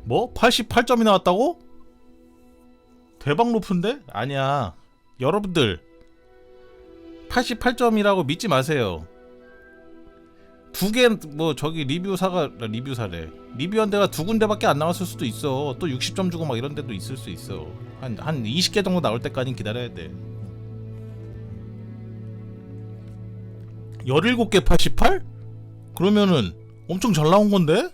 뭐? 88점이 나왔다고? 대박 높은데? 아니야. 여러분들 88점이라고 믿지 마세요. 두 개 뭐 저기 리뷰사래. 리뷰한 데가 두 군데밖에 안 나왔을 수도 있어. 또 60점 주고 막 이런 데도 있을 수 있어. 한 20개 정도 나올 때까지 기다려야 돼. 17개 88? 그러면은 엄청 잘 나온 건데?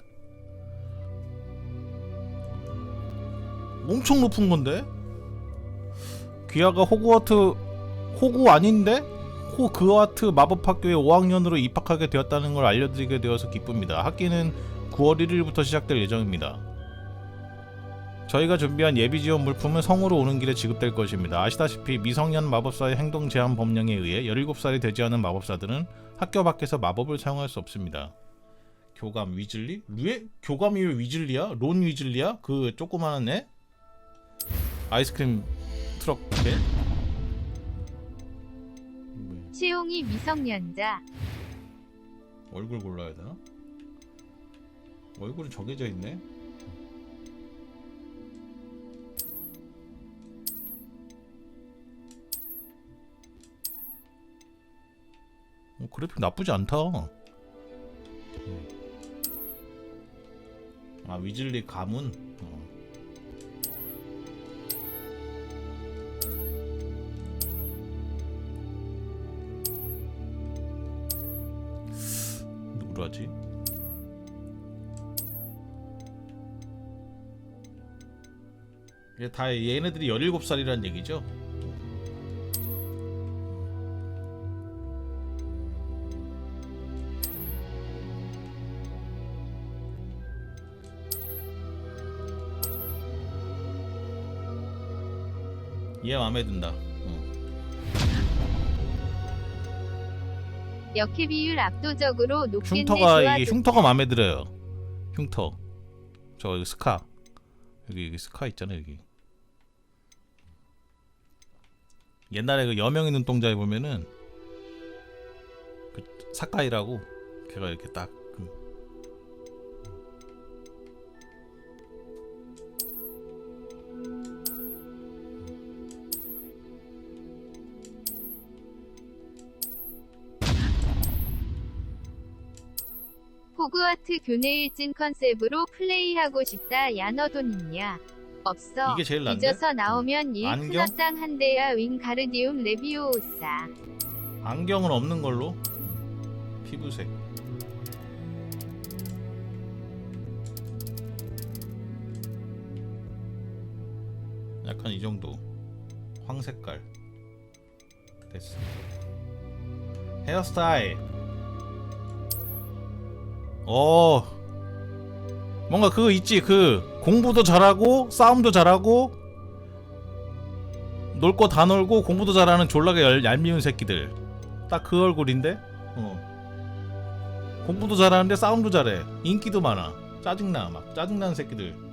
엄청 높은 건데? 귀하가 호구 아닌데? 호그와트 마법학교에 5학년으로 입학하게 되었다는 걸 알려드리게 되어서 기쁩니다. 학기는 9월 1일부터 시작될 예정입니다. 저희가 준비한 예비 지원 물품은 성으로 오는 길에 지급될 것입니다. 아시다시피 미성년 마법사의 행동 제한 법령에 의해 17살이 되지 않은 마법사들은 학교 밖에서 마법을 사용할 수 없습니다. 교감 위즐리? 교감이 왜 위즐리야? 론 위즐리야? 그 조그마한 애? 아이스크림 트럭 배? 채용이 미성년자. 얼굴 골라야 되나? 얼굴은 정해져 있네. 그래픽 나쁘지 않다. 아, 위즐리 가문? 누구로 하지? 이게 다 얘네들이 17살이란 얘기죠? 얘 맘에 든다. 역해 비율 압도적으로 높겠네. 이게 흉터가 맘에 들어요. 흉터. 저 스카. 여기 스카 있잖아요, 여기. 옛날에 그 여명의 눈동자에 보면은 그 사카이라고 걔가 이렇게 딱 호그와트 교내 일진 컨셉으로 플레이하고 싶다. 야 너 돈 있냐? 없어. 이게 제일 낫네. 잊어서 나오면 일 안경? 큰어땅 한 대야. 윙가르디움 레비오사. 안경은 없는 걸로. 피부색. 약간 이 정도. 황색깔. 됐어. 헤어스타일. 뭔가 그거 있지. 그 공부도 잘하고 싸움도 잘하고 놀 거 다 놀고 공부도 잘하는 졸라게 얄미운 새끼들. 딱 그 얼굴인데. 공부도 잘하는데 싸움도 잘해. 인기도 많아. 짜증나. 막 짜증나는 새끼들.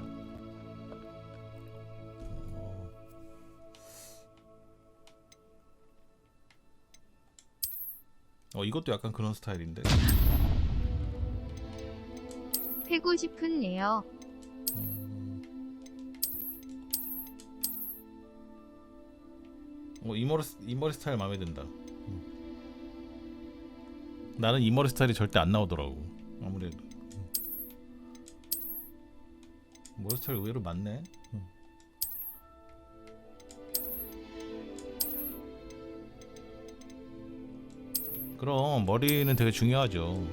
이것도 약간 그런 스타일인데. 패고 싶은 레어. 이 머리 스타일 마음에 든다. 나는 이 머리 스타일이 절대 안 나오더라고. 아무래도 머리 스타일 의외로 많네. 그럼 머리는 되게 중요하죠.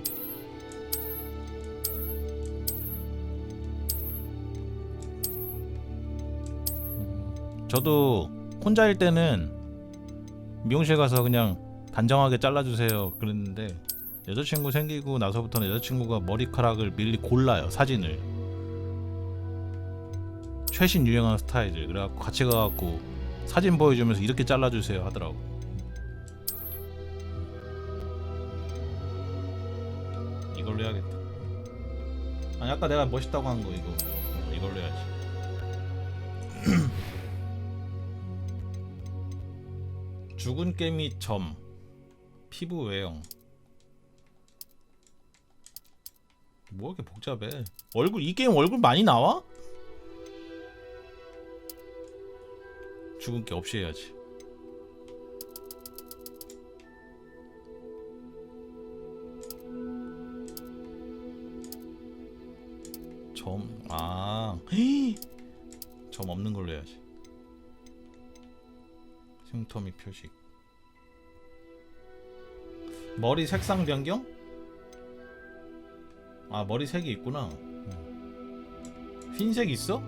저도 혼자일 때는 미용실 가서 그냥 단정하게 잘라주세요 그랬는데, 여자친구 생기고 나서부터는 여자친구가 머리카락을 밀리 골라요. 사진을 최신 유행하는 스타일을. 그래갖고 같이 가갖고 사진 보여주면서 이렇게 잘라주세요 하더라고. 이걸로 해야겠다. 아니 아까 내가 멋있다고 한 거 이걸로 해야지. 죽은 깨미 점. 피부 외형. 뭐 이렇게 복잡해. 이 게임 얼굴 많이 나와? 죽은 게 없이 해야지. 점 없는 걸로 해야지. 흉터 및 표식. 머리 색상 변경? 아, 머리 색이 있구나. 흰색 있어?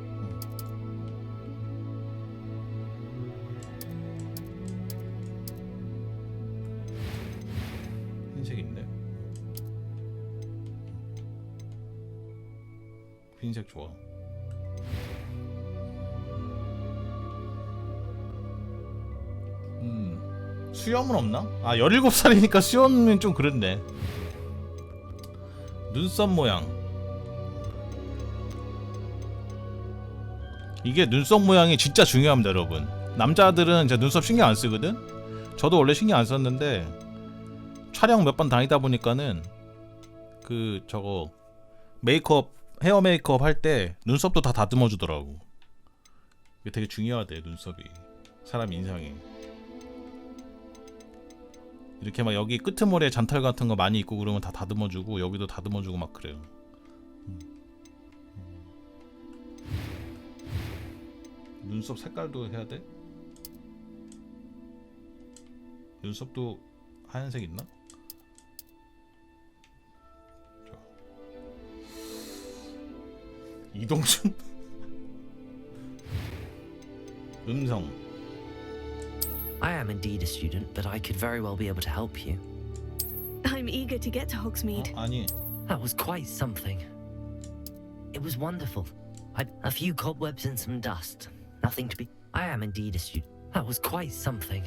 흰색 있네. 흰색 좋아. 수염은 없나? 아, 17살이니까 수염은 좀 그렇네. 눈썹 모양. 이게 눈썹 모양이 진짜 중요합니다, 여러분. 남자들은 진짜 눈썹 신경 안 쓰거든? 저도 원래 신경 안 썼는데 촬영 몇 번 다니다 보니까는 메이크업, 헤어 메이크업 할 때 눈썹도 다 다듬어 주더라고. 이게 되게 중요하대, 눈썹이. 사람 인상에. 이렇게 막 여기 끄트머리에 잔털 같은 거 많이 있고 그러면 다 다듬어주고 여기도 다듬어주고 막 그래요. 눈썹 색깔도 해야 돼? 눈썹도 하얀색 있나? 이동준? 음성. I am indeed a student, but I could very well be able to help you. I'm eager to get to Hogsmeade. 아니. That was quite something. It was wonderful. A few cobwebs and some dust. Nothing to be. I am indeed a student. That was quite something.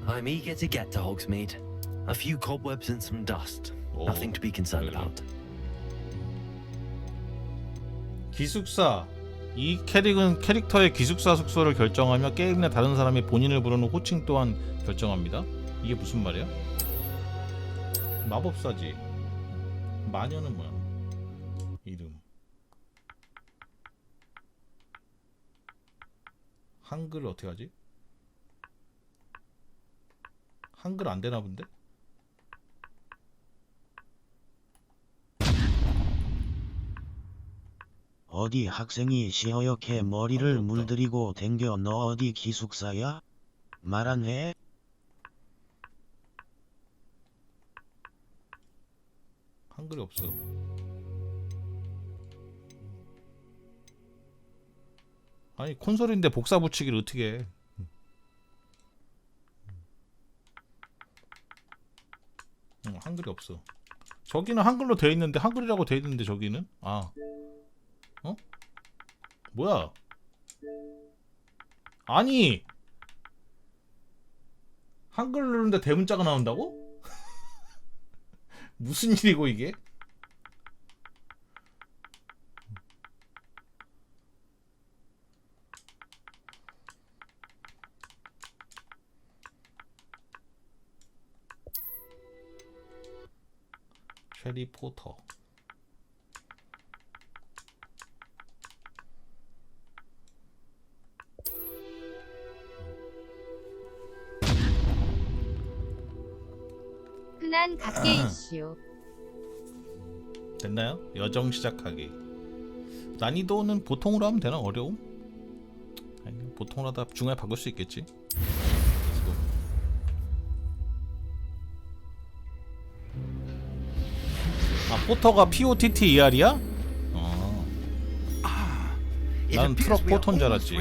I'm eager to get to Hogsmeade. A few cobwebs and some dust. Nothing to be concerned about. 기숙사. 이 캐릭터의 기숙사 숙소를 결정하며 게임 내 다른 사람이 본인을 부르는 호칭 또한 결정합니다. 이게 무슨 말이야? 마법사지. 마녀는 뭐야? 이름. 한글 어떻게 하지? 한글 안 되나 본데? 어디 학생이 시어옇게 머리를 물들이고 댕겨. 너 어디 기숙사야? 말 안 해? 한글이 없어. 아니, 콘솔인데 복사 붙이기를 어떻게 해? 한글이 없어. 저기는 한글로 돼 있는데, 한글이라고 돼 있는데 저기는? 아. 어? 뭐야? 아니, 한글 누르는데 대문자가 나온다고? 무슨 일이고 이게? 해리포터. 흔한 각계 이슈. 됐나요? 여정 시작하기. 난이도는 보통으로 하면 되나? 어려움? 아니, 보통으로 하다 중간에 바꿀 수 있겠지. 아, 포터가 POTTER이야? 난 트럭 포터인 줄 알았지.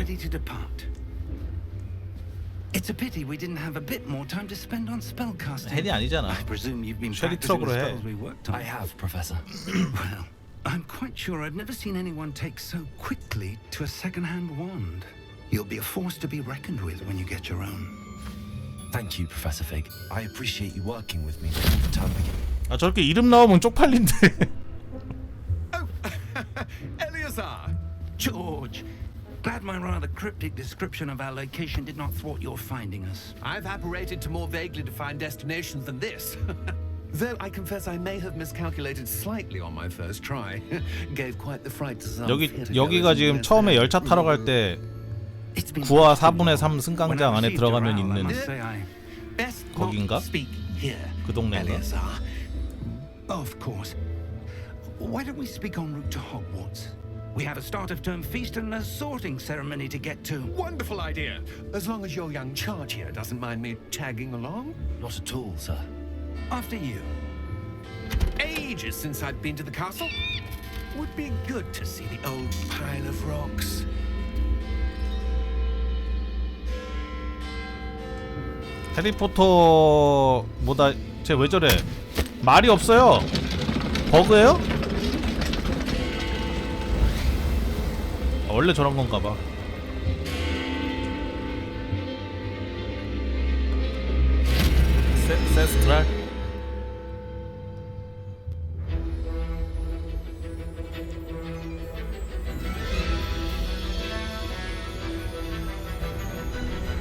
It's a pity we didn't have a bit more time to spend on spellcasting. 헬이 아니잖아. I presume you've been 쉐리 practicing 트럭으로 the 해. spells we worked on. I have, Professor. Well, I'm quite sure I've never seen anyone take so quickly to a second-hand wand. You'll be a force to be reckoned with when you get your own. Thank you, Professor Fig. I appreciate you working with me all the time again. 아, 저렇게 이름 나오면 쪽팔린데. Oh, Eleazar! George! Glad my rather cryptic description of our location did not thwart your finding us. I've apparated to more vaguely defined destinations than this. Though I confess I may have miscalculated slightly on my first try. Gave quite the fright to some theatergoers 여기가 지금 who 처음에 went 열차 타러 갈 때 It's been 9와 far too 4분의 3 long. 승강장 When I 안에 received 들어가면 your owl, I 있는 must say I best not 거긴가? speak here, 그 동네인가? Eleazar. Of course. Why don't we speak en route to Hogwarts? We have a start of term feast and a sorting ceremony to get to. Wonderful idea. As long as your young charge here doesn't mind me tagging along. Not at all, sir. After you. Ages since I've been to the castle. Would be good to see the old pile of rocks. 해리포터보다 쟤 왜 저래? 말이 없어요. 버그예요? 원래 저런 건가 봐. 세스트랄?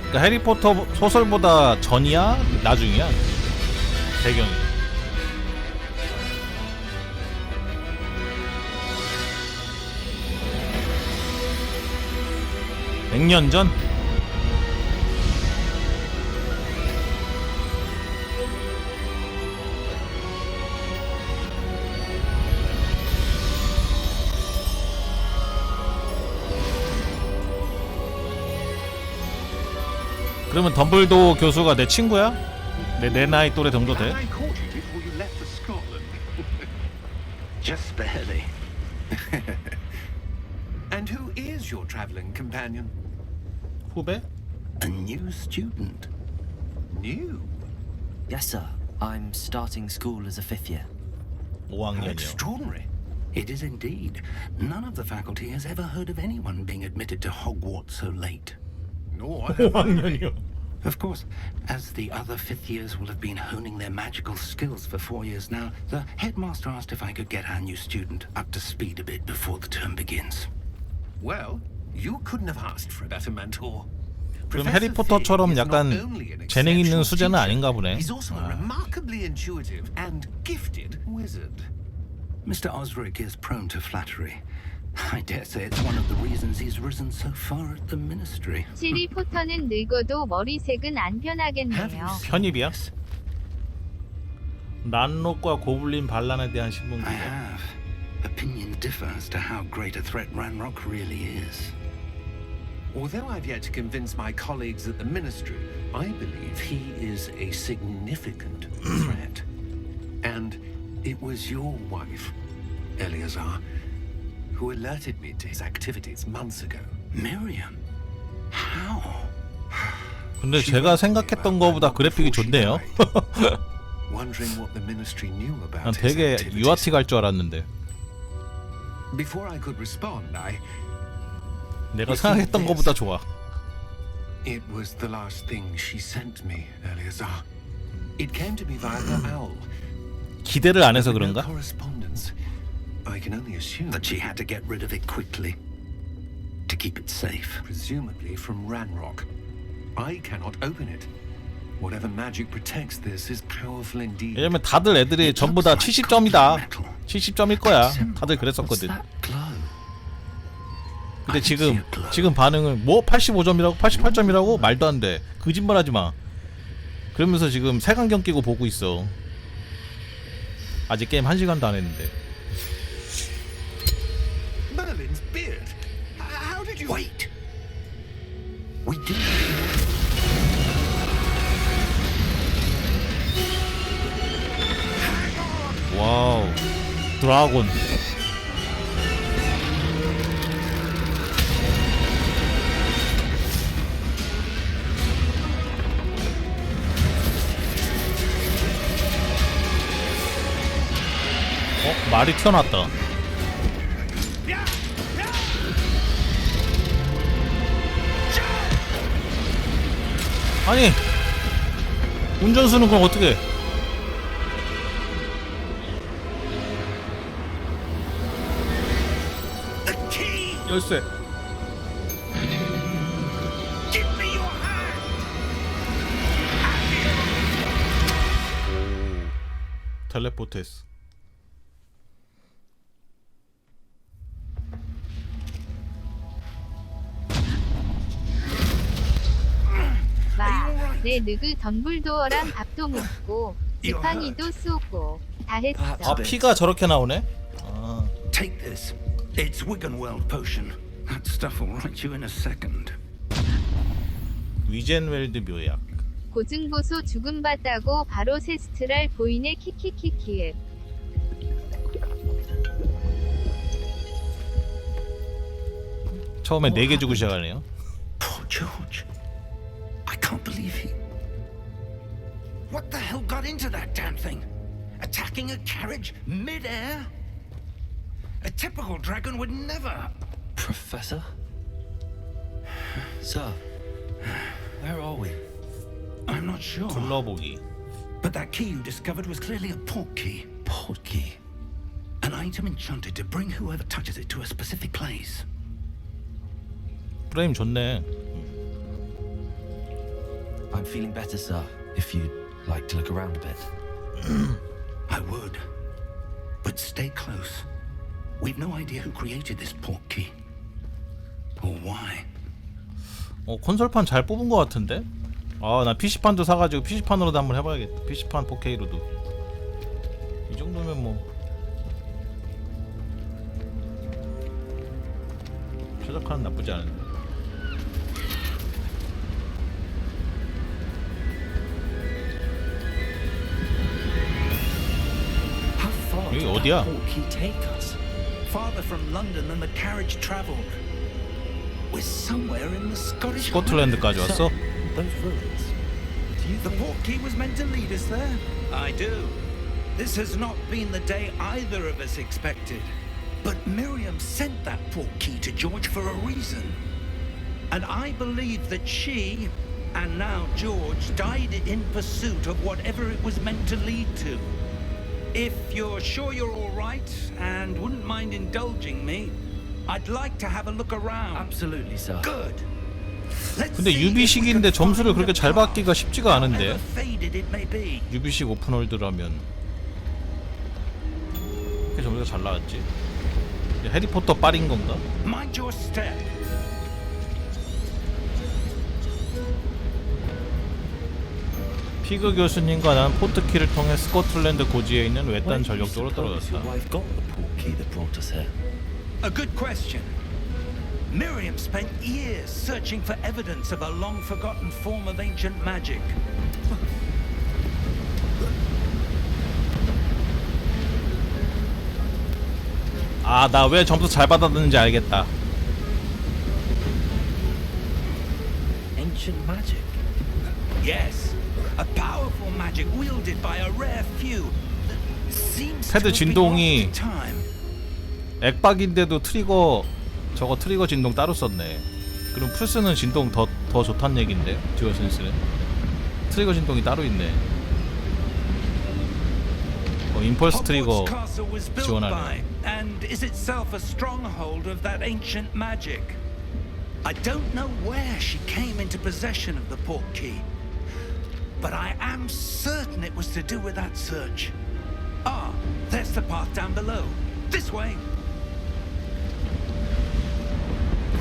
그러니까 해리포터 소설보다 전이야? 나중이야? 배경이. 100년 전? 그러면 덤블도 교수가 내 친구야? 내 나이 또래 정도 돼? I caught you before you left for Scotland. Just barely. And who is your traveling companion? 후배? A new student. New. Yes, sir. I'm starting school as a 5th year. How 5학년이요. extraordinary. It is indeed. None of the faculty has ever heard of anyone being admitted to Hogwarts so late. Nor have I. 5학년이요. Of course, as the other fifth years will have been honing their magical skills for 4 years now, the headmaster asked if I could get our new student up to speed a bit before the term begins. Well, you couldn't have asked for a better mentor. 그럼 Professor 해리포터처럼 Fig is 약간 not only an 재능 있는 exceptional 수재는 teacher, 아닌가 보네. He's also a remarkably intuitive and gifted wizard. Mr. Osric is prone to flattery. I dare say it's one of the reasons he's risen so far at the ministry. 해리포터는 늙어도 머리색은 안 변하겠네요. 편입이야? 란록과 고블린 반란에 대한 신문 I 기사. have. Opinions differ as to how great a threat Ranrock really is. Although I've yet to convince my colleagues at the ministry, I believe he is a significant threat. And it was your wife, Eleazar, who alerted me to his activities months ago. Miriam? How? 근데 제가 생각했던 거보다 그래픽이 좋네요. Wondering what the ministry knew 난 about his 되게 activities. 유아티 갈 줄 알았는데 Before I could respond, 내가 생각했던 거보다 좋아. It was the last thing she sent me, Eleazar. It came to me via the owl. 기대를 안 해서 No 그런가? correspondence. I can only assume That she had to get rid of it quickly to keep it safe. presumably from Ranrock. I cannot open it. Whatever magic protects this is powerful indeed. 왜냐면 다들 애들이 전부 다 70점이다. 70점일 거야. 다들 What's 그랬었거든. that glow? 근데 지금 반응은 뭐 85점이라고 88점이라고 말도 안 돼. 거짓말하지 마. 그러면서 지금 색안경 끼고 보고 있어. 아직 게임 1시간도 안 했는데. Merlin's beard. How did you? Wait. We do. 와우. 드라곤. 말이 튀어나왔다. 아니 운전수는 그럼 어떻게 해? The key. 열쇠. Give me your hand. 텔레포트했어. 내 느그 덤블도어랑 밥도 먹고 지팡이도 쏘고 다 했어. 아 피가 저렇게 나오네? 아 Take this. It's Wiggenweld potion. That stuff will right you in a second. 위젠웰드 묘약. 고증보소 죽음받다고 바로 세스트랄 보이네 키키키키에. 처음에 4개 주고 시작하네요. Poor George. I can't believe he... What the hell got into that damn thing? Attacking a carriage mid-air? A typical dragon would never... Professor? Sir, where are we? I'm not sure. 둘러보기. But that key you discovered was clearly a port key. Port key. An item enchanted to bring whoever touches it to a specific place. 프레임 좋네. I'm feeling better, sir. If you'd like to look around a bit. I would. But stay close. We've no idea who created this port key. Or why. 콘솔판 잘 뽑은 것 같은데? 아 나 PC판도 사가지고 PC판으로도 한번 해봐야겠다. PC판 4K로도. 이 정도면 뭐 최적화는 나쁘지 않은데. How far 여기 did 어디야? that port key take us? Farther from London than the carriage travelled. We're somewhere in the Scottish 스코틀랜드까지 왔어? Those ruins. Do you The think... port key was meant to lead us there. I do. This has not been the day either of us expected. But Miriam sent that port key to George for a reason. And I believe that she, and now George, died in pursuit of whatever it was meant to lead to. If you're sure you're all right and wouldn't mind indulging me, I'd like to have a look around. Absolutely, sir. Good. Let's 근데 see if we 유비식인데 can 점수를 find 그렇게 a 잘 path, 받기가 쉽지가 않은데. however faded it may be. 유비식 오픈월드라면 이렇게 점수가 잘 나왔지. 해리포터 빨인 건가? Mind your step. 피그 교수님과 난 포트키를 통해 스코틀랜드 고지에 있는 외딴 전력도로 떨어졌다. Your wife got the port key that brought us here. A good question. Miriam spent years searching for evidence of a long-forgotten form of ancient magic. 아, 나 왜 점수 잘 받았는지 알겠다. Ancient magic. Yes, a powerful magic wielded by a rare few that seems to 패드 have been 진동이 lost to time. 액박인데도 저거 트리거 진동 따로 썼네. 그럼 플스는 진동 더 좋단 얘긴데 듀얼센스는 트리거 진동이 따로 있네. 임펄스 트리거 Hogwarts Castle was built 지원하네. by and is itself a stronghold of that ancient magic. I don't know where she came into possession of the port key, but I am certain it was to do with that search. Ah, there's the path down below. This way.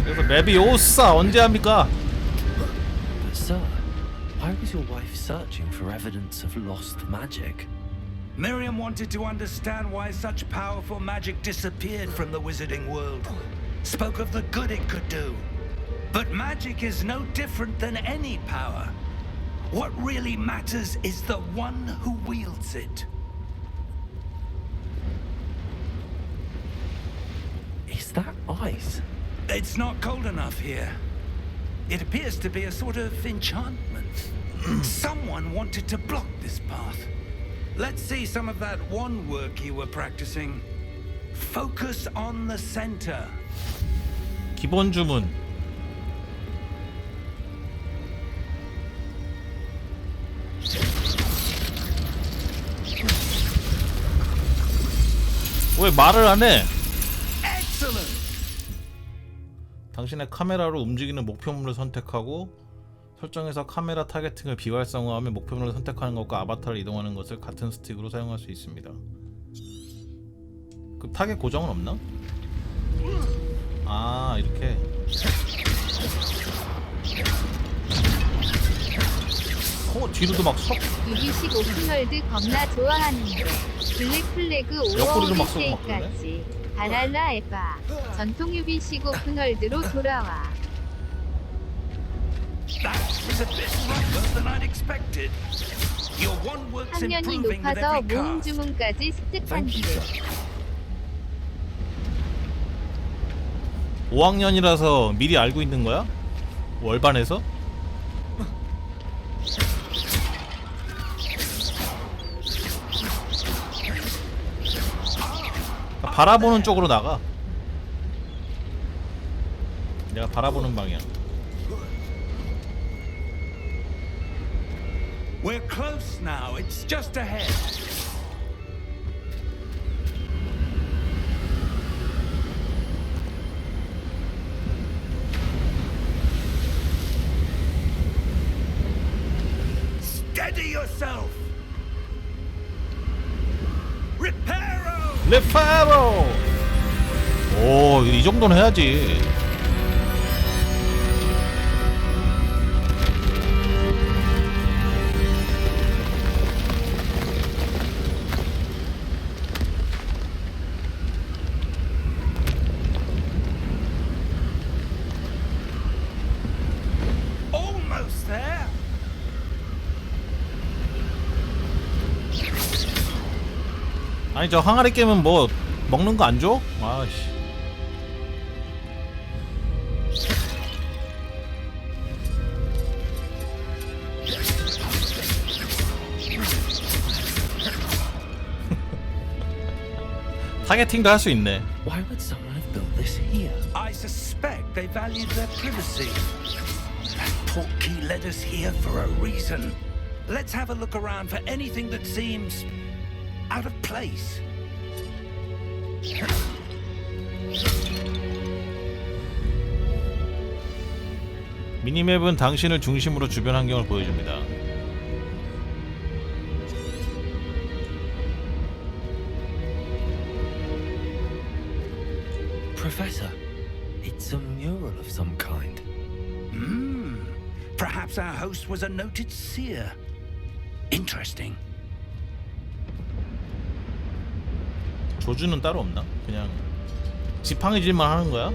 그래서 레비오사 언제 합니까? But sir, why was your wife searching for evidence of lost magic? Miriam wanted to understand why such powerful magic disappeared from the wizarding world. Spoke of the good it could do. But magic is no different than any power. What really matters is the one who wields it. Is that ice? It's not cold enough here. It appears to be a sort of enchantment. Someone wanted to block this path. Let's see some of that one work you were practicing. Focus on the center. 기본 주문. 왜 말을 안 해? Excellent. 당신의 카메라로 움직이는 목표물을 선택하고 설정에서 카메라 타겟팅을 비활성화하며 목표물을 선택하는 것과 아바타를 이동하는 것을 같은 스틱으로 사용할 수 있습니다. 그 타겟 고정은 없나? 아 이렇게 뒤로도 막 쏙. 유기식 오픈월드 겁나 좋아하는데 블랙 플래그 옆구리로 막 쏘고 막 오어오디세이까지 바랄라 에바 전통 유비식 오픈월드로 돌아와. That was a bit rougher than I'd expected. Your one work's 학년이 improving with 높아서 every 모음 cast. 주문까지 습득한 Thank you, 듯. sir. 5학년이라서 미리 알고 있는 거야? 월반에서? 바라보는 쪽으로 나가. 내가 바라보는 방향. We're close now. It's just ahead. Steady yourself. Reparo. 레파로. 오, 이 정도는 해야지. Almost there. 아니 저 항아리 깨면 뭐 먹는 거 안 줘? 아씨. 타겟팅도 할 수 있네. Why would someone have built this here? I suspect they valued their privacy. That portkey led us here for a reason. Let's have a look around for anything that seems out of place. 미니맵은 당신을 중심으로 주변 환경을 보여줍니다. Professor, it's a mural of some kind. Perhaps our host was a noted seer. Interesting. 조주는 따로 없나? 그냥 지팡이질만 하는 거야?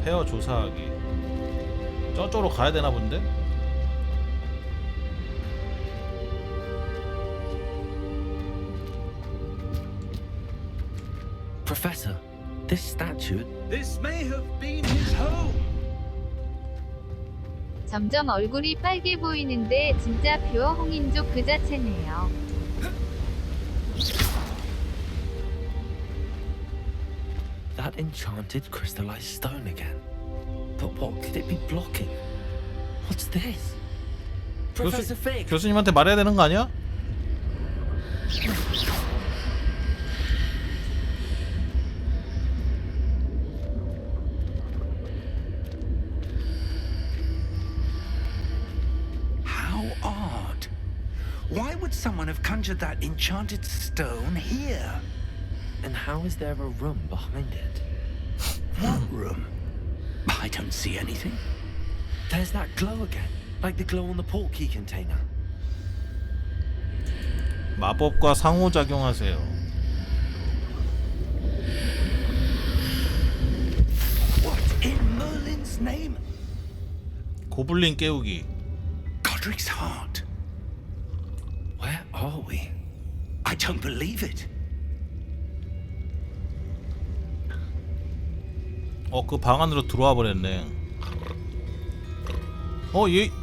폐허 조사하기. 저쪽으로 가야 되나 본데? Professor, this statue. This may have been his home. 점점 얼굴이 빨개 보이는데 진짜 퓨어 홍인족 그 자체네요. That enchanted crystallized stone again. But what could it be blocking? What's this? Professor Fig! 교수님한테 말해야 되는 거 아니야? How odd. Why would someone have conjured that enchanted stone here? And how is there a room behind it? What room? I don't see anything. There's that glow again, like the glow on the portkey container. 마법과 상호작용하세요. What in Merlin's name? 고블린 깨우기. Godric's heart. Where are we? I don't believe it. 그 방 안으로 들어와 버렸네.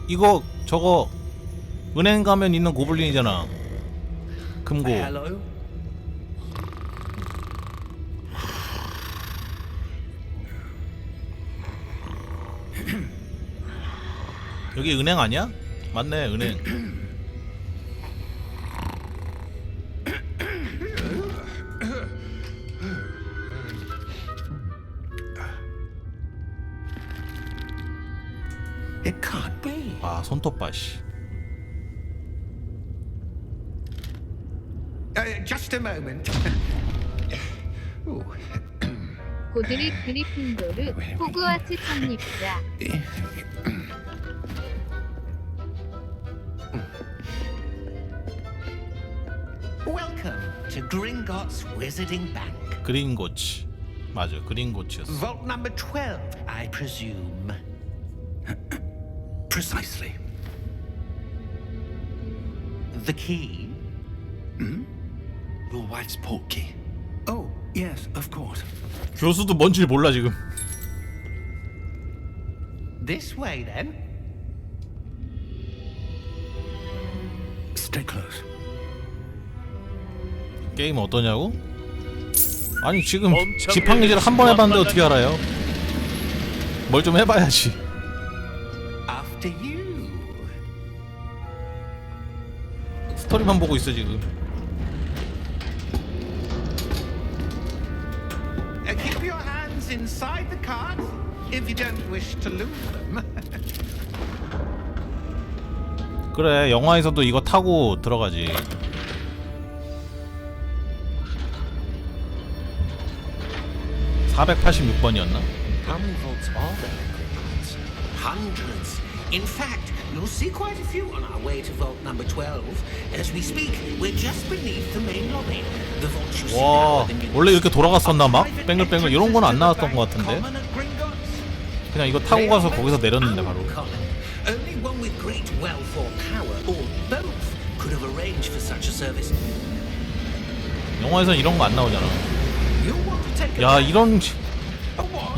이거 저거 은행 가면 있는 고블린이잖아. 금고. Hello? 여기 은행 아니야? 맞네, 은행. It can't be. 아, 손톱 봐, 씨. Just a moment. Ooh. 고드릭 그리핀도르 호그와트 창립자. Welcome to Gringotts Wizarding Bank. 그린고치. 맞아, 그린고치였어. Vault number 12, I presume. Precisely. The key? Your wife's portkey. Oh, yes, of course. 교수도 뭔지 몰라 지금. This way, then. Stay close. 게임 어떠냐고? 아니 지금 지팡이질 한 번 해봤는데 어떻게 알아요? 뭘 좀 해봐야지. After you. 스토리만 보고 있어 지금. Keep your hands inside the cart if you don't wish to lose them. 그래, 영화에서도 이거 타고 들어가지. (486번이었나) How many vaults are there in Gringotts? Hundreds. In fact, you'll see quite a few on our way to vault number 12. As we speak, we're just beneath the main lobby. The vault you see now 와, with the 원래 이렇게 돌아갔었나 막? 뱅글뱅글 이런 건 안 나왔던 것 같은데. common at Gringotts. 그냥 이거 타고 가서 거기서 내렸는데 바로. Only one with great wealth or power, or both, could have arranged for such a service. 영화에선 이런 거 안 나오잖아. You'll want to take a 야, look.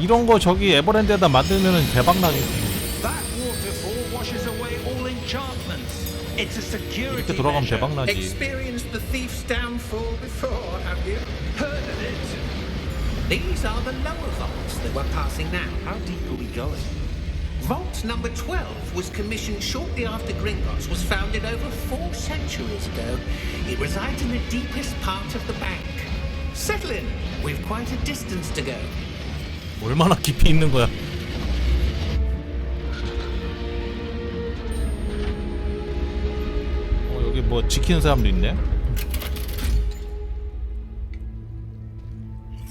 이런 거 저기 에버랜드에다 만들면은 대박 나겠지. That waterfall washes away all enchantments. It's a security 이렇게 돌아가면 measure. 대박 나지. Experienced the thief's downfall before, have you? Heard of it? These are the lower vaults that we're passing now. How deep are we going? Vault number 12 was commissioned shortly after Gringotts was founded over 4 centuries ago. It resides in the deepest part of the bank. Settle in. We've quite a distance to go. 얼마나 깊이 있는 거야? 여기 뭐 지키는 사람도 있네.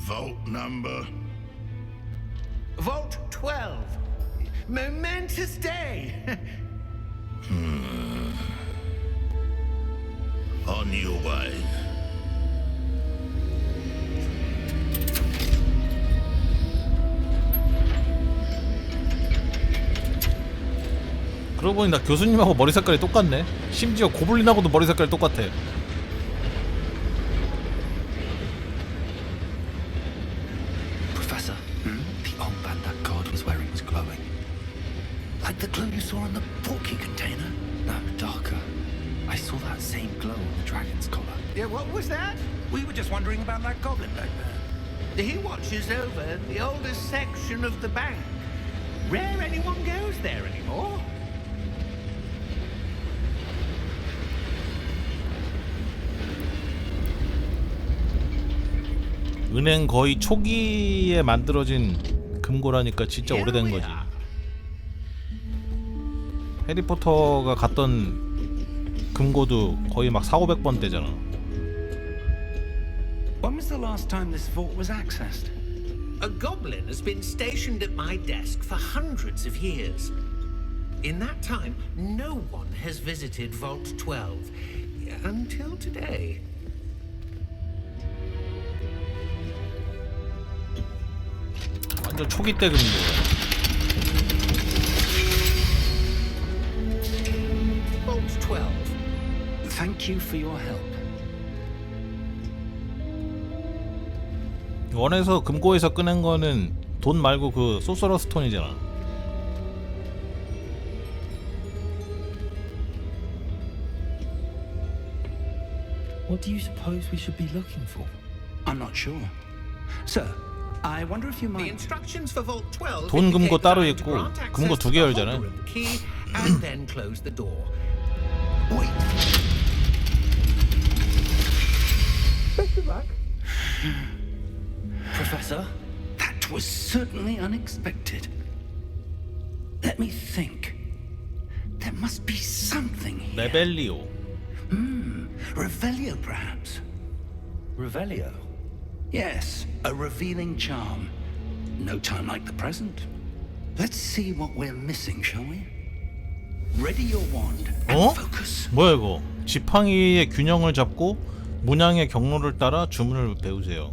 Vault number. Vault 12. Momentous day. On your way. 그러고 보니 나 교수님하고 머리 색깔이 똑같네. 심지어 고블린하고도 머리 색깔이 똑같아. Professor, the armband that guard was wearing was glowing. Like the glow you saw on the portkey container? No, darker. I saw that same glow on the dragon's collar. Yeah, what was that? We were just wondering about that goblin back there. He watches over the oldest section of the bank. Rare anyone goes there anymore. 은행 거의 초기에 만들어진 금고라니까 진짜 오래된 거지. 해리포터가 갔던 금고도 거의 막 400~500번대잖아. When was the last time this vault was accessed? A goblin has been stationed at my desk for hundreds of years. In that time, no one has visited Vault 12 until today. 완전 초기 때 금고야. Vault 12. Thank you for your help. 원에서 금고에서 꺼낸 거는 돈 말고 그 소서러 스톤이잖아. What do you suppose we should be looking for? I'm not sure. Sir, I wonder if you The might... instructions for Vault 12 돈 금고 indicate 따로 that I'm to 있고 grant 금고 access 두 to 개 the 열잖아요. holder of the key and then close the door. Wait. Best of luck. Professor, that was certainly unexpected. Let me think. There must be something here. 레벨리오. Revelio, perhaps? Revelio. Yes, a revealing charm. No time like the present. Let's see what we're missing, shall we? Ready your wand and 어? focus. 뭐야 이거? 지팡이의 균형을 잡고 문양의 경로를 따라 주문을 배우세요.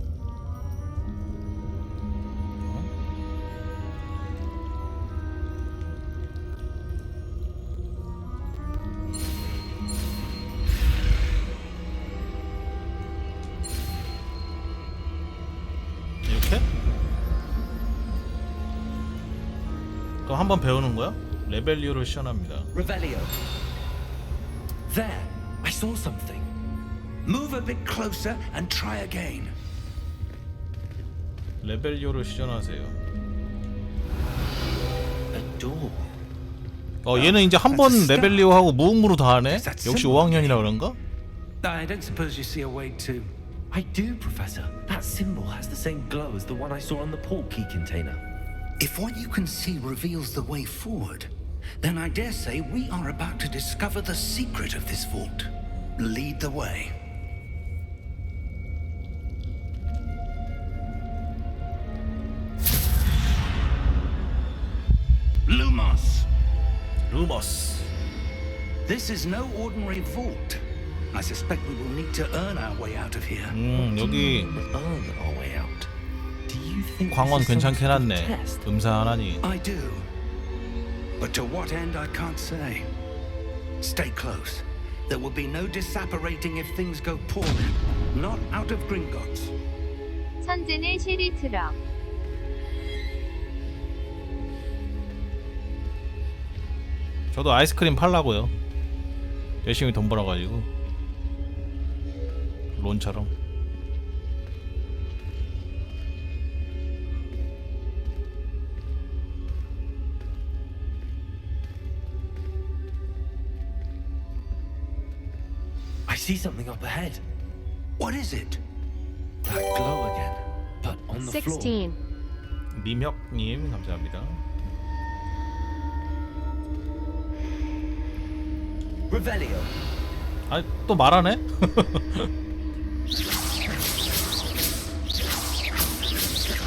이렇게? 그럼 한번 배우는 거야? 레벨리오를 시연합니다. Revelio. There, I saw something. Move a bit closer and try again. 레벨리오를 시연하세요. A door. 얘는 이제 한 번 레벨리오하고 무음으로 다 하네? 역시 5학년이라 그런가? I don't suppose you see a way to... I do, Professor. That symbol has the same glow as the one I saw on the portkey container. If what you can see reveals the way forward, then I dare say we are about to discover the secret of this vault. Lead the way. Lumos. 루머스. This is no ordinary vault. I suspect we will need to earn our way out of here. 여기 Earn our way out. Do you think 광원 this is some 괜찮게 sort of 해놨네. test? 음산하니. I do. But to what end, I can't say. Stay close. There will be no disapparating if things go poorly. Not out of Gringotts. 천재네 쉐리 트럭. 저도 아이스크림 팔라고요. 열심히 돈 벌어가지고 론처럼. I see something up ahead. What is it? That glow again, but on the floor. 16. 미혁님 감사합니다. Revelio. 아, 또 말하네?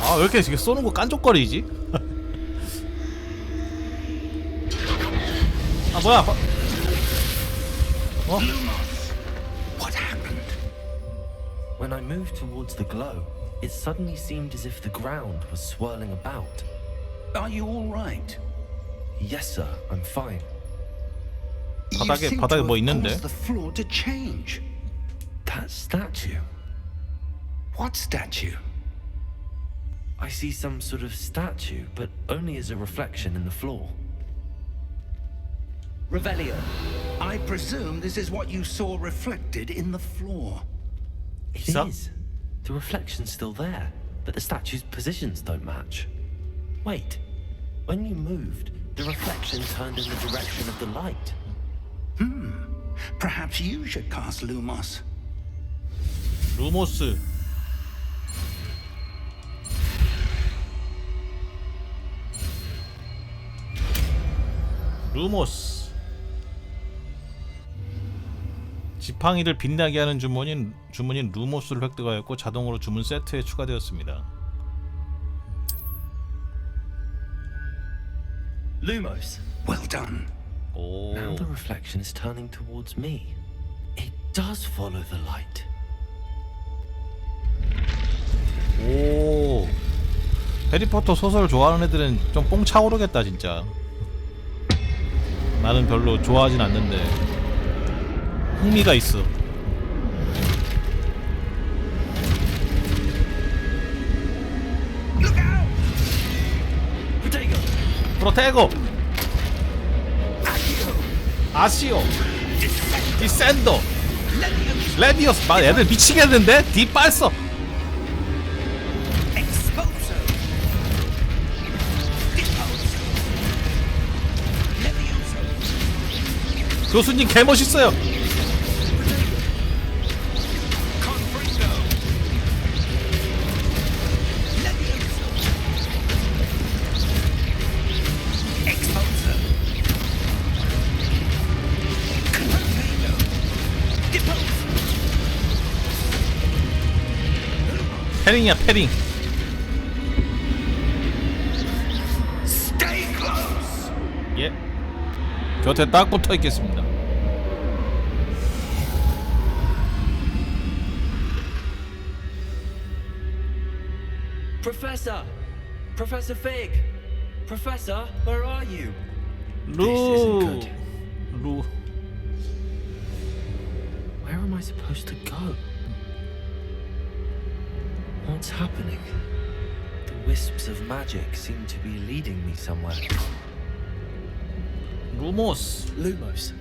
아, 왜 이렇게 쏘는 거 깐족거리지? 아, 뭐야? What happened? When I moved towards the glow, it suddenly seemed as if the ground was swirling about. Are you all right? Yes, sir, I'm fine. 바닥에 뭐 있는데? The floor to change. That statue. What statue? I see some sort of statue, but only as a reflection in the floor. Revelio. I presume this is what you saw reflected in the floor. It So? is. The reflection's still there, but the statue's positions don't match. Wait. When you moved, the reflection turned in the direction of the light. Perhaps you should cast Lumos. 루모스. 루모스. 지팡이를 빛나게 하는 주문인 루모스를 획득하였고 자동으로 주문 세트에 추가되었습니다. Lumos. Well done. 오. Now the reflection is turning towards me. It does follow the light. 오. 해리포터 소설 좋아하는 애들은 좀 뽕 차오르겠다 진짜. 나는 별로 좋아하진 않는데 흥미가 있어. 프로테고 아시오 디센더 레디오스. 막 애들 미치겠는데? 디 빨써. 교수님 개멋있어요. 패링이야 패링. 곁에 딱 붙어 있겠습니다. Professor! Professor Fig! Professor, where are you? 루. 루. Where am I supposed to go? What's happening? The wisps of magic seem to be leading me somewhere. 루모스. Lumos.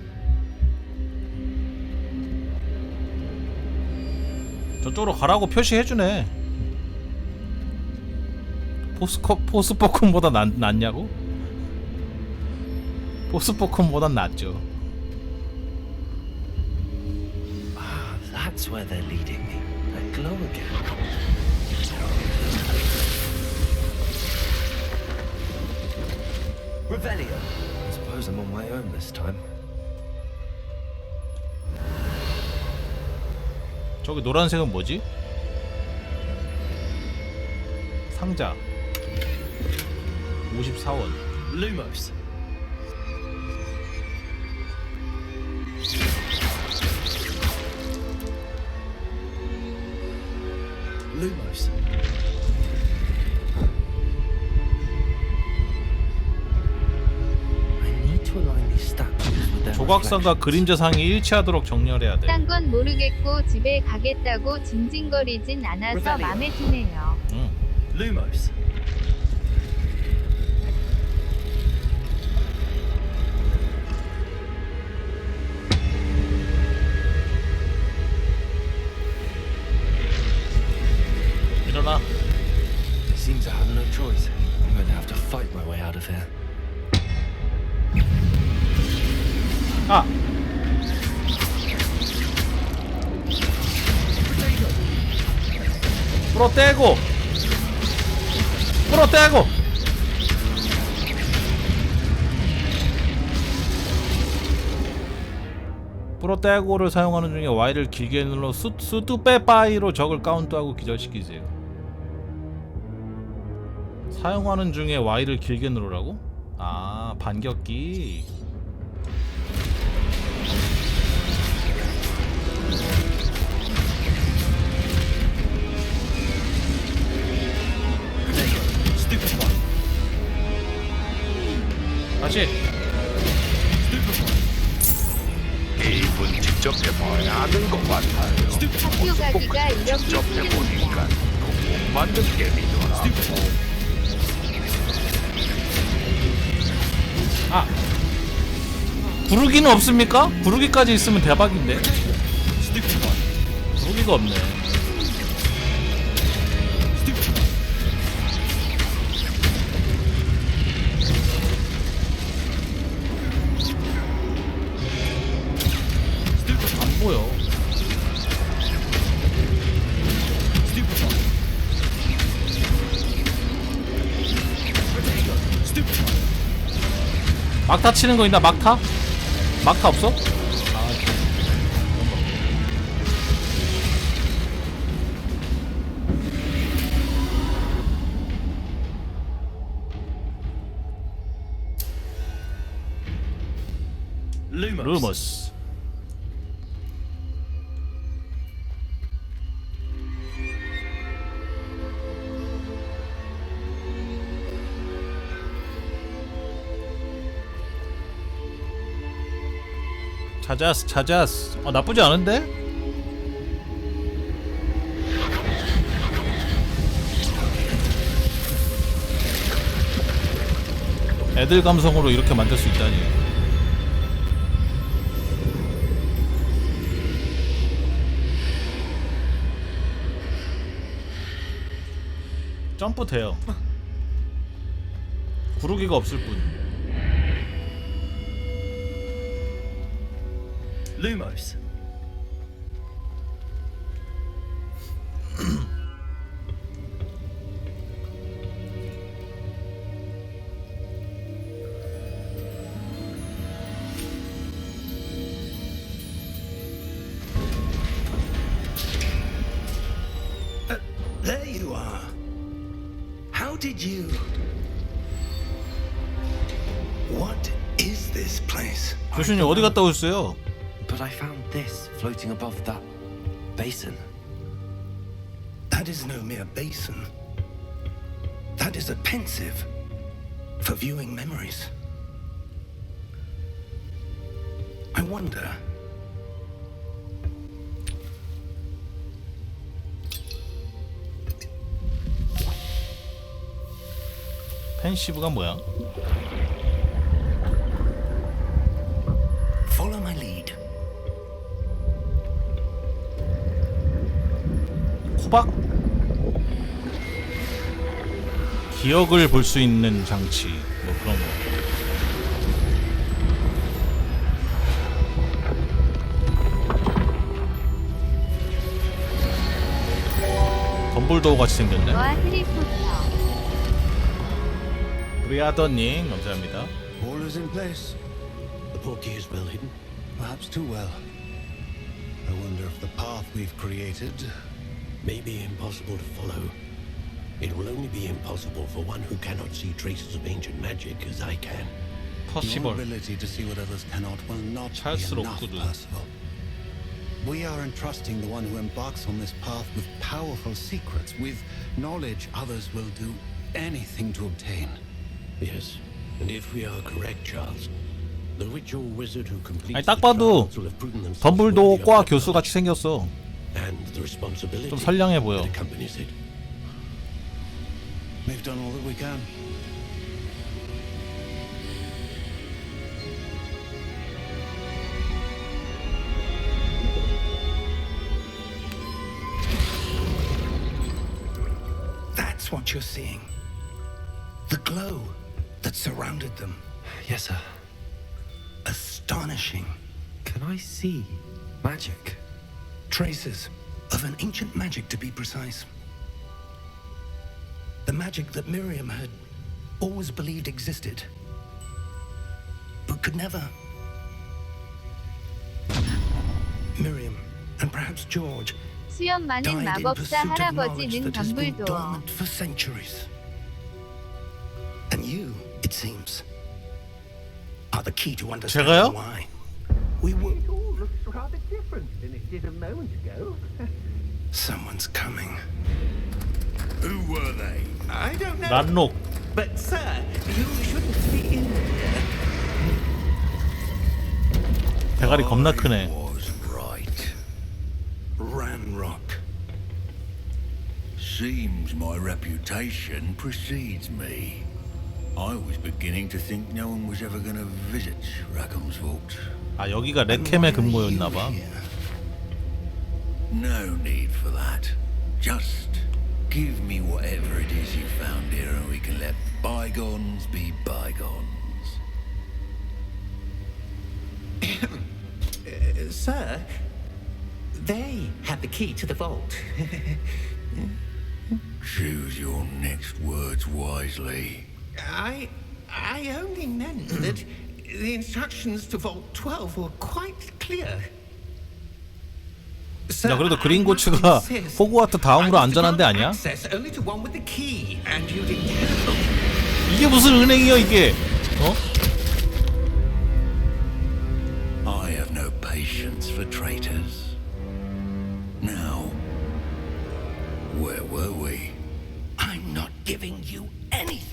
저쪽으로 가라고 표시해주네. 포스포콘보다 낫냐고? 포스포콘보단 낫죠. Ah, that's where they're leading me. That glow again. Revelio. I suppose I'm on my own this time. 저기 노란색은 뭐지? 상자 54원. Lumos. Lumos. I need to align these statues with their 조각상과 그림자상이 일치하도록 정렬해야 돼. 딴 건 모르겠고 집에 가겠다고 징징거리진 않아서 맘에 드네요. Lumos. 일어나. Seems I have no choice. I'm going to have to fight my way out of here. 아. 풀어떼고. 풀어떼고. 풀어떼고를 사용하는 중에 Y를 길게 눌러 수두빼빠이로 적을 카운트하고 기절시키세요. 사용하는 중에 Y를 길게 누르라고? 아, 반격기. 다시. 게임은 직접 해봐야 아는 것 같아요. 학교 가기가 이렇게 직접 힘듭니다. 해보니까 꼭 맞는 게임이더라고. 아, 구르기는 없습니까? 구르기까지 있으면 대박인데. 구르기가 없네. 안 보여. 막타 치는 거 있나? 막타? 막타 없어? 아, 루머스. 찾았어. 나쁘지 않은데? 애들 감성으로 이렇게 만들 수 있다니. 점프 돼요. 구르기가 없을 뿐. Lumos. There you are. How did you... What is this place? 교수님 어디 갔다 오셨어요? But I found this floating above that basin. That is no mere basin. That is a pensive for viewing memories. I wonder. 펜시브가 뭐야? Follow my lead. 호박? 기억을 볼 수 있는 장치 뭐 그런 거. 덤블도어 같이 생겼네. 와 해리포터. 브리아더님 감사합니다. All is in place. The portkey is well hidden. Perhaps too well. I wonder if the path we've created may be impossible to follow. It will only be impossible for one who cannot see traces of ancient magic as I can. Your 퍼시벌. ability to see what others cannot will not be 찰수록 enough, 구두. Percival. We are entrusting the one who embarks on this path with powerful secrets, with knowledge others will do anything to obtain. Yes, and if we are correct, Charles, the witch or wizard who completes 아니 딱 봐도 the trials will have proven themselves 덤블도어과 worthy of 교수 their 같이 생겼어. and the responsibility 좀 선량해 보여. that accompanies it. We've done all that we can. That's what you're seeing. The glow that surrounded them. Yes, sir. Astonishing. Can I see magic? Traces of an ancient magic, to be precise. The magic that Miriam had always believed existed, but could never. Miriam, and perhaps George, 수염 많은 died in 마법사 pursuit of knowledge 할아버지는 that has been 덤블도어. dormant for centuries. And you, it seems, are the key to understanding 제가요? why. We were. It all looks rather different than it did a moment ago. Someone's coming. Who were they? I don't know. 란록. But, sir, you shouldn't be in here. 대가리 겁나 크네. Was right. Ranrock. Seems my reputation precedes me. I was beginning to think no one was ever going to visit Rackham's Vault. 아 여기가 렉캠의 근무였나봐. No need for that. Just give me whatever it is you found here and we can let bygones be bygones. Sir, they had the key to the vault. Choose your next words wisely. I only meant that the instructions to Vault 12 were quite clear. 야 그래도 그린고츠가 호그와트 다음으로 안전한 데 아니야? Only to one with the key, and you didn't help. 이게 무슨 은행이야 이게? 어? I have no patience for traitors. Now, where were we? I'm not giving you anything.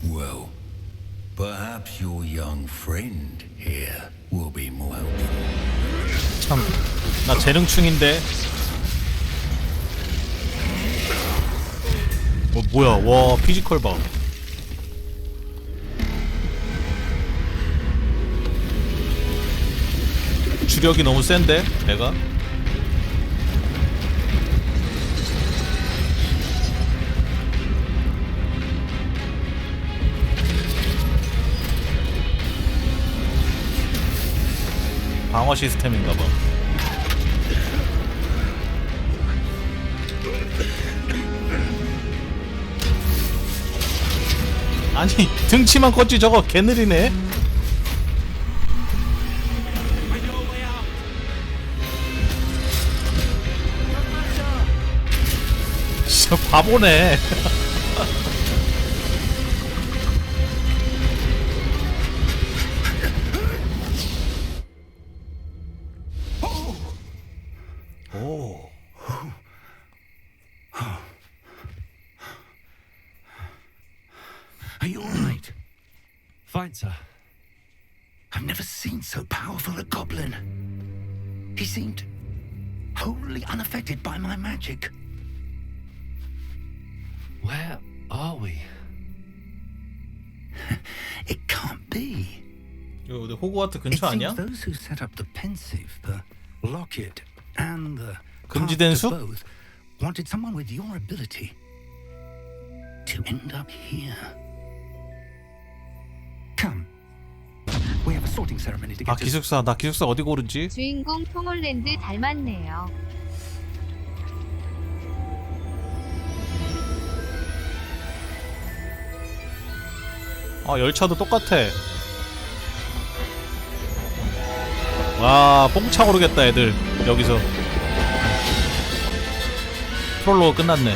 Well, perhaps your young friend here will be more helpful. 참, 나 재능충인데. 뭐야? 와 피지컬 봐. 주력이 너무 센데, 내가. 방어 시스템인가봐. 아니 등치만 컸지 저거 개느리네. 진짜 바보네. Fine, sir. I've never seen so powerful a goblin. He seemed wholly unaffected by my magic. Where are we? It can't be. 이거 어디 호그와트 It 근처 아니야? seems those who set up the pensive, the locket, and the 금지된 path to 숲? both wanted someone with your ability to end up here. Come. We have a sorting ceremony to 아 get to. 기숙사. 나 기숙사 어디 고르지? 주인공 톰홀랜드 닮았네요. 아 열차도 똑같아. 와 뽕차 오르겠다 애들 여기서. 프롤로그 끝났네.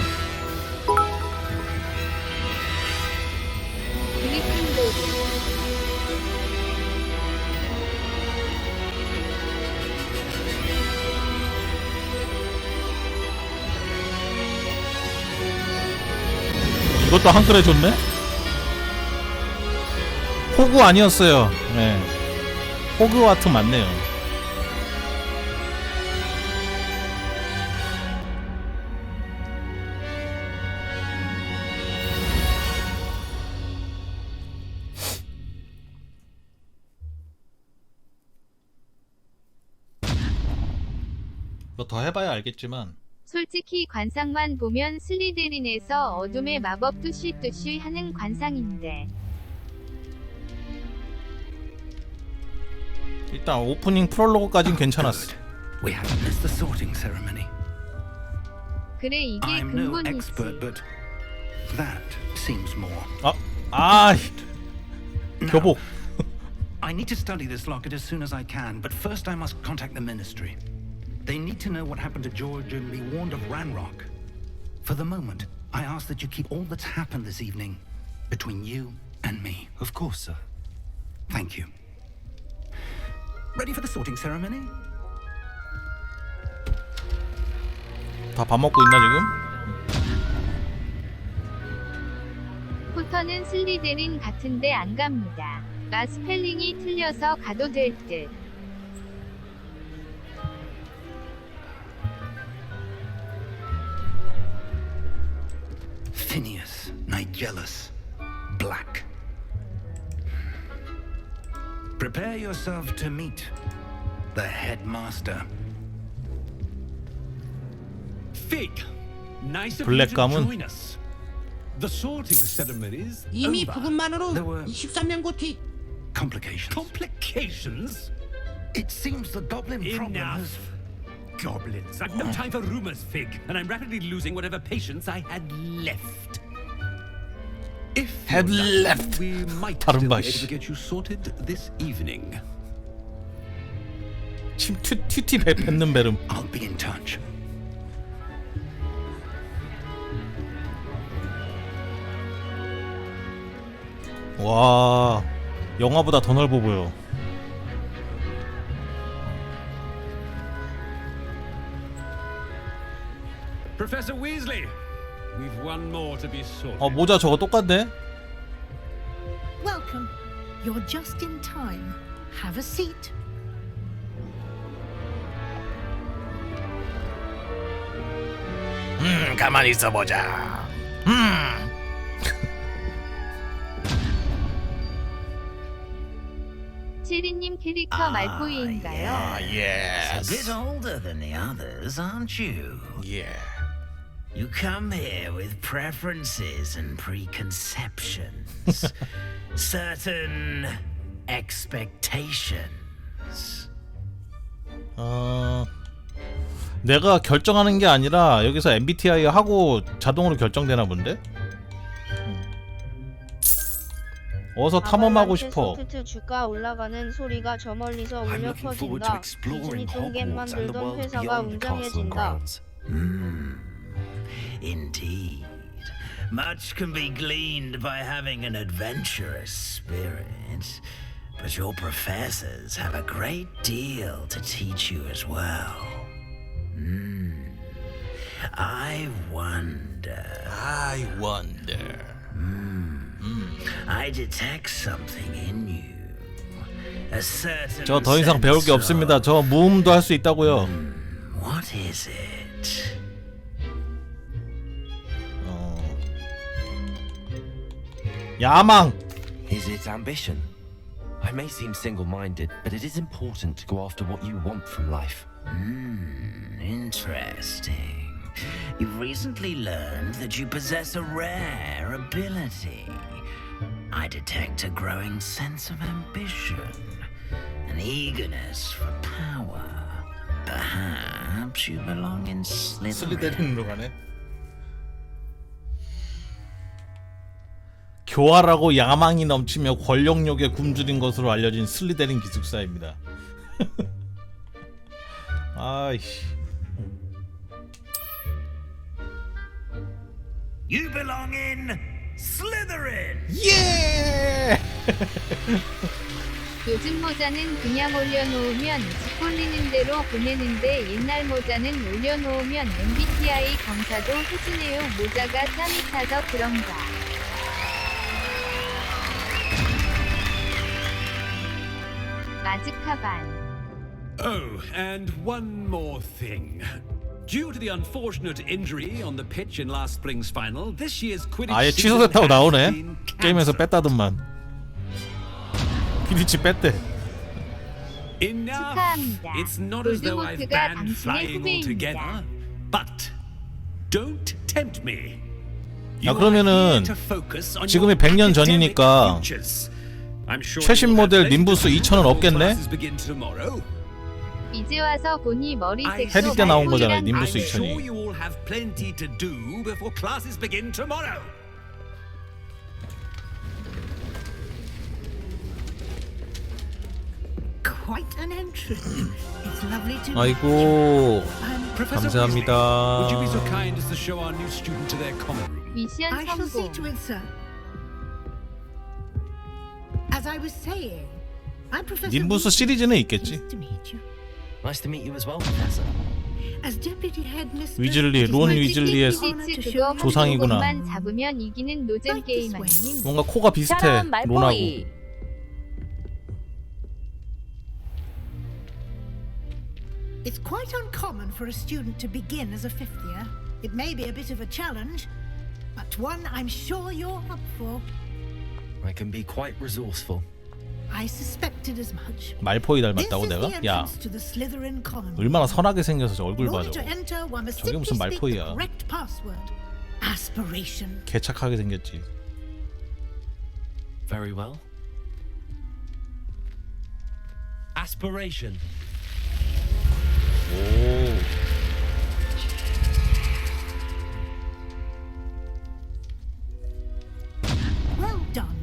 그리핀도르. 이것도 한글에 줬네? 호구 아니었어요. 네. 호그와트 맞네요. 뭐 더 해봐야 알겠지만 솔직히 관상만 보면 슬리데린에서 어둠의 마법 뚜시뚜시 하는 관상인데. 일단 오프닝 프롤로그까진 괜찮았어. We haven't missed the sorting ceremony. 그래 이게 I'm no 근본이지. expert, but that seems more. 교복. I need to study this locket as soon as I can, but first I must contact the ministry. They need to know what happened to George and be warned of Ranrock. For the moment, I ask that you keep all that's happened this evening between you and me. Of course, sir. Thank you. Ready for the sorting ceremony? 다 밥 먹고 있나 지금? 포터는 슬리데린 같은데 안 갑니다. 나 스펠링이 틀려서 가도 될 듯. Phineas, Nigellus, Black. Prepare yourself to meet the headmaster. Fig, nice of 블랙 you to 가문. join us. The sorting ceremonies 이미 over. 부금만으로 There were 23명 고티. complications. Complications? It seems the goblin problem Enough. has... Goblins. I've no time for rumors, Fig, and I'm rapidly losing whatever patience I had left. If Had you're lucky, left. we might 다른 still 말, be able 씨. to get you sorted this evening. 침 튜티 뱉는 배름. I'll be in touch. 와 영화보다 더 넓어 보여. Professor Weasley, we've one more to be sorted. 모자 저거 똑같네. Welcome. You're just in time. Have a seat. 가만히 있어보자. 체리님 캐릭터 말포이인가요? Yes. A bit older than the others, aren't you? Yeah. You come here with preferences and preconceptions, certain expectations. 내가 결정하는 게 아니라 여기서 MBTI 하고 자동으로 결정되나 본데? 어서 탐험하고 싶어. 소프트 주가 올라가는 소리가 저 멀리서 울려 퍼진다. 디즈니 똥겜 만들던 회사가 웅장해진다. Indeed. Much can be gleaned by having an adventurous spirit, but your professors have a great deal to teach you as well. I wonder. I detect something in you. A certain 저 더 이상 배울 게 sense of- 없습니다. 저 무음도 할 수 있다고요. What is it? 야망. Is it ambition? I may seem single-minded, but it is important to go after what you want from life. Interesting. You've recently learned that you possess a rare ability. I detect a growing sense of ambition, an eagerness for power. Perhaps you belong in Slytherin. 슬리데린으로 가네. 교활하고 야망이 넘치며 권력욕에 굶주린 것으로 알려진 슬리데린 기숙사입니다. 아이씨. You belong in Slytherin. 예! 요즘 모자는 그냥 올려놓으면 집 꼴리는 대로 보내는데 옛날 모자는 올려놓으면 MBTI 검사도 해주네요. 모자가 짬이 차서 그런가. 아즈카반. Oh, and one more thing. Due to the unfortunate injury on the pitch in last spring's final, this year's Quidditch 아예 season 취소됐다고 has 나오네. been 게임에서 cancelled. 뺐다더만. 퀴디치 뺐대. Enough. 축하합니다. It's not as though I've 로드보트가 banned 당신의 flying 후배입니다. altogether, but don't tempt me. 야 그러면은 지금이 100년 전이니까 최신 모델 ним부스 2000은 없겠네? 이제 와서 보니 머리색도 해리 때 나온 거잖아요, 말꼬리랑 ним부스 I'm sure 2000이. you all have plenty to do before classes begin tomorrow. Quite an entrance. It's lovely to 아이고 Professor 감사합니다. Weasley, would you be so kind as to show our new student to their common room? 미션 I shall see 성공. to it, sir. As I was saying, I'm Professor ним부스 Weasley. 시리즈는 있겠지. Nice to meet you. Nice to meet you as well, Professor. As deputy headmistress, 위즐리, it is 론 my 위즐리의 distinct honor to 퀴디치 show 그거 you 조상이구나. 한국어만 잡으면 이기는 노잼 게임 아님. 뭔가 코가 비슷해 론하고. It's quite uncommon for a student to begin as a fifth year. It may be a bit of a challenge, but one I'm sure you're up for. I can be quite resourceful. I suspected as much. 말포이 This 닮았다고 is 내가? the 야 entrance to the Slytherin common room. 얼마나 선하게 생겨서 저 얼굴 In 봐 order to 저거. enter, one must 저게 무슨 simply speak the 말포이야. correct password. Aspiration. 개착하게 생겼지. Very well. Aspiration. 오. Well done.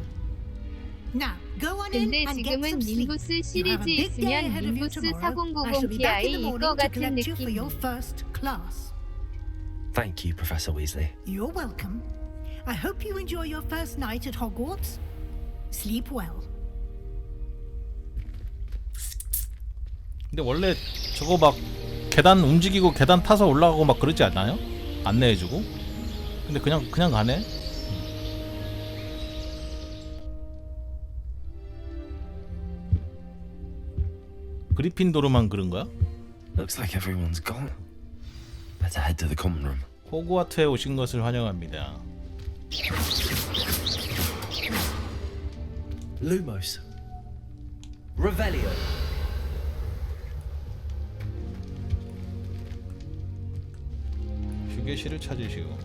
Now, go on in 근데 and get 지금은 some sleep. ним부스 You have a 시리즈 big day 있으면 ahead of you ним부스 tomorrow. I shall be back in the 4090ti일 morning 것 to 같은 collect you for 느낌. your first class. Thank you, Professor Weasley. You're welcome. I hope you enjoy your first night at Hogwarts. Sleep well. 근데 원래 저거 막 계단 움직이고 계단 타서 올라가고 막 그러지 않나요? 안내해주고. 근데 그냥 가네. 그리핀도르만 그런 거야? Looks like everyone's gone. Better head to the common room. 호그와트에 오신 것을 환영합니다. Lumos. Revelio. 휴게실을 찾으시고.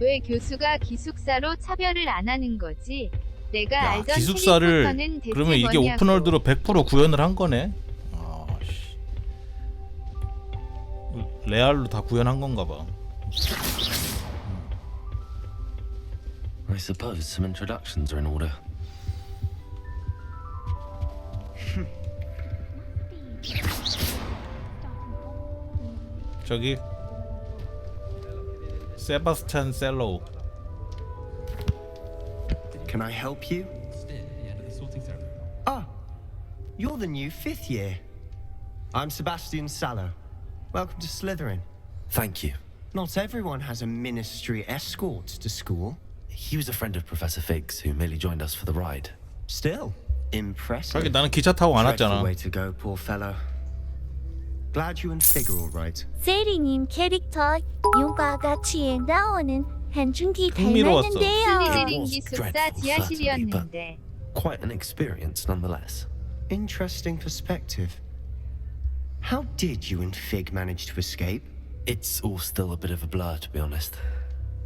왜 교수가 기숙사로 차별을 안 하는 거지? 내가 야, 알던 기숙사를 해리포터는 대체 그러면 이게 뭐냐고. 오픈월드로 100% 구현을 한 거네. 아씨. 레알로 다 구현한 건가 봐. I suppose some introductions are in order. 저기 세바스찬 셀로우. Can I help you? Ah, you're the new fifth year. I'm Sebastian Sallow. Welcome to Slytherin. Thank you. Not everyone has a ministry escort to school. He was a friend of Professor Fig's who merely joined us for the ride. Still, impressive. 하긴 나는 기차 타고 안 Dreadful 왔잖아. way to go, poor fellow. Glad you and Fig are all right. 세리님 캐릭터 용과같이 나오는 한중기 흥미로웠어. 닮았는데요. 슬리데린 기숙사 지하실이었는데. Quite an experience nonetheless. Interesting perspective. How did you and Fig manage to escape? It's all still a bit of a blur, to be honest.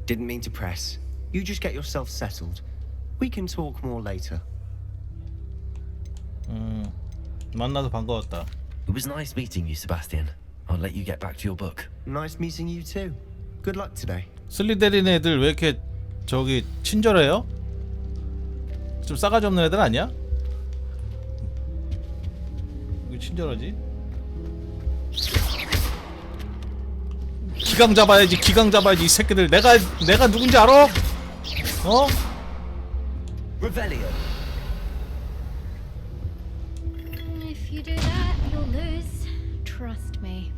Didn't mean to press. You just get yourself settled. We can talk more later. 만나서 반가웠다. It was nice meeting you, Sebastian. I'll let you get back to your book. Nice meeting you too. Good luck today. 슬리데린 애들 왜 이렇게 저기 친절해요? 좀 싸가지 없는 애들 아니야? 왜 친절하지? 기강 잡아야지, 기강 잡아야지. 이 새끼들 내가 누군지 알아? 어? Revelio. If you do that, you'll lose. Trust me.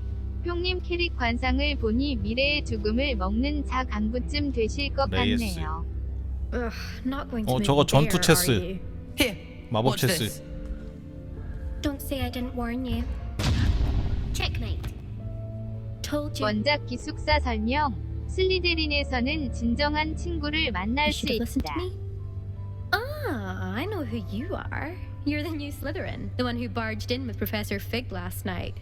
형님 캐릭 관상을 보니 미래의 죽음을 먹는 자 강부쯤 되실 것 레이스. 같네요. Ugh, not going to make 저거 you 전투 bear, 체스. are you? Here. 마법 watch 체스. this. Don't say I didn't warn you. Checkmate. Told you. 원작 기숙사 설명. 슬리데린에서는 진정한 친구를 만날 You 수 should have listened 있다. to me. Ah, I know who you are. You're the new Slytherin, the one who barged in with Professor Fig last night.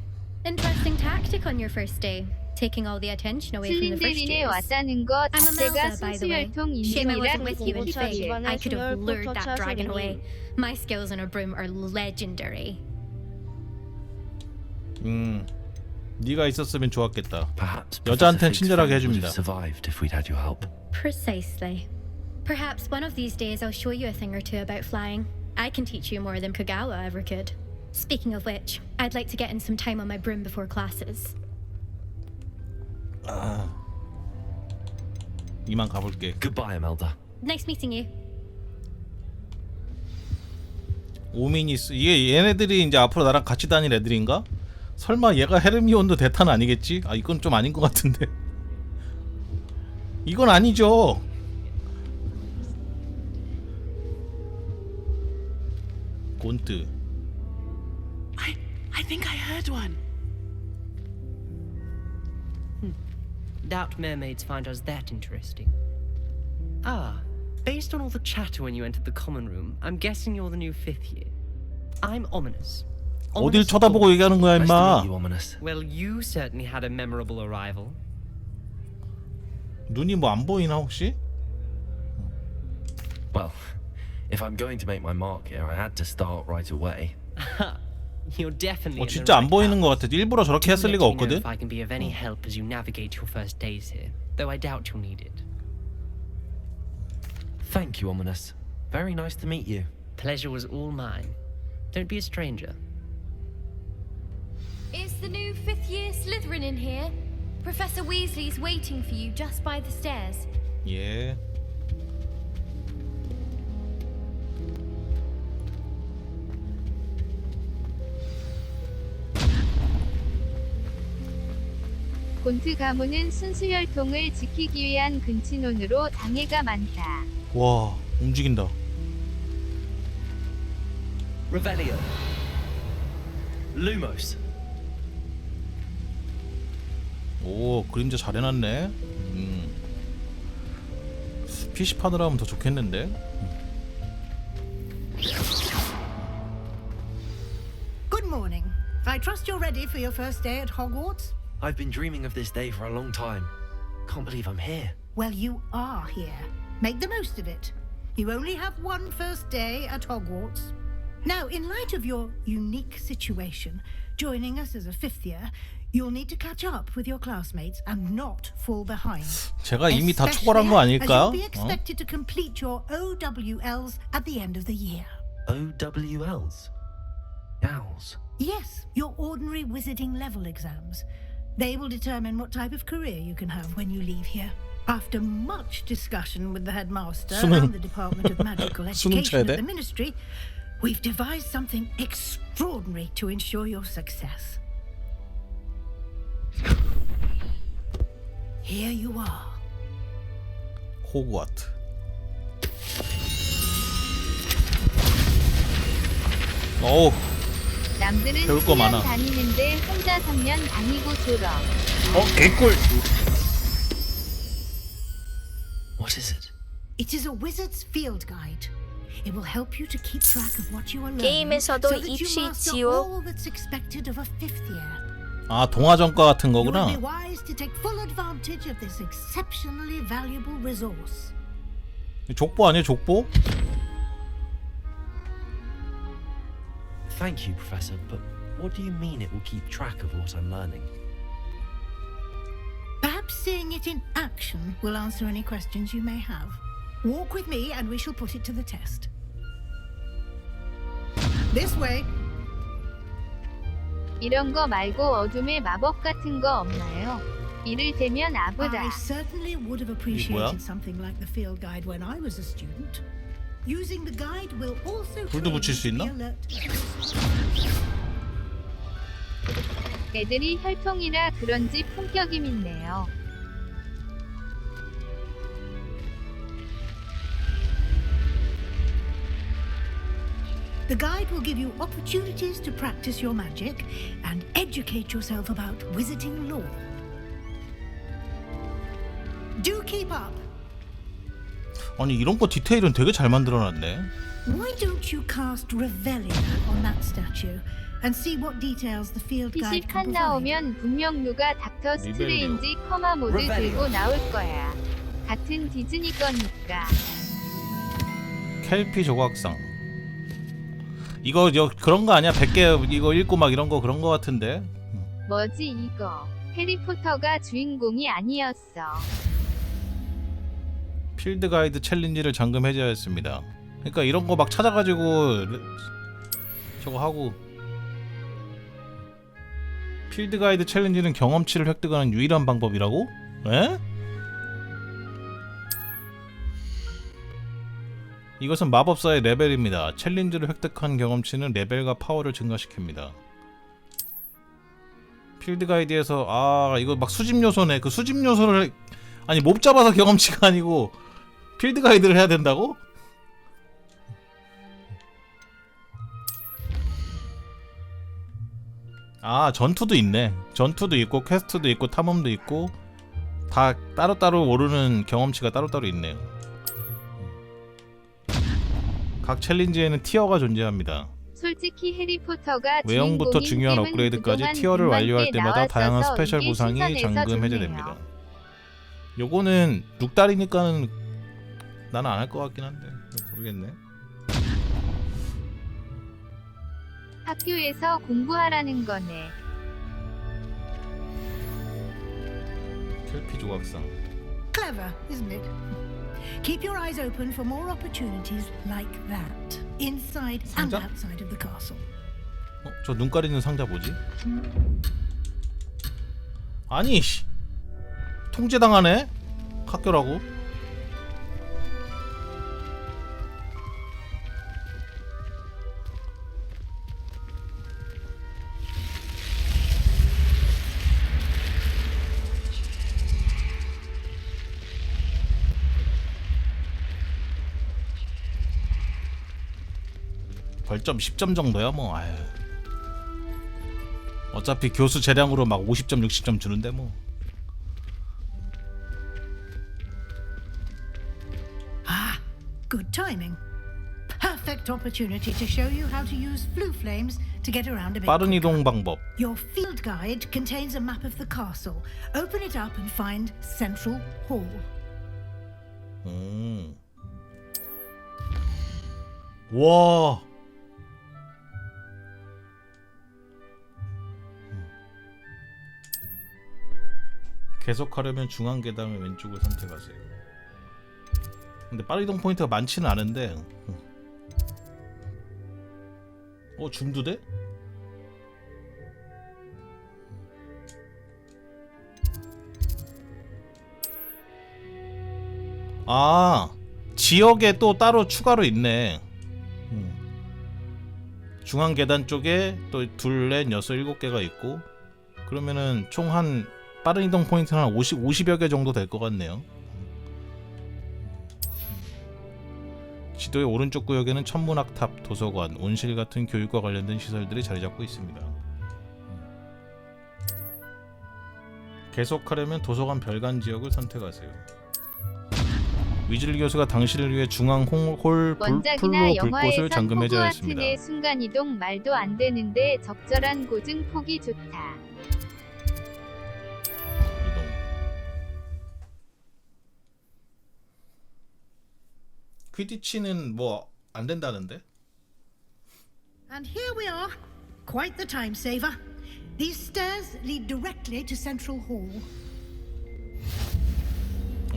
Interesting tactic on your first day, taking all the attention away from the first 슬린데린에 years. 왔다는 것 I'm 자체가 Amelda, by the way. 순수혈통 Shame I 인증이라 wasn't with you in 그거 Fig. I could have lured 해리포터 that dragon 차소리님. away. My skills on a broom are legendary. 네가 있었으면 좋았겠다. Perhaps 여자한텐 Professor Fig's 친절하게 friend would 해줍니다. have survived if we'd had your help. Precisely. Perhaps one of these days I'll show you a thing or two about flying. I can teach you more than Kagawa ever could. Speaking of which, I'd like to get in some time on my broom before classes. 이만 가볼게. Goodbye, Imelda. Nice meeting you. 오미니스. 이게 얘네들이 이제 앞으로 나랑 같이 다닐 애들인가? 설마 얘가 헤르미온도 대탄 아니겠지? 아 이건 좀 아닌 것 같은데. 이건 아니죠. 곤트. I think I heard one. Doubt mermaids find us that interesting. Ah, based on all the chatter when you entered the common room, I'm guessing you're the new 5th year. I'm Ominous. 어딜 쳐다보고 얘기하는 거야 임마. Well, you certainly had a memorable arrival. 눈이 뭐 안 보이나 혹시? Well, if I'm going to make my mark here, I had to start right away. You're definitely. 진짜 안 보이는 것 같아. 일부러 저렇게 했을 리가 없거든. If I can be of any help as you navigate your first days here, though I doubt you'll need it. Thank you, Ominous. Very nice to meet you. Pleasure was all mine. Don't be a stranger. Is the new 5th year Slytherin in here? Professor Weasley's waiting for you just by the stairs. 예. 곤트 가문은 순수혈통을 지키기 위한 근친혼으로 장애가 많다. 와 움직인다. Revelio. Lumos. 오 그림자 잘 해놨네. PC판으로 하면 더 좋겠는데. Good morning. I trust you're ready for your first day at Hogwarts? I've been dreaming of this day for a long time. Can't believe I'm here. Well, you are here. Make the most of it. You only have one first day at Hogwarts. Now, in light of your unique situation, joining us as a 5th year, you'll need to catch up with your classmates and not fall behind. 제가 이미 다 초월한 거 아닐까요? As you'll be expected to complete your OWLs at the end of the year. OWLs? Owls? Yes, your ordinary wizarding level exams. They will determine what type of career you can have when you leave here. After much discussion with the headmaster and the Department of Magical Education at the Ministry, we've devised something extraordinary to ensure your success. Here you are. 호그와트. 어우. 남들은 배울 거 많아. 7년 다니는데 혼자 3년 다니고 졸업. 개꿀. What is it? It is a wizard's field guide. It will help you to keep track of what you are learning, 게임에서도 so that you 입시 master 지옥. all that's expected of a fifth year. 아, 동화전과 같은 You will 거구나. be wise to take full advantage of this exceptionally valuable resource. 족보 아니에요, 족보? Thank you, Professor, but what do you mean it will keep track of what I'm learning? Perhaps seeing it in action will answer any questions you may have. Walk with me and we shall put it to the test. This way. 이런 거 말고 어둠의 마법 같은 거 없나요? 이를테면 아브다. I certainly would have appreciated something like the field guide when I was a student. Using the guide will also 불도 붙일 수 있나? 애들이 혈통이라 그런지 품격임 있네요. The guide will give you opportunities to practice your magic and educate yourself about wizarding lore. Do keep up. 아니 이런 거 디테일은 되게 잘 만들어놨네. Why don't you cast Revelia on that statue and see what details the field guide can PC8 provide? 나오면 분명 누가 닥터 스트레인지 커마 모드 들고 나올 거야. 같은 디즈니 거니까. 켈피 조각상. 이거 그런 거 아니야? 100개 이거 읽고 막 이런 거 그런 거 같은데. 뭐지 이거? 해리포터가 주인공이 아니었어. 필드 가이드 챌린지를 잠금 해제하였습니다. 그러니까 이런 거 막 찾아가지고 저거 하고. 필드 가이드 챌린지는 경험치를 획득하는 유일한 방법이라고? 에? 이것은 마법사의 레벨입니다. 챌린지를 획득한 경험치는 레벨과 파워를 증가시킵니다. 필드 가이드에서 아 이거 막 수집 요소네. 그 수집 요소를 아니 몹 잡아서 경험치가 아니고 필드 가이드를 해야 된다고? 아 전투도 있네. 전투도 있고 퀘스트도 있고 탐험도 있고 다 따로따로 오르는 경험치가 따로따로 있네요. 각 챌린지에는 티어가 존재합니다. 솔직히 해리포터가 외형부터 중요한 주인공인 업그레이드까지 템은 티어를 완료할 때마다 다양한 나왔어서 스페셜 이게 보상이 신선해서 잠금 좋네요. 해제됩니다. 요거는 6달이니까는 나는 안 할 것 같긴 한데 모르겠네. 학교에서 공부하라는 거네. 켈피 조각상. Clever, isn't it? Keep your eyes open for more opportunities like that, inside and 상자? outside of the castle. 저 눈 가리는 상자 뭐지? 아니 씨 통제당하네? 학교라고? 벌점 10점 정도야 뭐. 아유. 어차피 교수 재량으로 막 50점 60점 주는데 뭐. Ah, good timing. Perfect opportunity to show you how to use flue flames to get around a bit 빠른 quicker. 이동 방법. Your field guide contains a map of the castle. Open it up and find Central Hall. 와. 계속하려면 중앙 계단을 왼쪽을 선택하세요. 근데 빠른 이동 포인트가 많지는 않은데. 줌도 돼? 아 지역에 또 따로 추가로 있네. 중앙 계단 쪽에 또 둘, 넷, 여섯, 일곱 개가 있고 그러면은 총 한 빠른 이동 포인트는 한 50여 개 정도 될 것 같네요. 지도의 오른쪽 구역에는 천문학탑, 도서관, 온실 같은 교육과 관련된 시설들이 자리 잡고 있습니다. 계속하려면 도서관 별관 지역을 선택하세요. 위즐리 교수가 당신을 위해 중앙 홀 풀로 원작이나 불꽃을 잠금해 호그와트 제하였습니다. 내 순간이동 말도 안 되는데 적절한 고증 폭이 좋다. 퀴디치는 뭐 안 된다는데? And here we are. Quite the time saver. These stairs lead directly to Central Hall.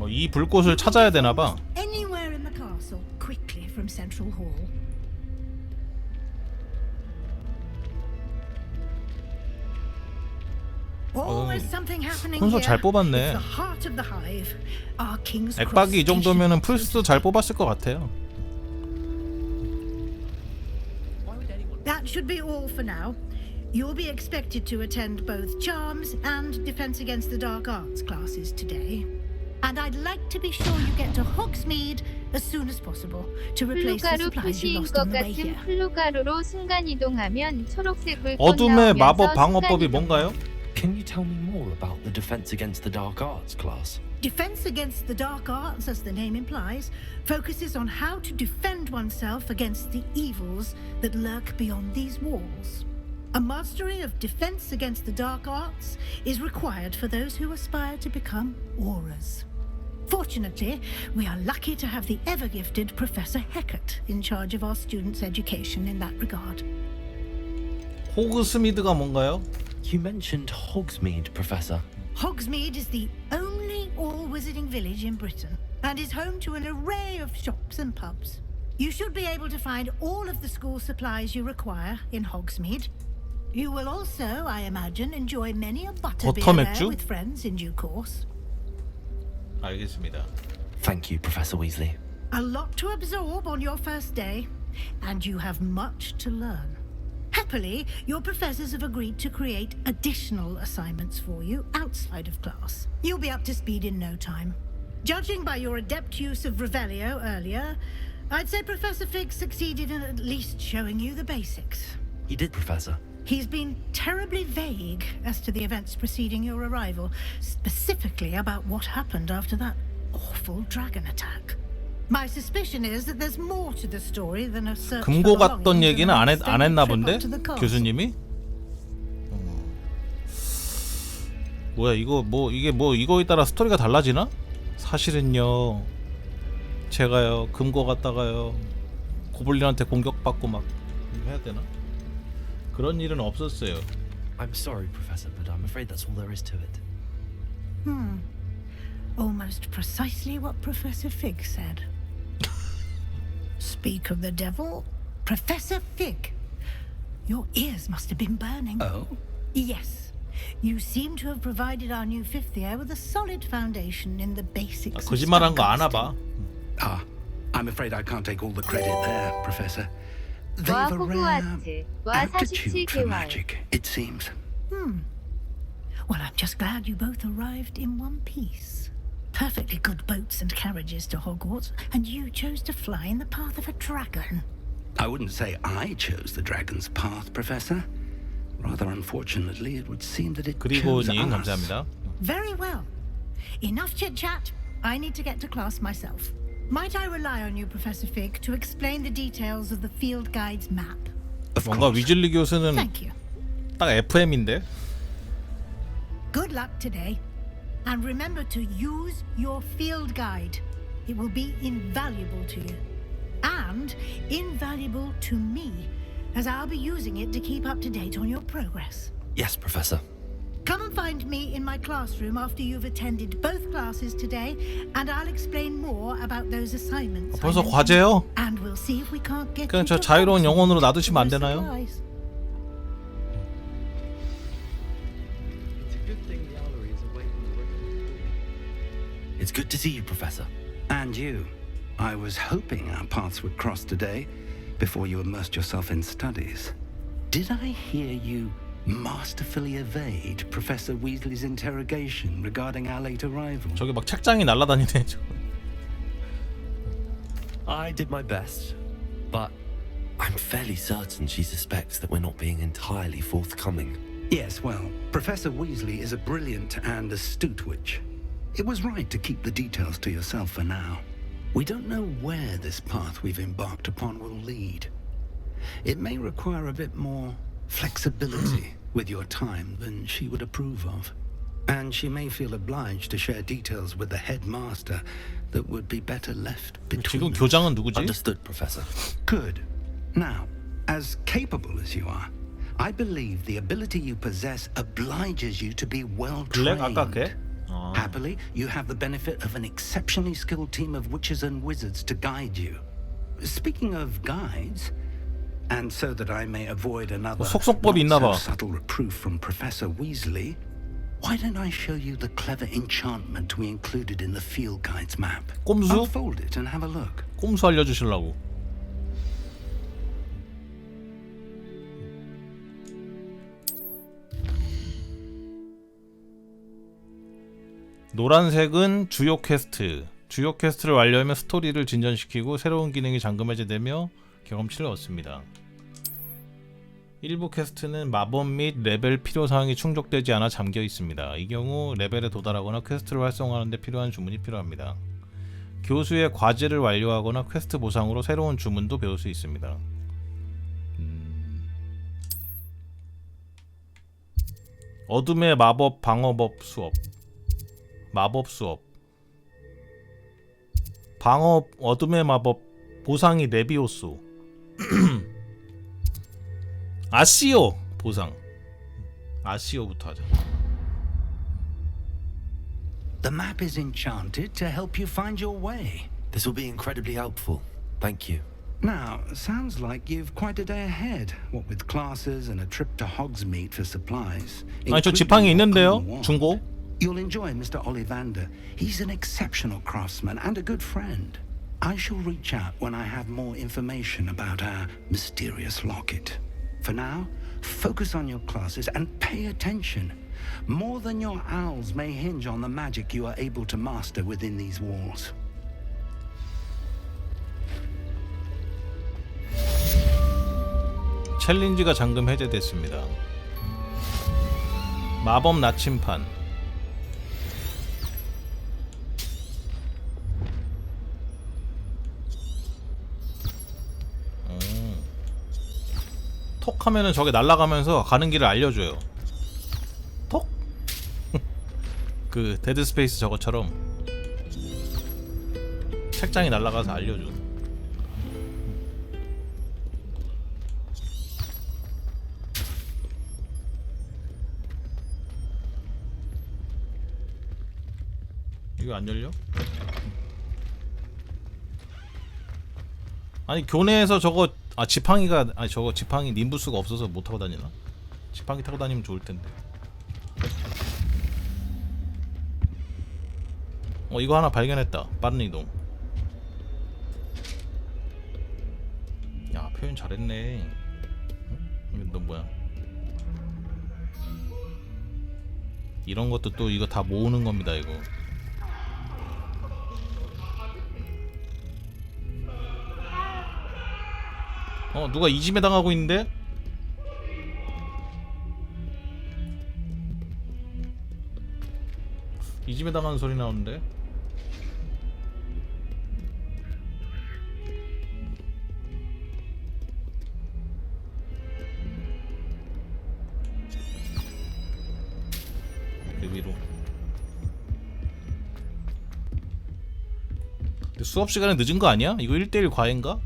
이 불꽃을 찾아야 되나 봐. Anywhere in the castle quickly from Central Hall. Always something happening 순서 here. 잘 뽑았네. It's the heart of the hive. Our King's 액박이 이 정도면은 플스도 잘 뽑았을 것 같아요. That should be all for now. You'll be expected to attend both Charms and Defense Against the Dark Arts classes today. And I'd like to be sure you get to Hogsmeade as soon as possible to replace the 플루가루 supplies you 표시인 lost 것 on the way 같은 here. 플루가루로 순간 이동하면 초록색 불꽃 어둠의 나오면서 마법 방어법이 순간 뭔가요? Can you tell me more about the Defense Against the Dark Arts class? Defense Against the Dark Arts, as the name implies, focuses on how to defend oneself against the evils that lurk beyond these walls. A mastery of Defense Against the Dark Arts is required for those who aspire to become Aurors. Fortunately, we are lucky to have the ever-gifted Professor Hecat in charge of our students' education in that regard. 호그스미드가 뭔가요? You mentioned Hogsmeade, Professor. Hogsmeade is the only all-wizarding village in Britain and is home to an array of shops and pubs. You should be able to find all of the school supplies you require in Hogsmeade. You will also, I imagine, enjoy many a butterbeer there with friends in due course. 알겠습니다. Thank you, Professor Weasley. A lot to absorb on your first day, and you have much to learn. Happily, your professors have agreed to create additional assignments for you outside of class. You'll be up to speed in no time. Judging by your adept use of Revelio earlier, I'd say Professor Fig succeeded in at least showing you the basics. He did, Professor. He's been terribly vague as to the events preceding your arrival, specifically about what happened after that awful dragon attack. My suspicion is that there's more to the story than a search for 금고 갔던 belongings 얘기는 and 안 했나 본데? trip up to the castle. 교수님이? 뭐야 이거에 따라 스토리가 달라지나? 사실은요 제가요 금고 갔다가요 고블린한테 공격받고 막 해야 되나? 그런 일은 없었어요. I'm sorry, Professor, but I'm afraid that's all there is to it. Almost precisely what Professor Fig said. Speak of the devil, Professor Fig. Your ears must have been burning. Oh? Yes. You seem to have provided our new fifth year with a solid foundation in the basics. 거짓말한 거 아나 봐. I'm afraid I can't take all the credit there, Professor. They've 와 a rare 호그와트 와 aptitude for 47개월. magic, it seems. Well, I'm just glad you both arrived in one piece. Perfectly good boats and carriages to Hogwarts, and you chose to fly in the path of a dragon. I wouldn't say I chose the dragon's path, Professor. Rather unfortunately, it would seem that it chose 그리고님 us. 감사합니다. Very well. Enough chit-chat. I need to get to class myself. Might I rely on you, Professor Fig, to explain the details of the field guide's map? 뭔가 위즐리 교수는 Thank you. 딱 FM인데. Good luck today. And remember to use your field guide. It will be invaluable to you. And invaluable to me, as I'll be using it to keep up to date on your progress. Yes, Professor. Come and find me in my classroom after you've attended both classes today, and I'll explain more about those assignments. 벌써 과제요? And we'll see if we can't get 그냥 you 저 to 자유로운 Hogsmeade 영혼으로 놔두시면 안 for 되나요? supplies. It's good to see you, Professor. And you. I was hoping our paths would cross today before you immersed yourself in studies. Did I hear you masterfully evade Professor Weasley's interrogation regarding our late arrival. 저기 막 책장이 날아다니네. I did my best, but I'm fairly certain she suspects that we're not being entirely forthcoming. Yes, well, Professor Weasley is a brilliant and astute witch. It was right to keep the details to yourself for now. We don't know where this path we've embarked upon will lead. It may require a bit more flexibility with your time than she would approve of. And she may feel obliged to share details with the headmaster that would be better left between 지금 교장은 누구지? Understood, Professor. Good. Now, as capable as you are, I believe the ability you possess obliges you to be well 블랙 trained. 아까 걔? Happily, you have the benefit of an exceptionally skilled team of witches and wizards to guide you. Speaking of guides, and so that I may avoid another 속성법이 있나 봐. not so subtle reproof from Professor Weasley, why don't I show you the clever enchantment we included in the field guide's map? 꼼수? Unfold it and have a look. 꼼수 알려주실라고. 노란색은 주요 퀘스트. 주요 퀘스트를 완료하면 스토리를 진전시키고 새로운 기능이 잠금 해제되며 경험치를 얻습니다. 일부 퀘스트는 마법 및 레벨 필요사항이 충족되지 않아 잠겨 있습니다. 이 경우 레벨에 도달하거나 퀘스트를 활성화하는 데 필요한 주문이 필요합니다. 교수의 과제를 완료하거나 퀘스트 보상으로 새로운 주문도 배울 수 있습니다. 어둠의 마법 방어법 수업. 마법 수업. 방어 어둠의 마법 보상이 레비오스. 아시오 보상. 아시오부터 하자. The map is enchanted to help you find your way. This will be incredibly helpful. Thank you. Now, sounds like you've quite a day ahead. What with classes and a trip to Hogsmeade for supplies. 아니 저 지팡이 있는데요. 중고. You'll enjoy Mr. Ollivander. He's an exceptional craftsman and a good friend. I shall reach out when I have more information about our mysterious locket. For now, focus on your classes and pay attention. More than your owls may hinge on the magic you are able to master within these walls. 챌린지가 잠금 해제됐습니다. 마법 나침판. 톡 하면은 저게 날아가면서 가는 길을 알려줘요. 톡? 그 데드 스페이스 저것처럼 책장이 날아가서 알려줘. 이거 안 열려? 아니 교내에서 저거 지팡이가 저거 지팡이 님부스가 없어서 못 타고 다니나? 지팡이 타고 다니면 좋을 텐데. 이거 하나 발견했다. 빠른 이동. 야 표현 잘했네. 응? 너 뭐야? 이런 것도 또 이거 다 모으는 겁니다 이거. 누가 이지매 당하고 있는데? 이지매 당하는 소리 나오는데? 그 위로. 근데 수업 시간에 늦은 거 아니야? 이거 1대1 과외인가?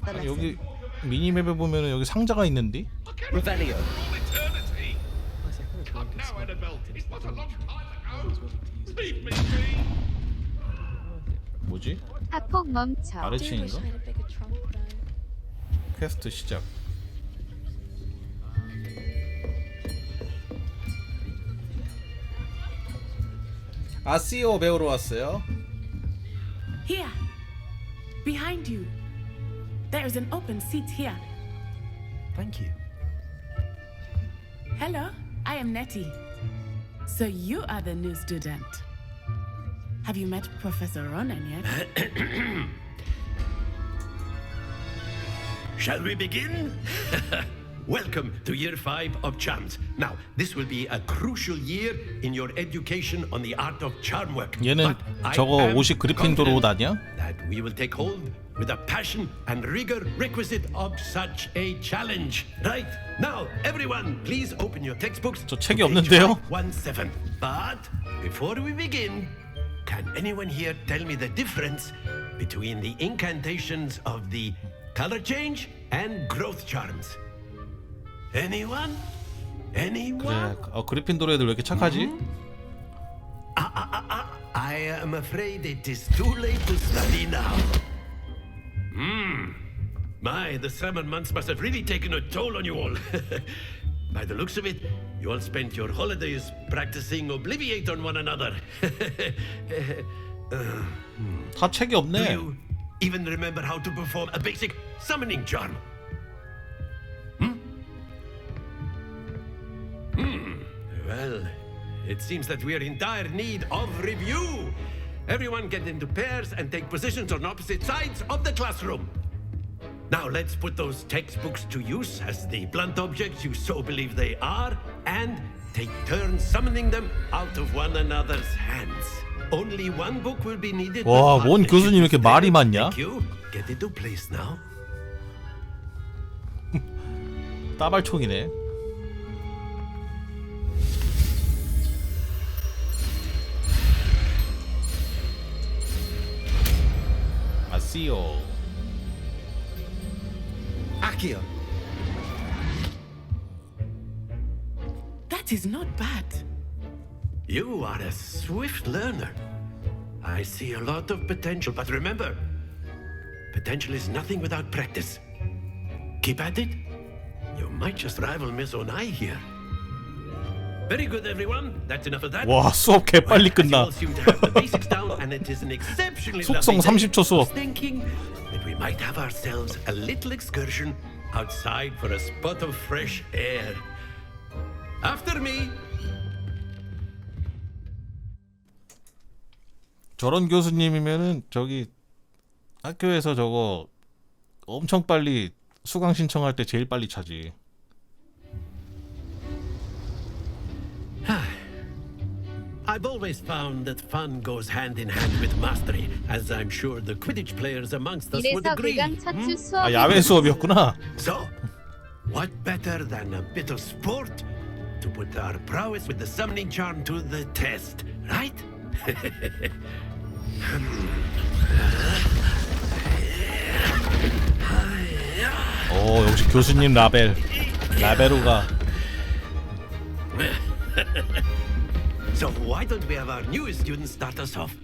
아니, 여기 미니맵에 보면은 여기 상자가 있는데? Revelio. 뭐지? 학폭 멈춰. 아래층인가? 퀘스트 시작. 아시오 배우러 왔어요. Here, behind you. There is an open seat here. Thank you. Hello, I am Nettie. So you are the new student. Have you met Professor Ronan yet? Shall we begin? Welcome to year 5 of charms. Now, this will be a crucial year in your education on the art of charm work. 얘는 저거 옷이 그리핀도르 옷 아니야? That we will take hold with the passion and rigor requisite of such a challenge. Right? Now, everyone, please open your textbooks. 저 책이 없는데요? 17. But before we begin, can anyone here tell me the difference between the incantations of the color change and growth charms? Anyone? Anyone? 그래. 그리핀도르 애들 왜 이렇게 착하지? I am afraid it is too late to study now. My, the summer months must have really taken a toll on you all. By the looks of it, you all spent your holidays practicing Obliviate on one another. 다 책이 없네. Do you even remember how to perform a basic summoning charm? Well, it seems that we are in dire need of review. Everyone get into pairs and take positions on opposite sides of the classroom. Now let's put those textbooks to use as the blunt objects you so believe they are, and take turns summoning them out of one another's hands. Only one book will be needed. 와, 뭔 교수님 이렇게 말이 많냐? Thank you. Get into place now. 따발총이네. 아시오. Accio. That is not bad. You are a swift learner. I see a lot of potential, but remember, potential is nothing without practice. Keep at it. You might just rival Miss Onai here. Very good, everyone. That's enough of that. 와, 수업 개 빨리 끝나. 속성 30초 수업. Thinking that we might have ourselves a little excursion outside for a spot of fresh air. After me. 저런 교수님이면은 저기 학교에서 저거 엄청 빨리 수강 신청할 때 제일 빨리 차지. I've always found that fun goes hand in hand with mastery, as I'm sure the Quidditch players amongst us would 이래서 agree. 그간 첫 주 수업이 야외 수업이었구나. So, what better than a bit of sport to put our prowess with the summoning charm to the test, right? 오, 역시 교수님 라벨루가. So why don't we have our newest student start us off?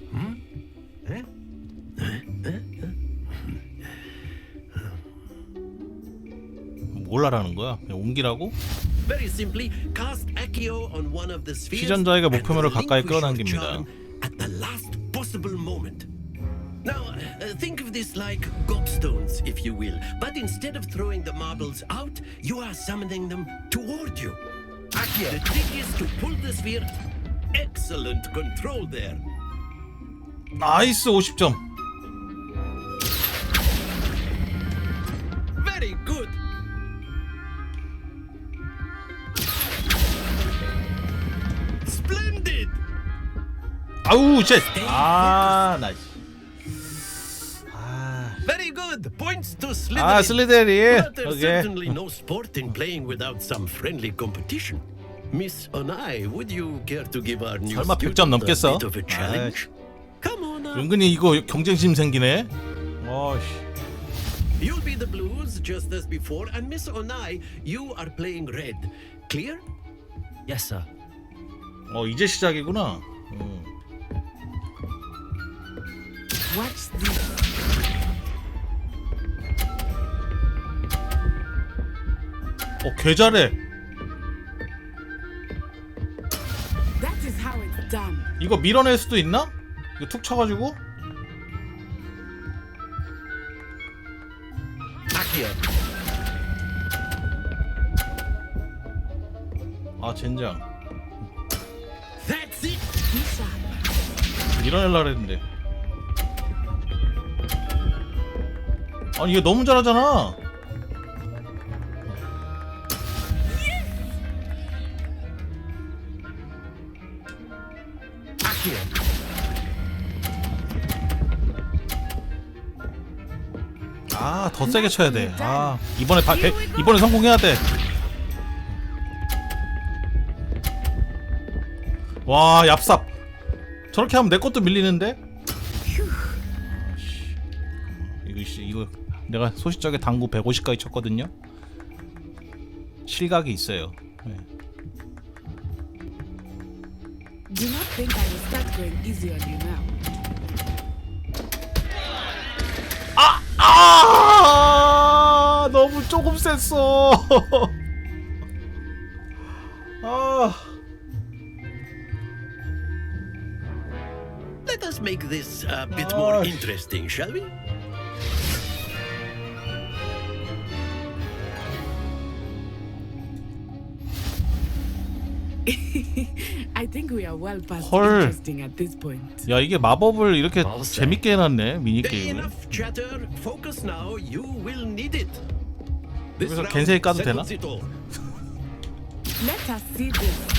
뭘 하라는 거야? 그냥 옮기라고? Very simply, cast Accio on one of the spheres. 시전자에게 목표물을 가까이 끌어당깁니다. At the last possible moment. Now, think of this like gobstones, if you will. But instead of throwing the marbles out, you are summoning them toward you. Accio. The trick is to pull the sphere. Excellent control there. 나이스 50점. Very good. Splendid. 아우 쉣. 나. Very good. Points to Slytherin. 슬리데린. But there's certainly no sport in playing without some friendly competition. Miss Onai, would you care to give our new 설마 100점 student 넘겠어? a bit of a challenge? Come on now. 은근히 이거 경쟁심 생기네. You'll be the blues just as before, and Miss Onai, you are playing red. Clear? Yes, sir. 이제 시작이구나. What's this? 개 잘해. That That is how it's done. 이거 밀어낼 수도 있나? 이거 툭 쳐가지고? 아 젠장. That's it. 밀어낼라 그랬는데. 아니 이게 너무 잘하잖아. 아, 더 세게 쳐야 돼. 아, 이번에 성공해야 돼. 와, 얍삽. 저렇게 하면 내 것도 밀리는데? 이거 내가 소시적에 당구 150까지 쳤거든요. 실각이 있어요. 네. Do not think I will start going easy on you now. 너무 조금 셌어. Let us make this a bit more interesting, shall we? I think we are well past 헐. interesting at this point. 야, 이게 마법을 이렇게 재밌게 해놨네, 미니게임을. Enough chatter. Focus now. You will need it. This 여기서 round 겐세이 까도 되나? settles it all. Let us see this.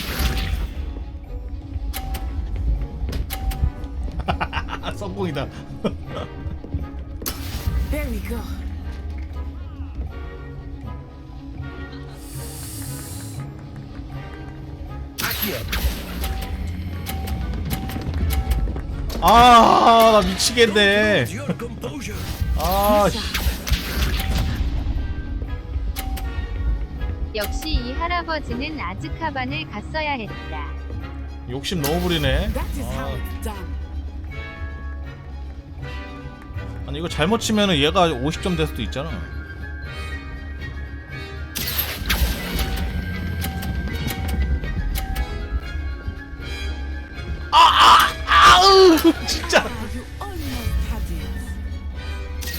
성공이다. There we go. 아, 나 미치겠네. 아, 역시 이 할아버지는 아즈카반을 갔어야 했다. 욕심 너무 부리네. That is how it's done. 아니 이거 잘못 치면은 얘가 50점 될 수도 있잖아. 아우 진짜. You almost had it.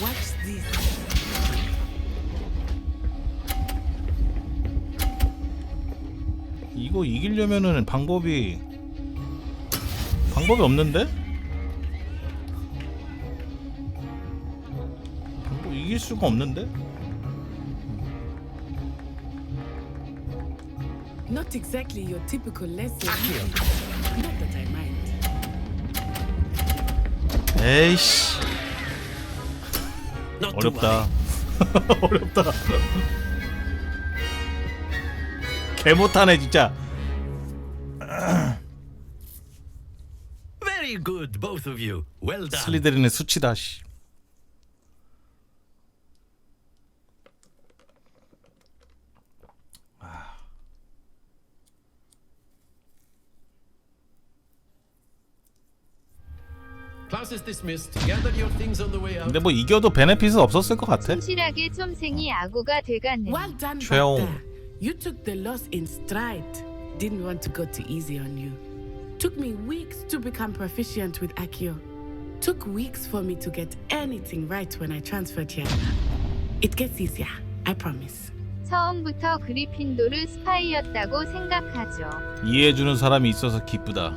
Watch this. 이거 이기려면은 방법이 없는데? 방법 이길 수가 없는데? Not exactly your typical lesson. Not that I mind. 에이씨. 어렵다. 어렵다. 개 못하네 진짜. Very good, both of you. Well done. 슬리데린의 수치다 씨. Class is dismissed. Gather your things on the way out. 근데 뭐 이겨도 베네핏은 없었을 것 같아. 충실하게 쫌생이 아구가 돼가네. Well done, 최영. Doctor. You took the loss in stride. Didn't want to go too easy on you. Took me weeks to become proficient with Akio. Took weeks for me to get anything right when I transferred here. It gets easier, I promise. 처음부터 그리핀도르 스파이였다고 생각하죠. 이해해주는 사람이 있어서 기쁘다.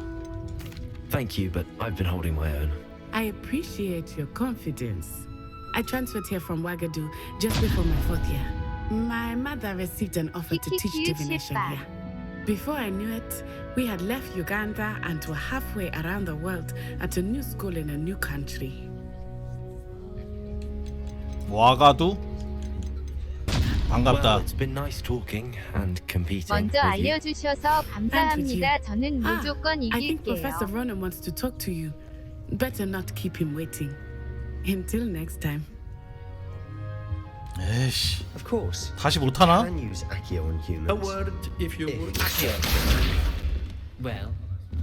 Thank you, but I've been holding my own. I appreciate your confidence. I transferred here from Wagadu just before my 4th year. My mother received an offer to teach divination here. Before I knew it, we had left Uganda and were halfway around the world at a new school in a new country. 와가두? 반갑다. Well, it's been nice talking and competing 먼저 with you. 알려주셔서 감사합니다. 저는 무조건 I think 이길게요. Professor Ronan wants to talk to you. Better not keep him waiting. Until next time. 에이씨. Of course. 다시 못하나? Can use Accio on humans. A word, if you would. Well,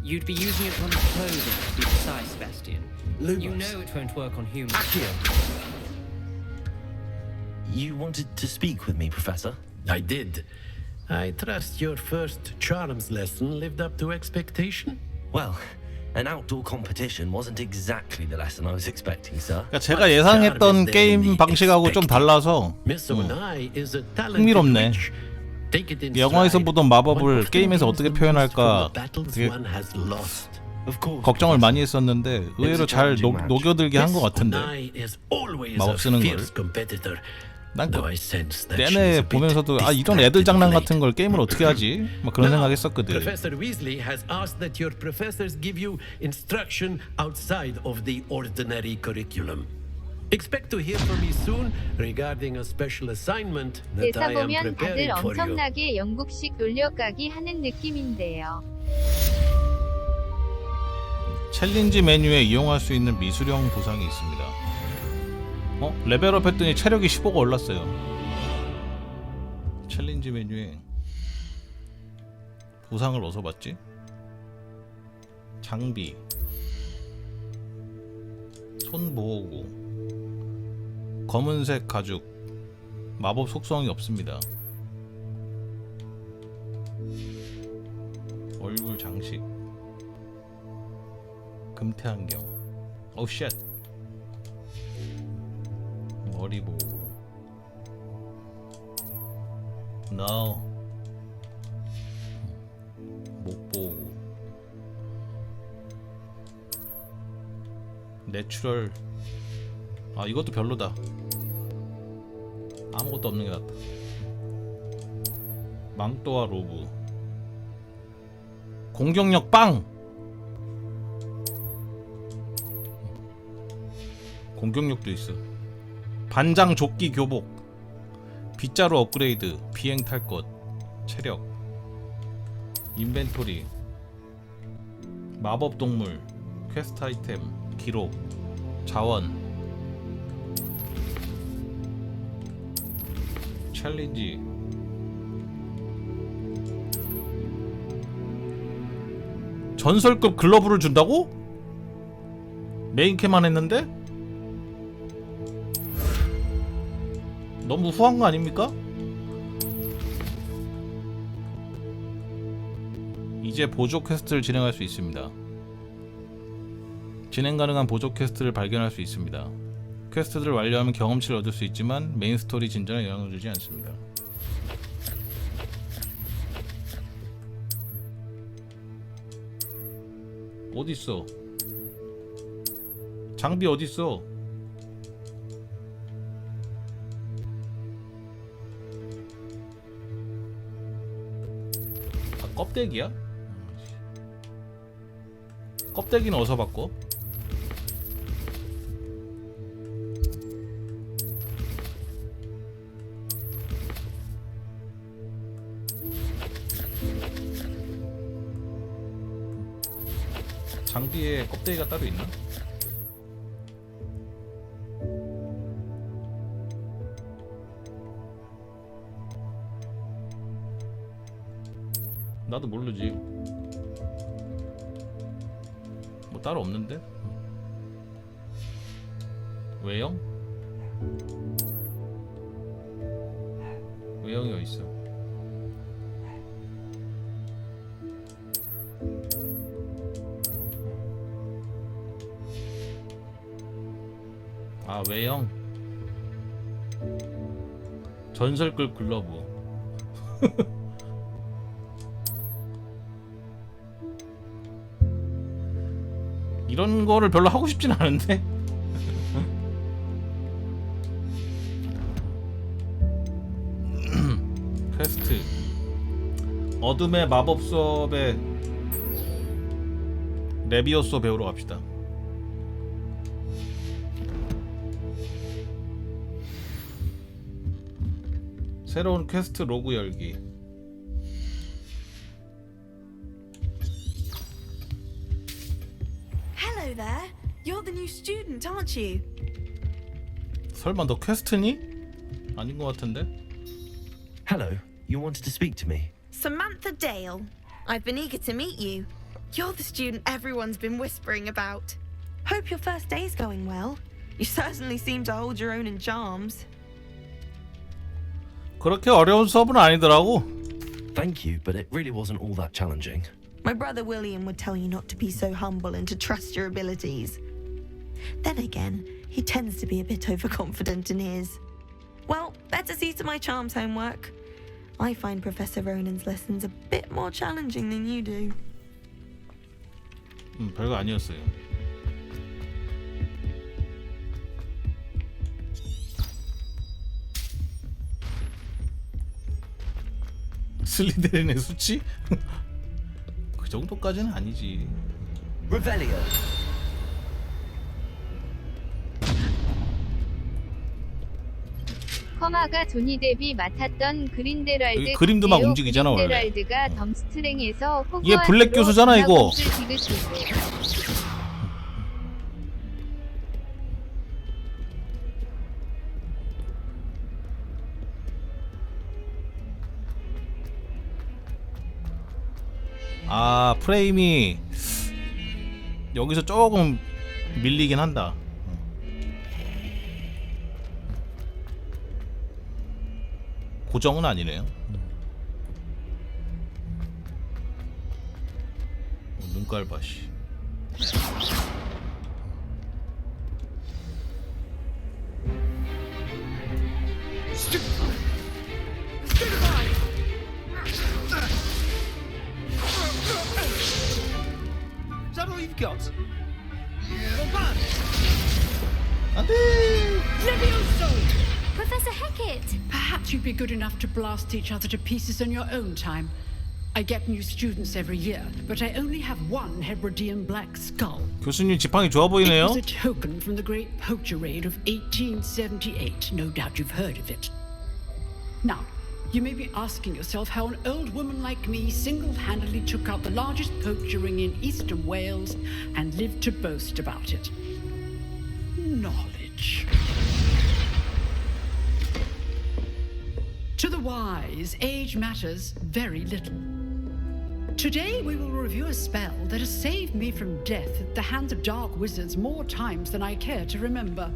you'd be using it on clothing to be precise, Sebastian. You know it won't work on humans. You wanted to speak with me, Professor? I did. I trust your first charms lesson lived up to expectation? Well, an outdoor competition wasn't exactly the lesson I was expecting, sir. 그러니까 제가 예상했던 게임 방식하고 좀 달라서 흥미롭네. 영화에서 보던 마법을 게임에서 어떻게 표현할까 되게 걱정을 많이 했었는데 의외로 잘 녹여들게 한 것 같은데 마법 쓰는 걸. 난 내내 보면서도 아 이런 애들 장난 같은 걸 게임을 어떻게 하지? 막 그런 생각했었거든. Professor Weasley has asked that your professors give you instruction outside of the ordinary curriculum. Expect to hear from me soon regarding a special assignment that 대사 I am 보면 다들 preparing for you. 엄청나게 영국식 돌려가기 하는 느낌인데요. 챌린지 메뉴에 이용할 수 있는 미수령 보상이 있습니다. 레벨업 했더니 체력이 15가 올랐어요. 챌린지 메뉴에 보상을 어디서 받지? 장비, 손보호구, 검은색 가죽, 마법 속성이 없습니다. 얼굴 장식, 금태 안경. 오 쉣. 머리 보호구. No. 목 보호구. 내추럴. 아 이것도 별로다. 아무것도 없는 게 낫다. 망토와 로브. 공격력 빵. 공격력도 있어. 반장 조끼 교복. 빗자루 업그레이드. 비행 탈 것. 체력. 인벤토리. 마법 동물. 퀘스트 아이템. 기록. 자원. 챌린지. 전설급 글러브를 준다고? 메인캐만 했는데? 너무 후한 거 아닙니까? 이제 보조 퀘스트를 진행할 수 있습니다. 진행 가능한 보조 퀘스트를 발견할 수 있습니다. 퀘스트를 완료하면 경험치를 얻을 수 있지만 메인 스토리 진전에 영향을 주지 않습니다. 어딨어? 장비 어딨어? 아, 껍데기야? 껍데기는 어디서 바꿔? 장비에 껍데기가 따로 있나? 나도 모르지. 뭐 따로 없는데? 외형? 외형이 어딨어? 아 외형 전설급 글러브. 이런 거를 별로 하고 싶진 않은데. 퀘스트 어둠의 마법 수업에 레비오소 배우러 갑시다. 새로운 퀘스트 로그 열기. Hello there. You're the new student, aren't you? 설마 너 퀘스트니? 아닌 것 같은데? Hello, you wanted to speak to me? Samantha Dale. I've been eager to meet you. You're the student everyone's been whispering about. Hope your first day's going well. You certainly seem to hold your own in charms. 그렇게 어려운 수업은 아니더라고. Thank you, but it really wasn't all that challenging. My brother William would tell you not to be so humble and to trust your abilities. Then again, he tends to be a bit overconfident in his. Well, better see to my charms homework. I find Professor Ronan's lessons a bit more challenging than you do. 별거 아니었어요. 슬리데린의 수치? 그 정도까지는 아니지. Revelio. 커마가 조니 데비 맡았던 그린데랄드 그림도 막 움직이잖아, 원래. 그린데랄드가 덤스트랭에서 얘 블랙 교수잖아, 이거. 아, 프레임이 여기서 조금 밀리긴 한다. 고정은 아니네요. 눈깔 봐, 씨. Is that all you've got? Levioso! Professor Hecat! Perhaps you'd be good enough to blast each other to pieces in your own time. I get new students every year, but I only have one Hebridean black skull. 교수님 지팡이 좋아 보이네요. It was a token from the Great Poacher Raid of 1878. No doubt you've heard of it. Now, you may be asking yourself how an old woman like me single-handedly took out the largest poacher ring in eastern Wales and lived to boast about it. Knowledge. To the wise, age matters very little. Today we will review a spell that has saved me from death at the hands of dark wizards more times than I care to remember.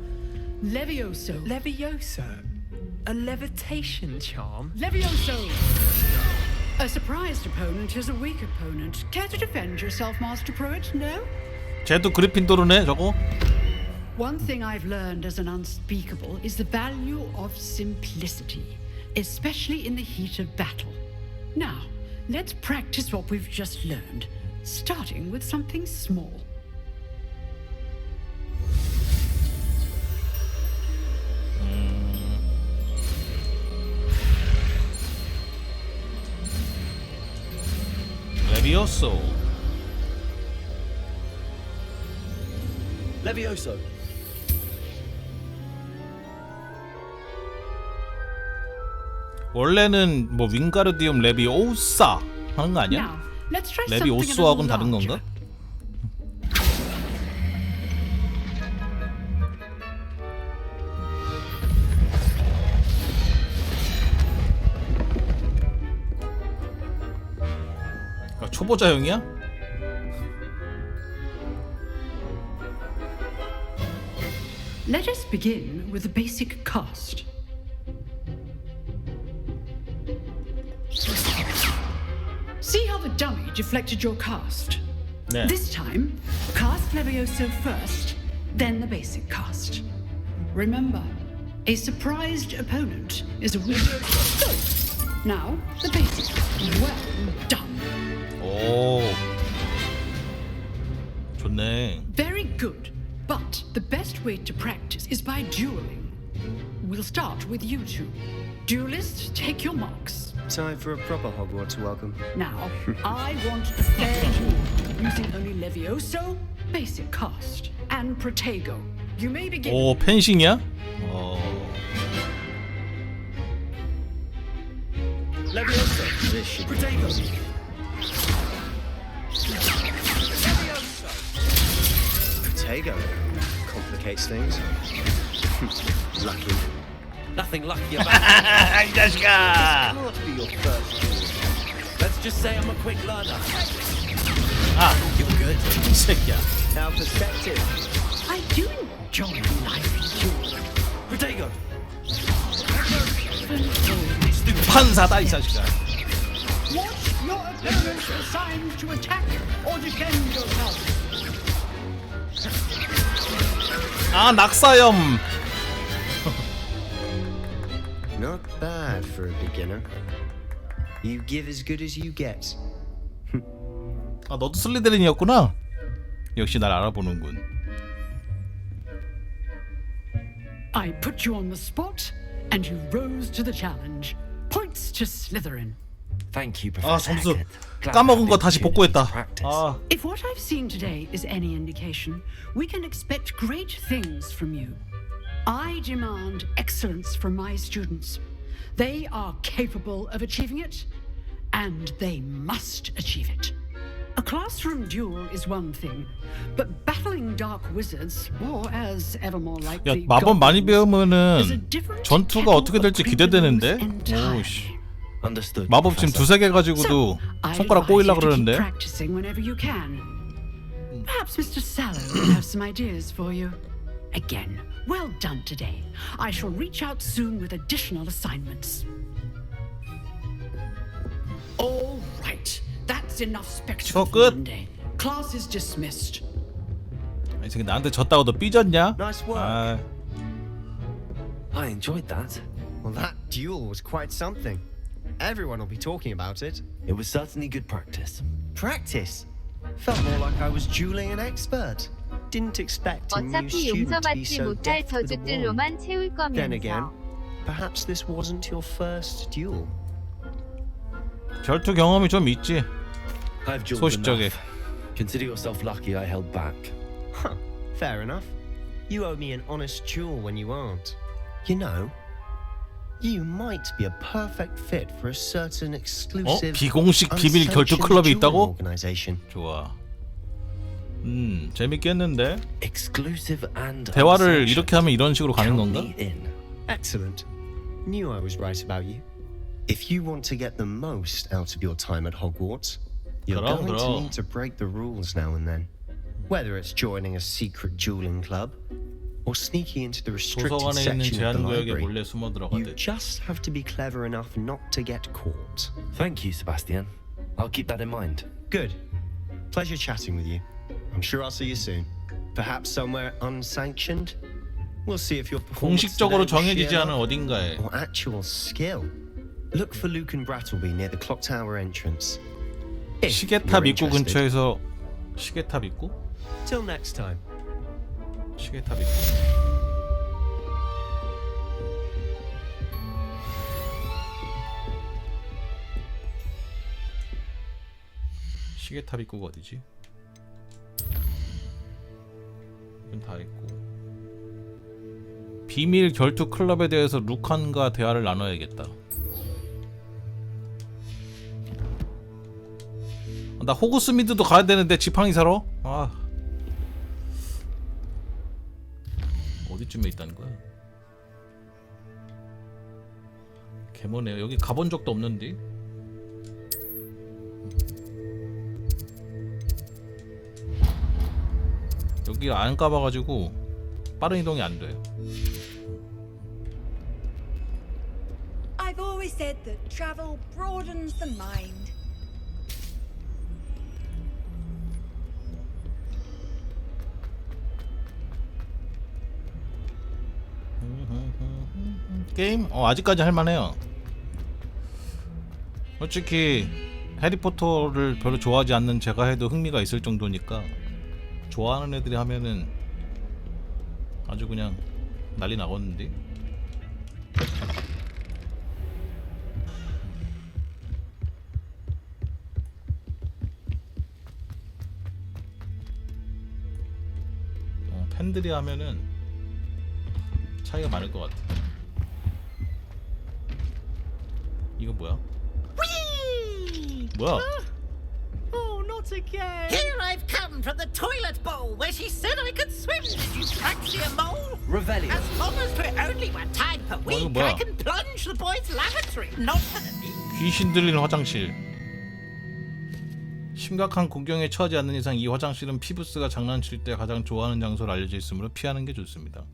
Levioso. Levioso? A levitation charm? Levioso! A surprised opponent is a weak opponent. Care to defend yourself, Master Pruitt? No? 쟤도 그리핀도르네, 저거. One thing I've learned as an unspeakable is the value of simplicity, especially in the heat of battle. Now, let's practice what we've just learned, starting with something small. Levioso. Levioso. 원래는 뭐 윙가르디움 레비오사 하는 거 아니야? 레비오스하고는 다른 건가? 아, 초보자형이야? Let us begin with the basic cast. See how the dummy deflected your cast? 네. This time, cast Levioso first, then the basic cast. Remember, a surprised opponent is a wizard. Good. Now, the basic. Well done. 오, 좋네. Very good. But the best way to practice is by dueling. We'll start with you two. Duelists, take your marks. Time for a proper Hogwarts welcome. Now, I want a fair duel, using only Levioso, basic cast, and Protego. You may begin. 오, 펜싱이야? Levioso position. Protego. Protego complicates things. Lucky. Nothing lucky about it. 이 자식아! Can't be your first duel. Let's just say I'm a quick learner. 아, You're good. 이 새끼야. Now perspective. I do enjoy life duel. Protego. 판사다, 이 자식아. opponents assigned to attack or defend yourself. 아, 낙사염. Not bad for a beginner. You give as good as you get. 아, 너도 슬리데린이었구나. 역시 날 알아보는군. I put you on the spot, and you rose to the challenge. Points to Slytherin. Thank you, 아, Professor 점수 Hackett. 까먹은 거 다시 복구했다. 아, If what I've seen today is any indication, we can expect great things from you. I demand excellence from my students. They are capable of achieving it, and they must achieve it. A classroom duel is one thing, but battling dark wizards, or as ever more 야, likely, 마법 많이 goblins, 배우면은 is a different 전투가 어떻게 될지 기대되는데. 오씨. 마법 지금 두세 개 가지고도 손가락 꼬이려 그러는데. Practicing whenever you can. Perhaps Mr. Sallow will have some ideas for you. Again, well done today. I shall reach out soon with additional assignments. All right, that's enough spectacle for Monday. Class is dismissed. 이 새끼 나한테 졌다고 너 삐졌냐? Nice work. 아, I enjoyed that. Well, that duel was quite something. Everyone will be talking about it. It was certainly good practice. Practice? Felt more like I was dueling an expert. Didn't expect a new 어차피 student to be 용서받지 so 못할 deft with a wand. 저주들로만 채울 Then again, 거면서. perhaps this wasn't your first duel. 결투 경험이 좀 있지. I've dueled 소식적에. enough. Consider yourself lucky I held back. Huh, fair enough. You owe me an honest duel when you aren't. You know, you might be a perfect fit for a certain exclusive 비공식 비밀 결투 클럽이 있다고? organization. 좋아. 재밌겠는데? Exclusive and 대화를 이렇게 하면 이런 식으로 가는 건가? Excellent. Knew I was right about you. If you want to get the most out of your time at Hogwarts, you're going to need to break the rules now and then. Whether it's joining a secret dueling club or sneaking into the restricted 도서관에 있는 section of the 제한 구역에 library, 몰래 숨어 you 들어가듯. just have to be clever enough not to get caught. Thank you, Sebastian. I'll keep that in mind. Good. Pleasure chatting with you. I'm sure I'll see you soon. Perhaps somewhere unsanctioned. We'll see if your performance 공식적으로 today was 정해지지 sheer 않은 luck 어딘가에. or actual skill. Look for Luke and Brattleby near the clock tower entrance. If 시계탑 you're 입구 interested. 근처에서 시계탑 입구? Till next time. 시계탑 입구. 시계탑 입구가 어디지? 이건 다 있고. 비밀 결투 클럽에 대해서 루칸과 대화를 나눠야겠다. 나 호그스미드도 가야 되는데 지팡이 사러? 아, 어디쯤에 있다는 거야? 개머네요. 여기 가본 적도 없는데. 여기 안 가봐가지고 빠른 이동이 안 돼. I've always said that travel broadens the mind. 게임? 아직까지 할만해요. 솔직히 해리포터를 별로 좋아하지 않는 제가 해도 흥미가 있을 정도니까 좋아하는 애들이 하면은 아주 그냥 난리 나겠는데. 팬들이 하면은 차이가 많을 것 같아. 이거 뭐야? 뭐야? Oh, not again. Here I've come from the toilet bowl where she said I could swim. Did you fancy a mole? Revelio. As long as we're only one time per week, 뭐야? I can plunge the boys' lavatory. Not for the 귀신 들리는 화장실. 심각한 공경에 처하지 않는 이상 이 화장실은 피부스가 장난칠 때 가장 좋아하는 장소로 알려져 있으므로 피하는 게 좋습니다.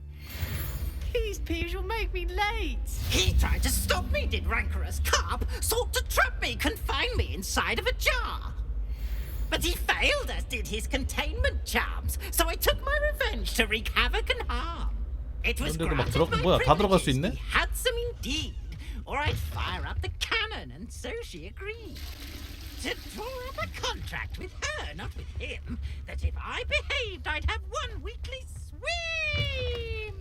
He's These peas will make me late. He tried to stop me, did rancorous carp. Sought to trap me, confine me inside of a jar. But he failed, as did his containment charms. So I took my revenge to wreak havoc and harm. It was granted by 뭐야, 다 들어갈 수 privileges 있네? he had some indeed. Or I'd fire up the cannon, and so she agreed. To draw up a contract with her, not with him, that if I behaved, I'd have one weekly swim.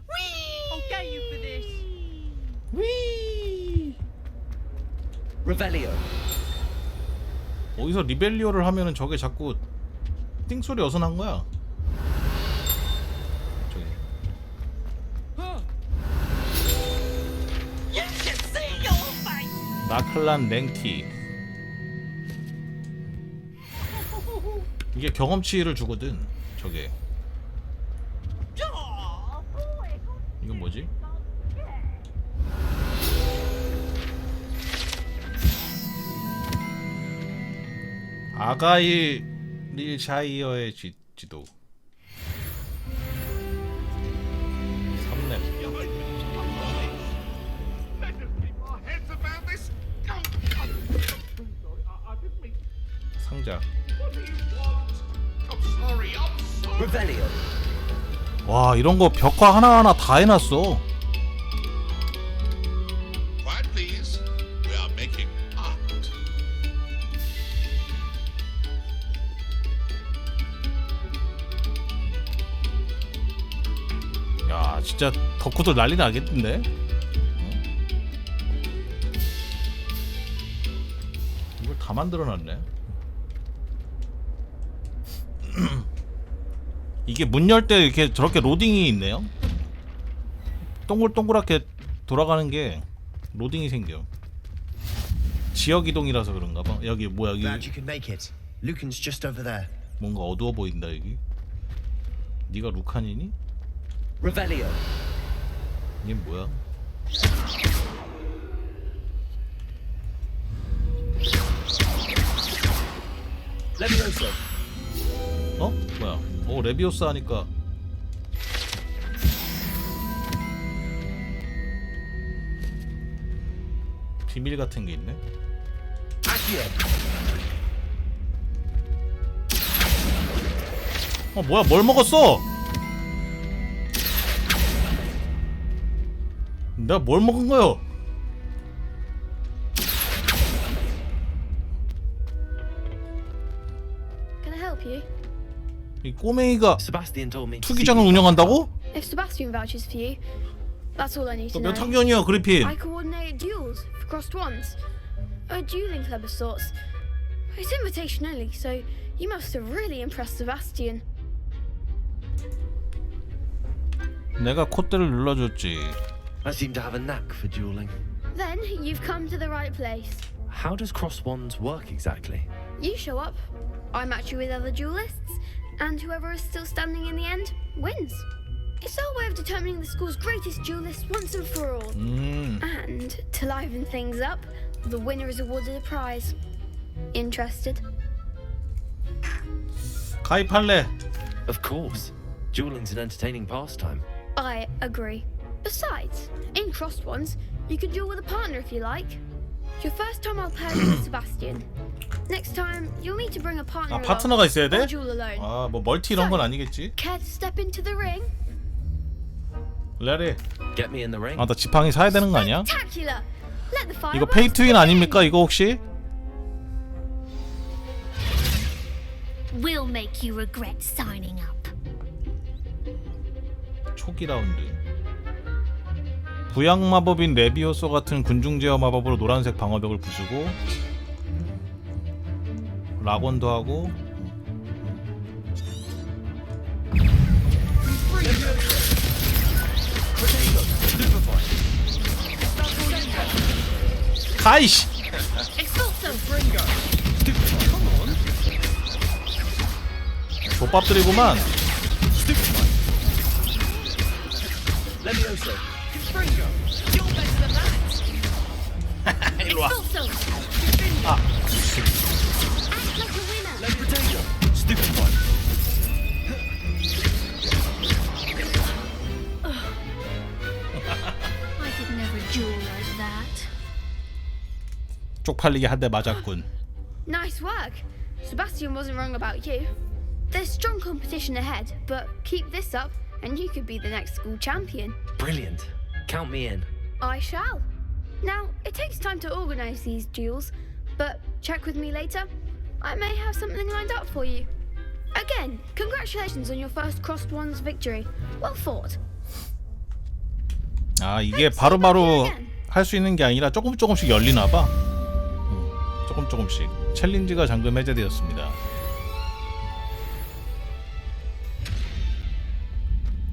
Whee! I'll get you for this. 위. Revelio. 어디서 리벨리오를 하면은 저게 자꾸 띵소리 어선한 거야. 저기. You should see your face. 나클란 랭티. 이게 경험치를 주거든. 저게. 이건 뭐지? 아가일 릴샤이어의 지도. 3렙. 상자. Revelio. 와, 이런 거 벽화 하나하나 다 해놨어. Quiet, please. We are making art. 야, 진짜 덕후들 난리 나겠던데? 이걸 다 만들어놨네. 이게 문 열 때 이렇게 저렇게 로딩이 있네요. 동글동글하게 돌아가는 게 로딩이 생겨. 지역 이동이라서 그런가 봐. 여기 뭐야, 여기 Glad you could make it. Lucan's just over there. 뭔가 어두워 보인다 여기. 네가 루칸이니? Revelio. 이게 뭐야? Levioso. 어? 뭐야? 오, 레비오스 하니까 비밀 같은 게 있네. 어, 뭐야? 뭘 먹었어? 내가 뭘 먹은 거요? Can I help you? 이 꼬맹이가 Sebastian told me. 투기장을 운영한다고? If Sebastian vouches for you, that's all I need to know. 몇 학년이야, 그리핀? I coordinate duels for crossed ones. A dueling club of sorts. It's invitation only, so you must have really impressed Sebastian. 내가 콧대를 눌러줬지. I seem to have a knack for dueling. Then you've come to the right place. How does cross wands work exactly? You show up, I match you with other duelists, and whoever is still standing in the end wins. It's our way of determining the school's greatest duelist once and for all. And to liven things up, the winner is awarded a prize. Interested? 가입할래. Of course. Dueling's an entertaining pastime. I agree. Besides, in crossed ones, you can duel with a partner if you like. Your first time I'll pair you with Sebastian. Next time, you'll need to bring a partner. 아, 파트너가 있어야 돼? or duel alone. 아, 뭐 멀티 이런 건 아니겠지? Care to step into the ring? 레리. Get me in the ring. 아, 나 지팡이 사야 되는 거 아니야? Spectacular. Let the fire 이거 페이 투윈 아닙니까? 이거 혹시? We'll make you regret signing up. 초기 라운드. 부양 마법인 레비오소 같은 군중 제어 마법으로 노란색 방어벽을 부수고 락원도 하고 가이씨. 족밥들이구만. Levioso. 일로와. 아. Stupid one. 쪽팔리게 한 대 맞았군. Nice work. Sebastian wasn't wrong about you. There's strong competition ahead, but keep this up and you could be the next school champion. Brilliant. Count me in. I shall. Now, it takes time to organize these duels, but check with me later. I may have something lined up for you. Again, congratulations on your first crossed wands victory. Well fought. 아, 이게 바로바로 할 수 있는 게 아니라 조금씩 열리나 봐. 조금씩. 챌린지가 잠금 해제되었습니다.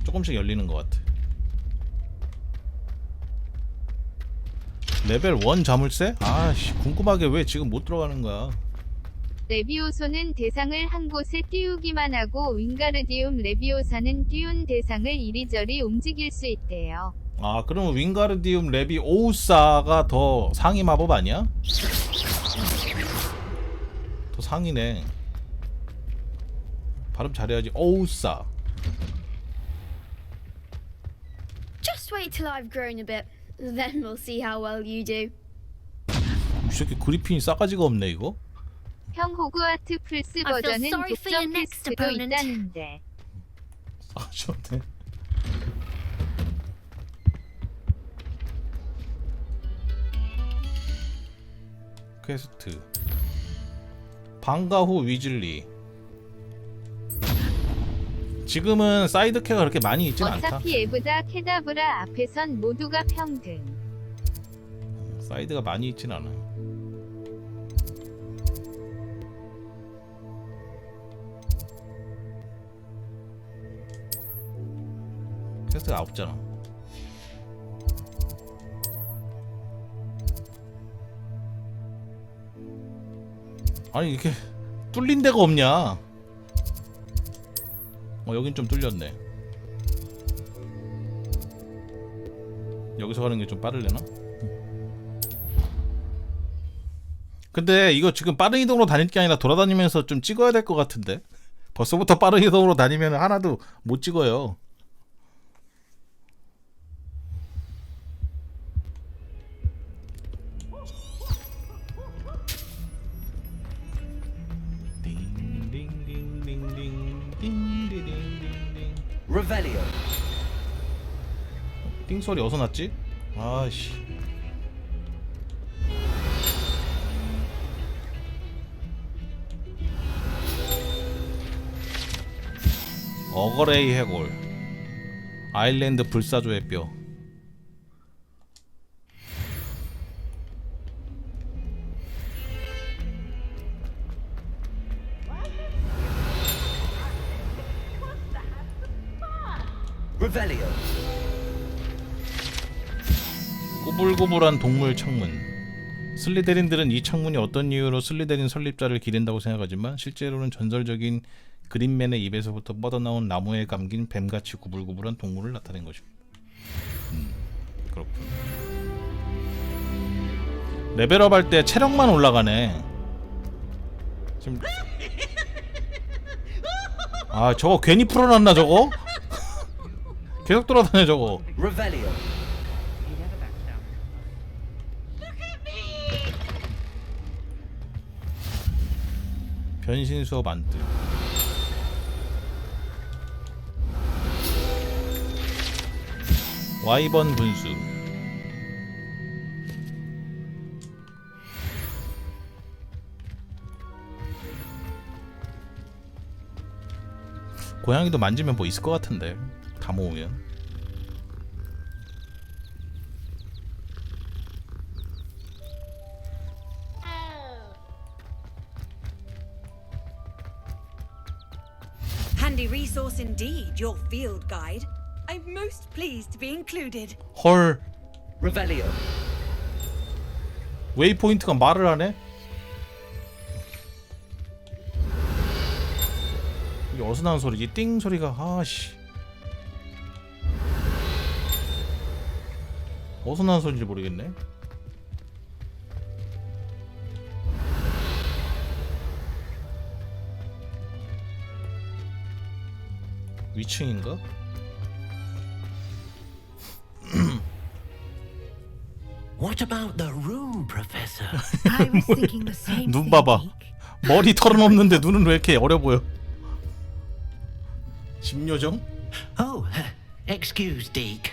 조금씩 열리는 것 같아. 레벨 1 자물쇠? 아씨, 궁금하게 왜 지금 못 들어가는 거야. 레비오소는 대상을 한 곳에 띄우기만 하고 윙가르디움 레비오사는 띄운 대상을 이리저리 움직일 수 있대요. 아, 그러면 윙가르디움 레비오사가 더 상위 마법 아니야? 더 상이네. 발음 잘해야지. 오우사. Just wait till I've grown a bit. Then we'll see how well you do. 이 새끼 그리핀이 싸가지가 없네 이거. 형 호그와트 플스 I feel 버전은 sorry for your 독점 next 텍스트로 opponent. 있다는데. 싸가지없네. 퀘스트. 방과 후 위즐리. 지금은 사이드캐가 그렇게 많이 있진 않다. 어차피 에브다 케다브라 앞에선 모두가 평등. 사이드가 많이 있진 않아. 퀘스트가 없잖아. 아니 이렇게 뚫린 데가 없냐? 여긴 좀 뚫렸네. 여기서 가는 게 좀 빠르려나? 근데 이거 지금 빠른 이동으로 다닐 게 아니라 돌아다니면서 좀 찍어야 될 것 같은데? 벌써부터 빠른 이동으로 다니면 하나도 못 찍어요. Revelio. 띵소리 어디서 났지? 아씨. 어거레이 해골. 아일랜드 불사조의 뼈. Revelio. 꾸불꾸불한 동물 창문. 슬리데린들은 이 창문이 어떤 이유로 슬리데린 설립자를 기린다고 생각하지만 실제로는 전설적인 그린맨의 입에서부터 뻗어나온 나무에 감긴 뱀같이 구불구불한 동물을 나타낸 것입니다. 그렇군. 레벨업 할 때 체력만 올라가네. 지금 아 저거 괜히 풀어놨나 저거? 계속 돌아다녀 저거. Revelio. 변신 수업 안뜨. 와이번 분수. 고양이도 만지면 뭐 있을 것 같은데 다 모으면. Handy resource indeed, your field guide. I'm most pleased to be included. 헐. Revelio. 웨이포인트가 말을 하네? 이게 어디서 나는 소리지? 띵 소리가 아씨 어디서 나는 소리인지 모르겠네. 위층인가? What about the room, Professor? I was thinking the same 눈 thing. 봐봐. 머리 털은 없는데 눈은 왜 이렇게 어려 보여? 심요정? Oh, excuse, Deke.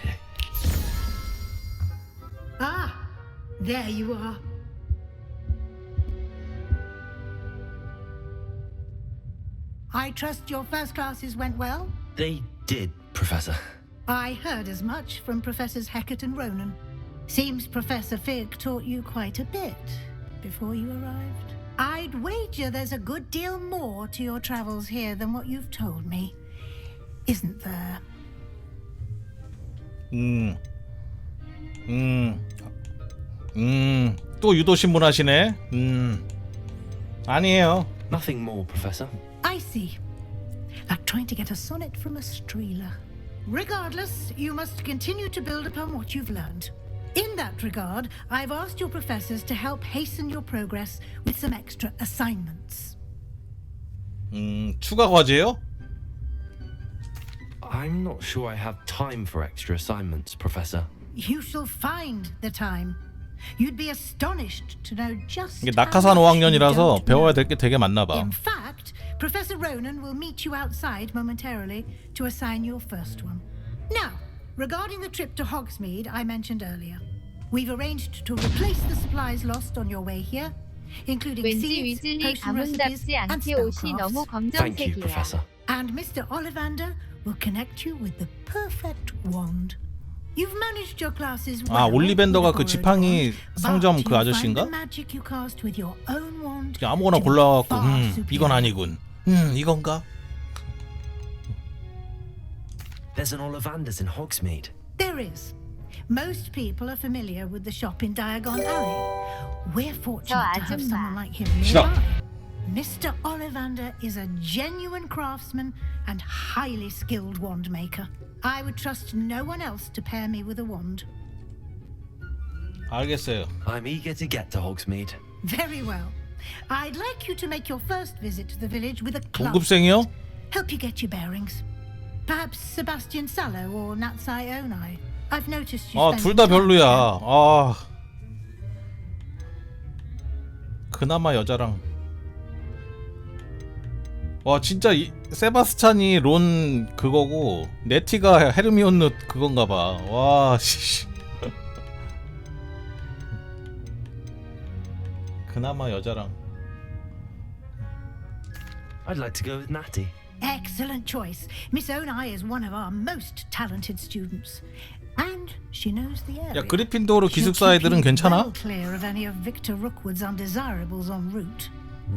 Ah, there you are. I trust your first classes went well? They did, Professor. I heard as much from Professors Hecat and Ronan. Seems Professor Fig taught you quite a bit before you arrived. I'd wager there's a good deal more to your travels here than what you've told me. Isn't there? 또 유도 신문하시네. 아니에요. Nothing more, Professor. I see. Like trying to get a sonnet from a streeler. Regardless, you must continue to build upon what you've learned. In that regard, I've asked your professors to help hasten your progress with some extra assignments. 추가 과제요? I'm not sure I have time for extra assignments, Professor. You shall find the time. You'd be astonished to know just 이게 낙하산 how much you 5학년이라서 don't 배워야 know. 될 게 되게 많나 봐. In fact, Professor Ronan will meet you outside momentarily to assign your first one. Now, regarding the trip to Hogsmeade I mentioned earlier, we've arranged to replace the supplies lost on your way here, including 왠지 seeds, 위즐리 potion recipes, 가문답지 and 않게 옷이 너무 spellcrafts. Thank you, 검정색이야. Professor. And Mr. Ollivander will connect you with the perfect wand. You've managed your classes well. 아, 올리밴더가 그 with the 지팡이 borrowed 상점 wand, 그 but you 아저씨인가? find the magic you cast with your own wand 그냥 아무거나 to be 골라갖고 far superior. 이건 아니군. 이건가? There's an Ollivanders in Hogsmeade. There is. Most people are familiar with the shop in Diagon Alley. We're fortunate to have 아줌마. someone like him 싫어. nearby. Mr. Ollivander is a genuine craftsman and highly skilled wand maker. I would trust no one else to pair me with a wand. 알겠어요. I'm eager to get to Hogsmeade. Very well. I'd like you to make your first visit to the village with a club. 동급생이요? Help you get your bearings. Perhaps Sebastian Sallow or Natsai Onai. I've noticed you 아, spend 둘 다 time 별로야. there. 아. 그나마 여자랑. 와, 진짜 세바스찬이 론 그거고 네티가 헤르미온느 그건가 봐. 와, 씨. 그나마 여자랑. I'd like to go with Natty. Excellent choice. Miss Onai is one of our most talented students. And she knows the area. 야, 그리핀도르 She'll 기숙사 keep 애들은 you 괜찮아? well clear of any of Victor Rookwood's undesirables en route.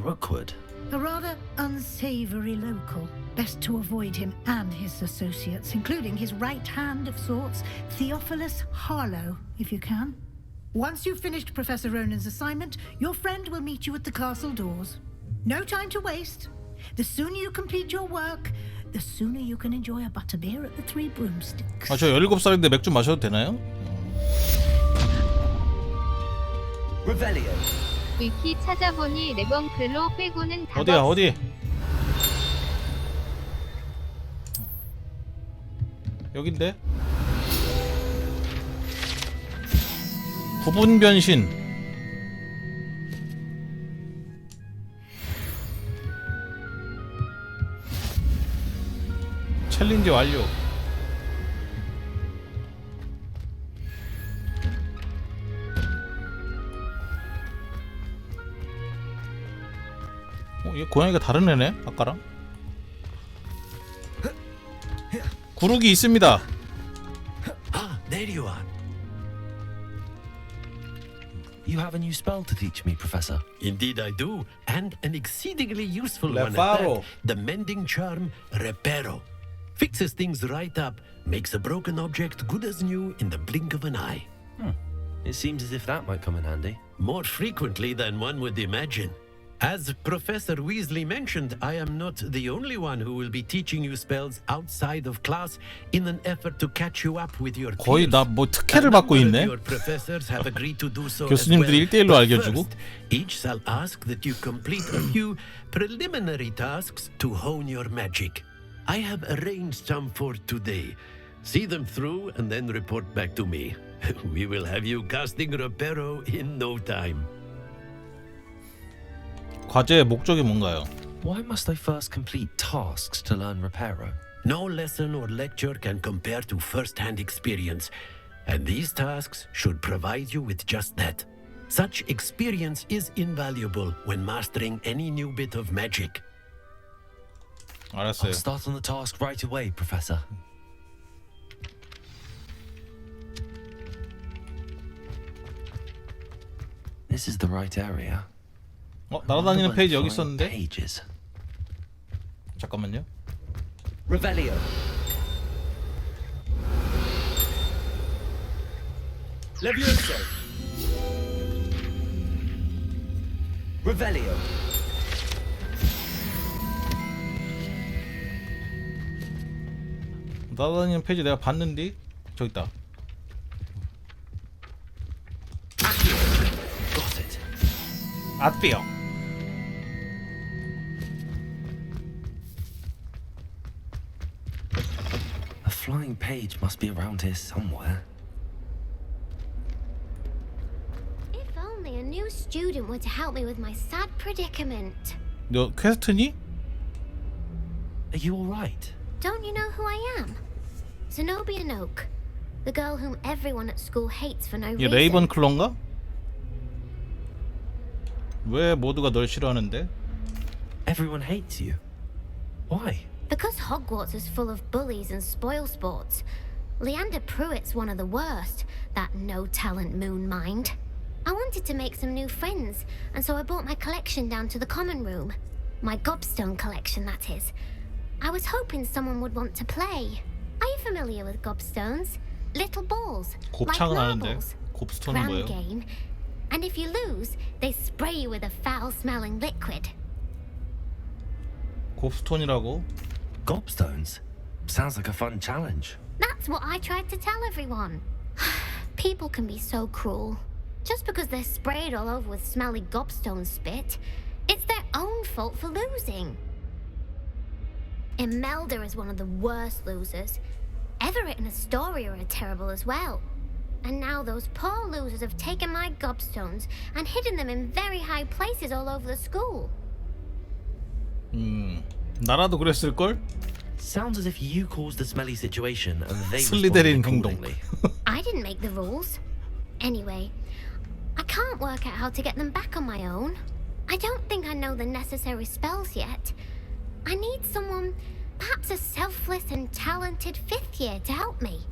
Rookwood? A rather unsavory local. Best to avoid him and his associates, including his right hand of sorts, Theophilus Harlow, if you can. Once you've finished Professor Ronan's assignment, your friend will meet you at the castle doors. No time to waste. The sooner you complete your work, the sooner you can enjoy a butterbeer at the Three Broomsticks. 아, 저 17살인데 맥주 마셔도 되나요? Revelio. 위키 찾아보니 레번클로 빼고는 다 어디야, 봤어. 어디? 여긴데? 부분 변신. 챌린지 완료. 얘 고양이가 다른 애네 아까랑. 구르기 있습니다. Ah, there you are. You have a new spell to teach me, Professor. Indeed I do, and an exceedingly useful one at Reparo. that. The mending charm, Reparo. Fixes things right up, makes a broken object good as new in the blink of an eye. It seems as if that might come in handy. More frequently than one would imagine. As Professor Weasley mentioned, I am not the only one who will be teaching you spells outside of class in an effort to catch you up with your 거의 peers. 나 뭐 특혜를 받고 있네. Your professors have agreed to do so as 교수님들이 well. 1대1로 But 알려주고. first, each shall ask that you complete a few preliminary tasks to hone your magic. I have arranged some for today. See them through and then report back to me. We will have you casting Reparo in no time. 과제의 목적이 뭔가요? Why must I first complete tasks to learn Reparo? No lesson or lecture can compare to first-hand experience, and these tasks should provide you with just that. Such experience is invaluable when mastering any new bit of magic. 알았어요. I'll start on the task right away, Professor. This is the right area. 날아다니는 페이지 여기 있었는데? 잠깐만요. Revelio. Levioso. Revelio. 날아다니는 페이지 내가 봤는데 저기 있다. 아띠요. A flying page must be around here somewhere. If only a new student were to help me with my sad predicament. 너 퀘스트니? Are you all right? Don't you know who I am? Zenobia Noak, the girl whom everyone at school hates for no 이게 reason. 레이븐클로인가? 왜 모두가 널 싫어하는데? Everyone hates you. Why? Because Hogwarts is full of bullies and spoilsports. Leander Pruitt's one of the worst, that no-talent moon mind. I wanted to make some new friends, and so I brought my collection down to the common room. My gobstone collection, that is. I was hoping someone would want to play. Are you familiar with gobstones? Little balls, like 곱창은 아는데 marbles. 곱스톤은 Round 뭐예요? game. And if you lose, they spray you with a foul-smelling liquid. 곱스톤이라고? Gobstones? Sounds like a fun challenge. That's what I tried to tell everyone. People can be so cruel. Just because they're sprayed all over with smelly gobstone spit, it's their own fault for losing. Imelda is one of the worst losers. Everett and Astoria are terrible as well. And now those poor losers have taken my gobstones and hidden them in very high places all over the school. 나라도 그랬을걸? Sounds as if you caused the smelly situation and they 슬리데린 responded 행동. accordingly. I didn't make the rules. Anyway, I can't work out how to get them back on my own. I don't think I know the necessary spells yet. I need someone, perhaps a selfless and talented fifth year to help me.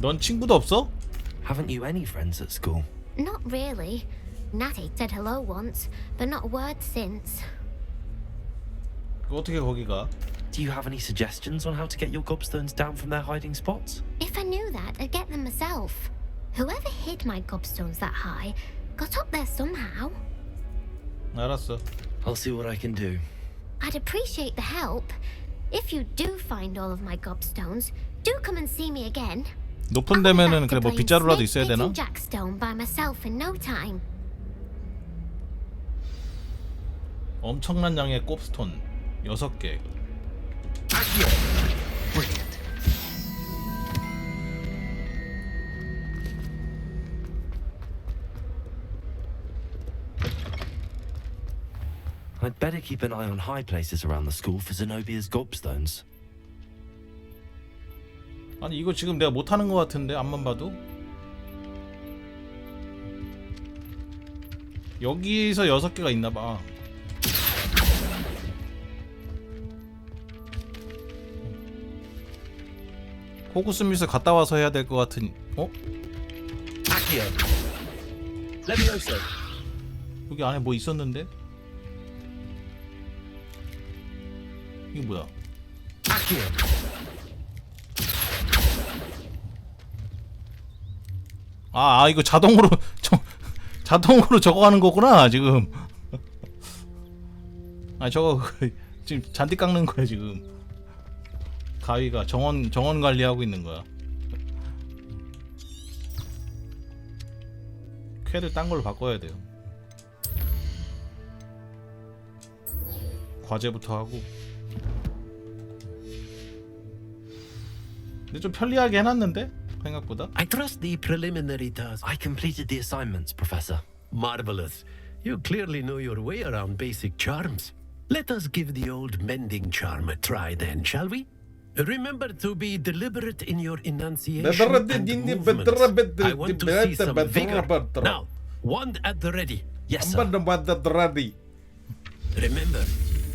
넌 친구도 없어? Haven't you any friends at school? Not really. Natty said hello once, but not a word since. 어떻게 거기 가? Do you have any suggestions on how to get your gobstones down from their hiding spots? If I knew that, I'd get them myself. Whoever hid my gobstones that high got up there somehow. 알았어. I'll see what I can do. I'd appreciate the help. If you do find all of my gobstones, do come and see me again. 높은 데면은 그래 뭐 빗자루라도 있어야 되나? Jackstone by myself in no time. 엄청난 양의 곱스톤 6개. Brilliant. I'd better keep an eye on high places around the school for Zenobia's gobstones. 아니 이거 지금 내가 못하는 것 같은데 앞만 봐도 여기서 6개가 있나봐. 호그스미스 갔다 와서 해야 될 것 같은. 어? Accio. Levioso. 여기 안에 뭐 있었는데? 이게 뭐야? Accio. 아 이거 자동으로 자동으로 저거 하는 거구나 지금. 아 저거 지금 잔디 깎는 거야 지금. 가위가 정원 관리하고 있는 거야. 쾌를 딴 걸로 바꿔야 돼요. 과제부터 하고. 근데 좀 편리하게 해놨는데 생각보다. I trust the preliminary task. I completed the assignments, Professor. Marvelous. You clearly know your way around basic charms. Let us give the old mending charm a try then, shall we? Remember to be deliberate in your enunciation and movement. I want to see some vigor. Now, wand at the ready. Yes, sir. Remember,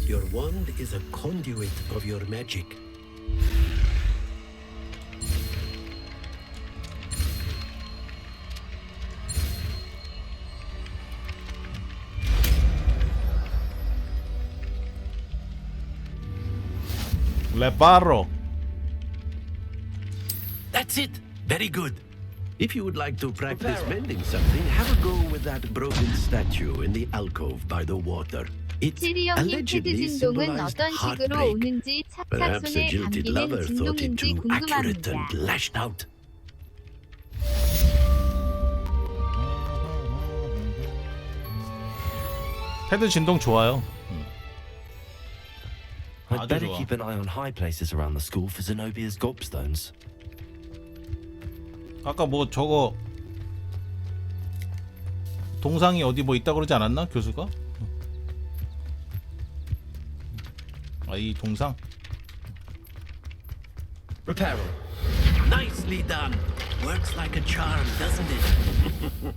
your wand is a conduit of your magic. 레바로. That's it. Very good. If you would like to practice mending something, have a go with that broken statue in the alcove by the water. It 체리 형님 패드 allegedly 진동은 symbolized 어떤 식으로 heartbreak. 오는지 Perhaps a 찹찹 손에 jilted 감기는 lover thought it 진동인지 too accurate 궁금합니다. and lashed out. 패드 진동 좋아요. I'd 아주 better 좋아. keep an eye on high places around the school for Zenobia's gobstones. 아까 뭐 저거 동상이 어디 뭐 있다 그러지 않았나 교수가? 아, 이 동상. Reparo. Nicely done. Works like a charm, doesn't it?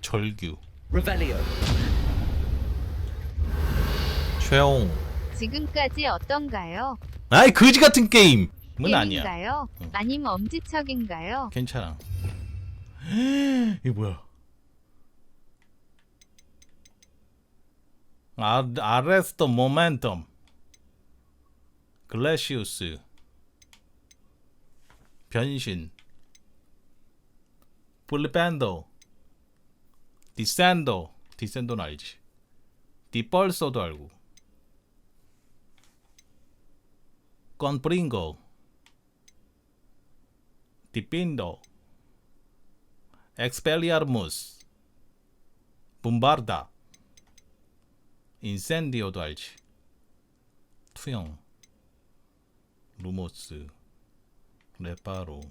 절규. Revelio. 최홍. 지금까지 어떤가요? 아이 거지 같은 게임은 아니야. 게임인가요? 아님 엄지척인가요? 괜찮아. 이게 뭐야? 아레스터 모멘텀. 글래시우스. 변신. 블리밴더. 디센더. 디센더는 알지. 디펄서도 알고. 건프링거. 디핀더. 엑스펠리아르무스. 붐바르다. 인센디오도 알지. 투영. 루모스. 레파로.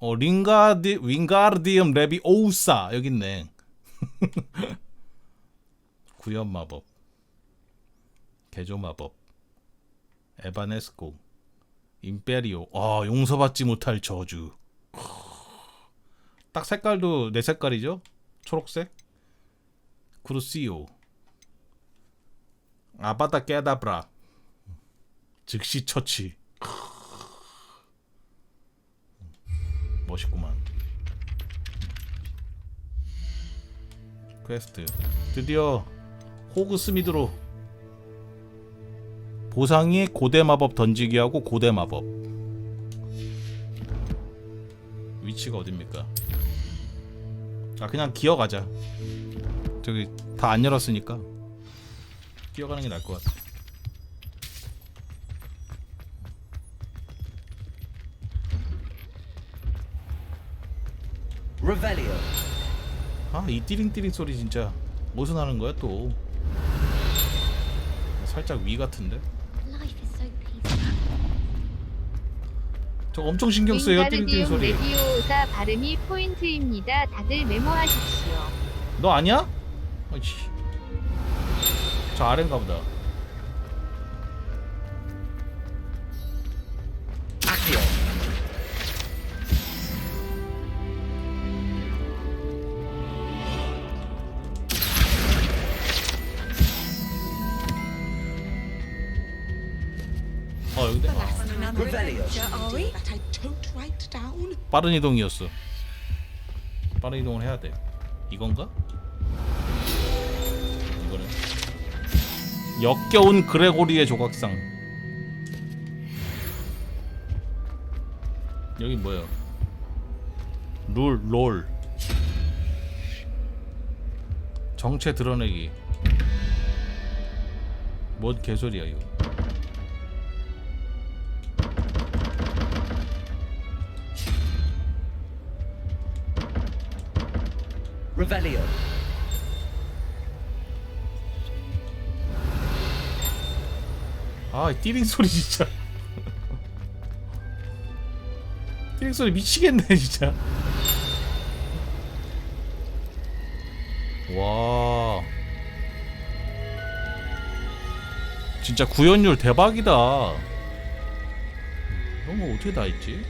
윙가르디움 레비오우사 여기 있네. 구현 마법. 개조 마법. 에바네스코. 임페리오. 아, 용서받지 못할 저주. 딱 색깔도 내 색깔이죠? 초록색. 크루시오. 아바다 깨다브라. 즉시 처치. 멋있구만. 퀘스트. 드디어 호그스미드로. 보상이 고대 마법 던지기 하고 고대 마법. 위치가 어딥니까? 아, 그냥 기어가자. 저기 다 안 열었으니까 기어가는 게 나을 것 같아. Revelio. 아, 이 띠링띠링 소리 진짜 어디서 나는 거야 또? 살짝 위 같은데? 저 엄청 신경 써요 띠링띠링 소리. 레디오사 발음이 포인트입니다. 다들 메모하십시오. 너 아니야? 아이씨. 저 아래인가 보다. Accio. 여기다. Revelio. 빠른 이동이었어. 빠른 이동을 해야 돼. 이건가? 이거는 역겨운 그레고리의 조각상. 여기 뭐야? 롤. 정체 드러내기. 뭔 개소리야 이거. Revelio. 아, 띠링 소리 진짜. 띠링 소리 미치겠네 진짜. 와, 진짜 구현율 대박이다. 너무 어떻게 다 했지?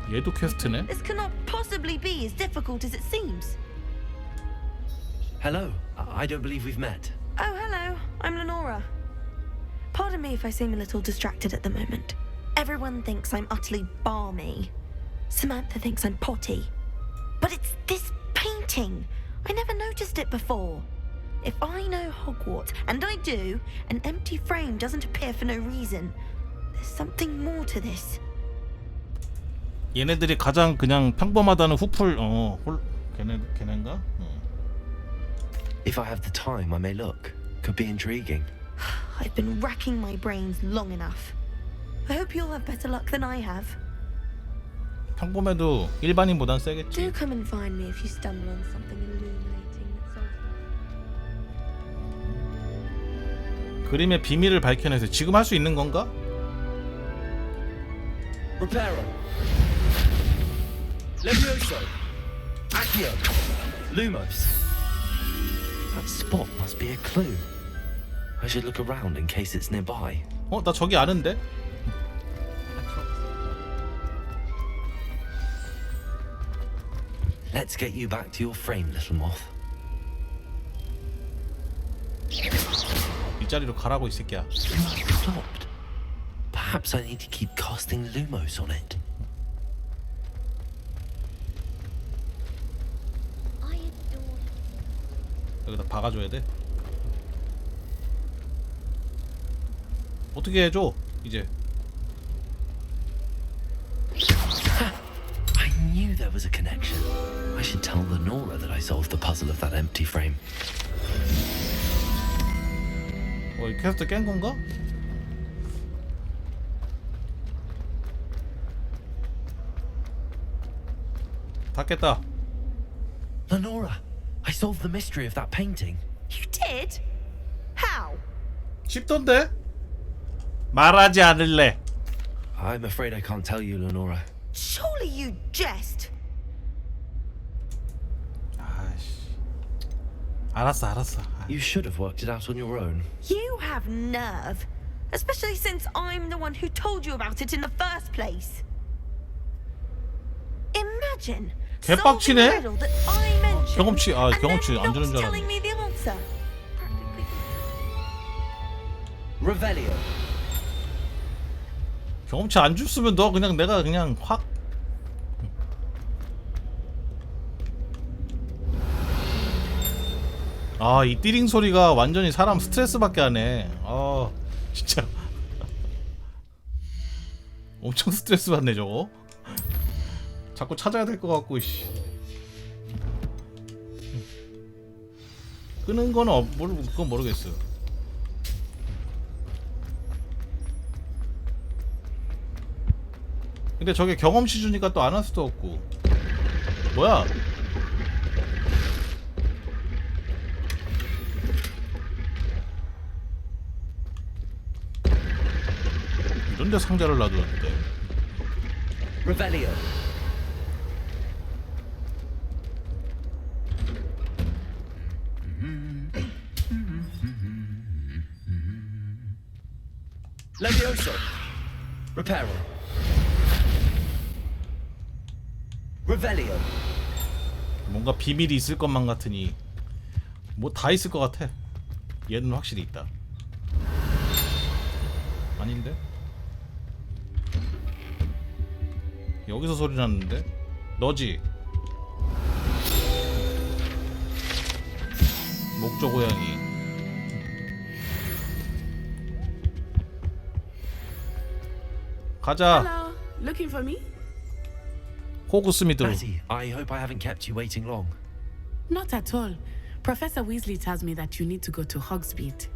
얘도 퀘스트네? This cannot possibly be as difficult as it seems. Hello. I don't believe we've met. Oh, hello. I'm Lenora. Pardon me if I seem a little distracted at the moment. Everyone thinks I'm utterly balmy. Samantha thinks I'm potty. But it's this painting. I never noticed it before. If I know Hogwarts, and I do, an empty frame doesn't appear for no reason. There's something more to this. 얘네들이 가장 그냥 평범하다는 후풀 걔네인가? If I have the time, I may look. Could be intriguing. I've been racking my brains long enough. I hope you'll have better luck than I have. 평범해도 일반인보단 세겠지. Do come and find me if you stumble on something illuminating that's 그림의 비밀을 밝혀내서 지금 할 수 있는 건가? Reparo. Levioso. Accio. Lumos. That spot must be a clue. I should look around in case it's nearby. 나 저기 아는데? Let's get you back to your frame, little moth. 이 자리로 가라고 이 새끼야. Stopped. Perhaps I need to keep casting Lumos on it. 여기다 박아줘야 돼. 어떻게 해줘 이제. I knew there was a connection. I should tell Lenora that I solved the puzzle of that empty frame. 이 퀘스트 깬 건가? 다 깼다. Lenora, I solved the mystery of that painting. You did? How? 쉽던데? 말하지 않을래. I'm afraid I can't tell you, Lenora. Surely you jest. 알았어. You should have worked it out on your own. You have nerve. Especially since I'm the one who told you about it in the first place. Imagine solving a riddle that I mentioned 경험치 and 경험치 then 안 주는 not 줄 telling 알았네. me the answer. Revelio. 경험치 안 줬으면 너 그냥 내가 그냥 확. 이 띠링 소리가 완전히 사람 스트레스 받게 하네. 진짜 엄청 스트레스 받네 저거. 자꾸 찾아야 될 것 같고 씨. 끄는 거는 그건 모르겠어. 근데 저게 경험치 주니까 또 안 할 수도 없고. 뭐야? 이런데 상자를 놔두는데. Revelio. Levioso. Reparo. Revelio. 뭔가 비밀이 있을 것만 같으니 뭐 다 있을 것 같아. 얘는 확실히 있다. 아닌데? 여기서 소리 났는데? 너지? 목조 고양이. 가자. Hello, looking for me? 호그스미드로. Matty, I hope I haven't kept you waiting long. Not at all. Professor Weasley tells me that you need to go to Hogsmeade.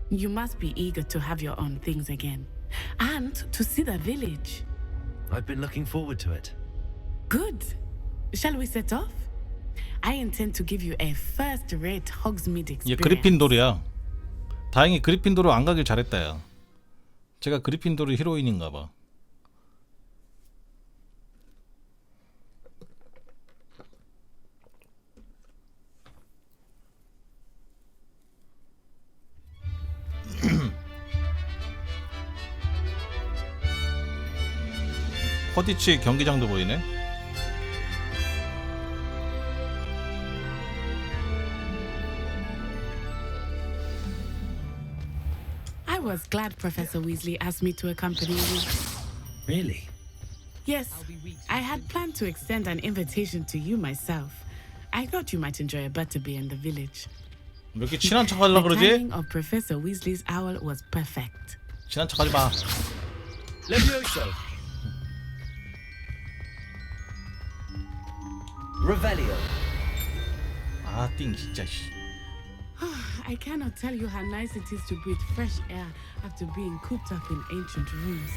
You must be eager to have your own things again. And to see the village. I've been looking forward to it. Good. Shall we set off? I intend to give you a first-rate Hogsmeade 얘 experience. 그리핀도르야. 다행히 그리핀도르 안 가길 잘했다 야. 제가 그리핀도르 히로인인가봐. 쿼디치 경기장도 보이네. I was glad Professor Weasley asked me to accompany you. Really? Yes, I had planned to extend an invitation to you myself. I thought you might enjoy a butterbeer in the village. 왜 이렇게 친한 척하려고 The 그러지? timing of Professor Weasley's owl was perfect. 친한 척하지 마. Levioso. Revelio. 아, 띵 진짜 씨. I cannot tell you how nice it is to breathe fresh air after being cooped up in ancient rooms.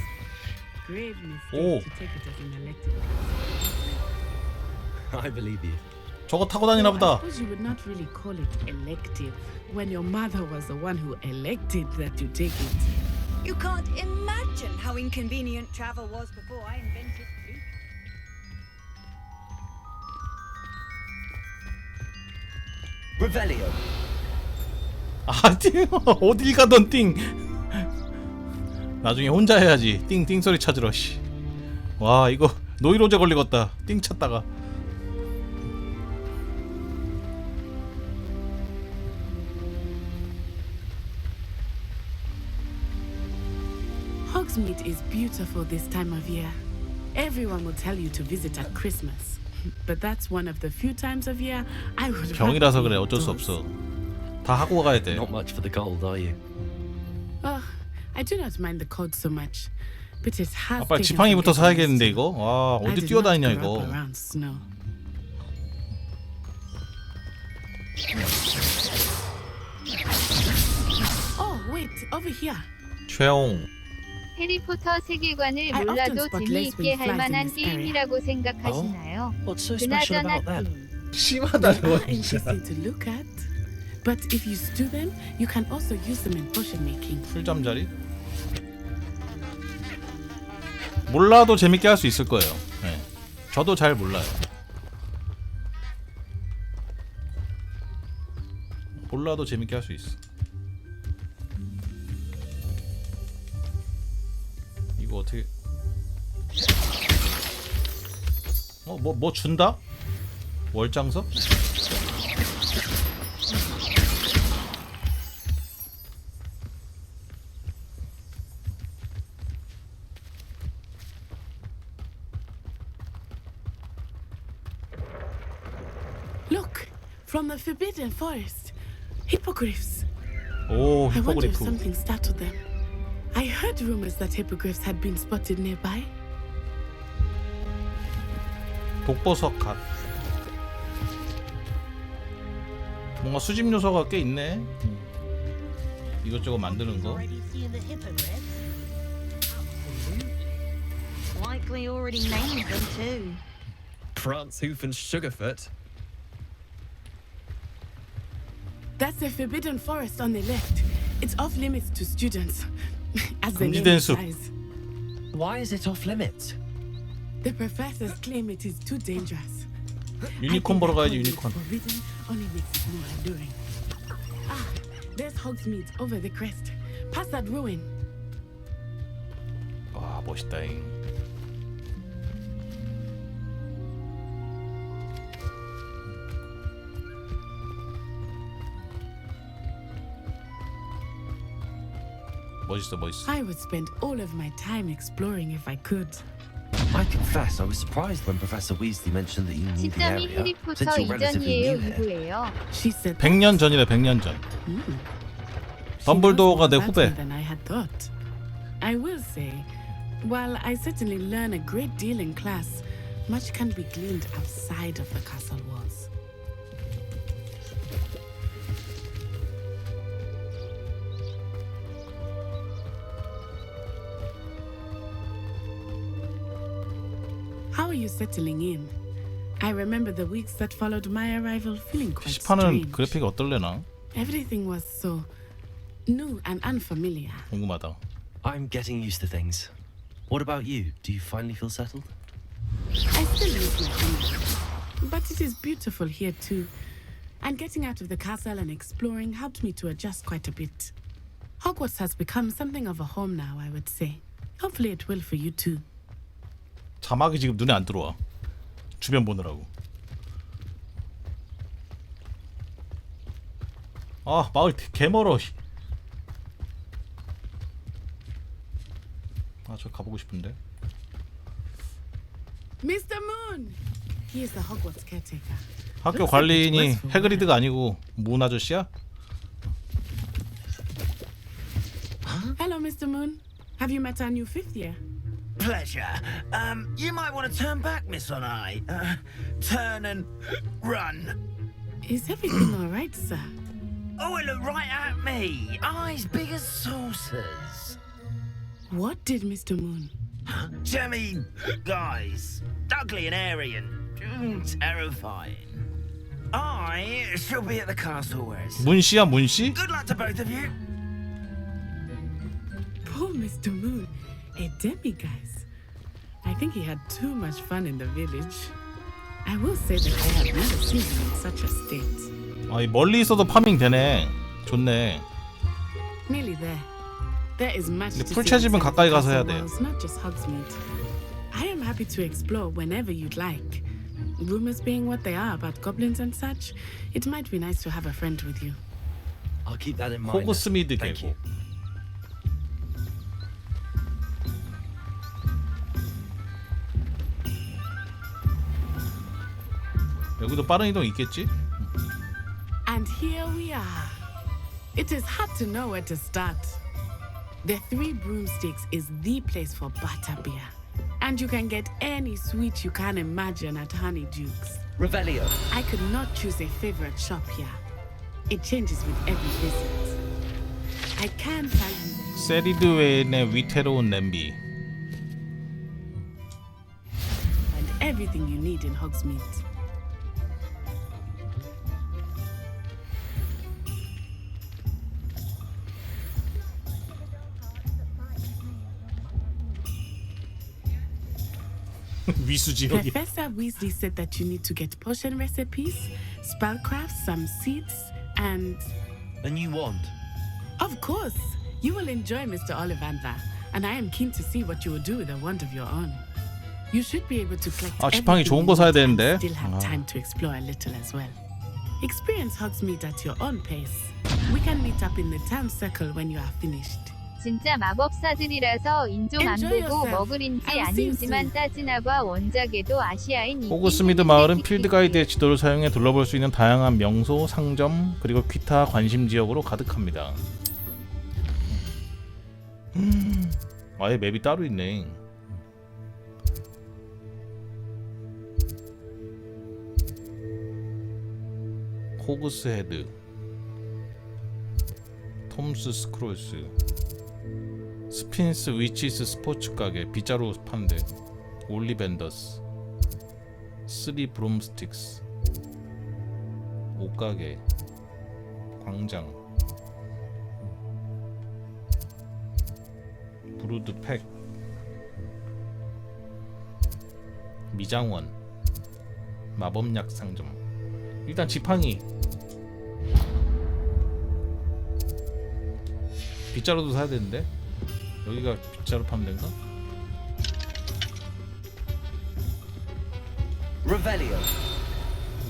Grave mistake to take it as an elective. I believe you. 저거 타고 다니나 I 보다. suppose you would not really call it elective when your mother was the one who elected that you take it. You can't imagine how inconvenient travel was before I invented Luke. Revelio. 아, 띵. 어딜 가던 띵. 나중에 혼자 해야지. 띵띵 소리 찾으러 씨. 와, 이거 노이로제 걸리겠다. 띵 찾다가. Hogsmeade is beautiful this time of year. Everyone will tell you to visit at Christmas. But that's one of the few times of year I would 병이라서 그래. 어쩔 수 없어. 다 하고 가야 돼. Not much for the gold, are you? Oh, I do not mind the cold so much. But it has 빨리 지팡이부터 사야겠는데 이거. 와, 어디 뛰어다니냐 이거. Oh, wait, over here. 최홍. 해리포터 세계관을 몰라도 재미있게 할 만한 게임이라고 생각하시나요? 그나저나 심하다고 interesting to look at. But if you stew them, you can also use them in potion making. 풀잠자리? 몰라도 재밌게 할 수 있을 거예요. 네. 저도 잘 몰라요. 몰라도 재밌게 할 수 있어. 이거 어떻게? 뭐 준다? 월장석? Look, from the Forbidden Forest, hippogriffs. 오, I wonder if 히포그리프. something startled them. I heard rumors that hippogriffs had been spotted nearby. 독버섯 갓. 뭔가 수집 요소가 꽤 있네. 이것저것 만드는 거. Likely already named them too. Prancehoof and Sugarfoot. That's the Forbidden Forest on the left. It's off limits to students, as the name 금지된 숲. implies. Why is it off limits? The professors claim it is too dangerous. 유니콘 보러 가야지 유니콘. Forbidden only makes it more enduring. Ah, there's Hogsmeade over the crest. Past that ruin. 와, 멋있다잉. 멋있어, 멋있어. I would spend all of my time exploring if I could. I confess, I was surprised when Professor Weasley mentioned that you knew the 시점이 area, 해리포터 since you're relatively 이전이에요, new here. 이후예요. She said 100년 전이래, 100년 전. 덤블도어가 내 후배. than I had thought. I will say, while I certainly learn a great deal in class, much can be gleaned outside of the castle walls. How are you settling in? I remember the weeks that followed my arrival feeling quite 시판은 strange. 그래픽이 어떨래나? Everything was so new and unfamiliar. 궁금하다. I'm getting used to things. What about you? Do you finally feel settled? I still miss my family, but it is beautiful here too. And getting out of the castle and exploring helped me to adjust quite a bit. Hogwarts has become something of a home now, I would say. Hopefully it will for you too. 자막이 지금 눈에 안 들어와. 주변 보느라고. 아, 마을 개멀어. 아, 저 가보고 싶은데. Mr. Moon! He is the Hogwarts caretaker. 학교 관리인이 해그리드가 아니고 문 아저씨야? Hello, Mr. Moon. Have you met our new 5th year? Pleasure. You might want to turn back, Miss Onai. Turn and run. Is everything all right, sir? Oh, it looked right at me. Eyes big as saucers. What did Mr. Moon? Jemmy, guys. Ugly and airy and terrifying. I shall be at the castle where it's... 문씨야, 문씨? Good luck to both of you. Poor Mr. Moon, a demiguise. I think he had too much fun in the village. I will say that I have never seen him in such a state. 아, 멀리 있어도 파밍 되네. 좋네. Nearly there. There is much to see 풀체집은 가까이 가서 해야 돼. not just Hogsmeade. I am happy to explore whenever you'd like. Rumors being what they are about goblins and such, it might be nice to have a friend with you. I'll keep that in mind. 호그스미드 Thank 계곡. 여기도 빠른 이동 있겠지? And here we are. It is hard to know where to start. The Three Broomsticks is the place for butterbeer. And you can get any sweet you can imagine at Honeyduke's. Revelio. I could not choose a favorite shop here. It changes with every visit. I can tell you. 세리드웨인의 위태로운 냄비. And everything you need in Hogsmeade. 위수지역이. Professor Weasley said that you need to get potion recipes, spellcrafts, some seeds, and... A new wand. Of course! You will enjoy Mr. Ollivander, and I am keen to see what you will do with a wand of your own. You should be able to collect 아, 지팡이 좋은 거 사야 되는데. still have time to explore a little as well. Experience Hogsmeade at your own pace. We can meet up in the town circle when you are finished. 진짜 마법사들이라서 인종 안 보고 머글인지 아닌지만 따지나 봐. 원작에도 아시아인 호그스미드 마을은 필드 가이드의 지도를 사용해 둘러볼 수 있는 다양한 명소, 상점, 그리고 기타 관심 지역으로 가득합니다. 아예 맵이 따로 있네. 호그스 헤드, 톰스 스크롤스, 스핀스 위치스 스포츠 가게, 빗자루 판대, 올리벤더스, 쓰리 브롬스틱스, 옷가게, 광장, 브루드 팩, 미장원, 마법약 상점. 일단 지팡이, 빗자루도 사야 되는데 여기가 빗자루 파는 데인가? Revelio.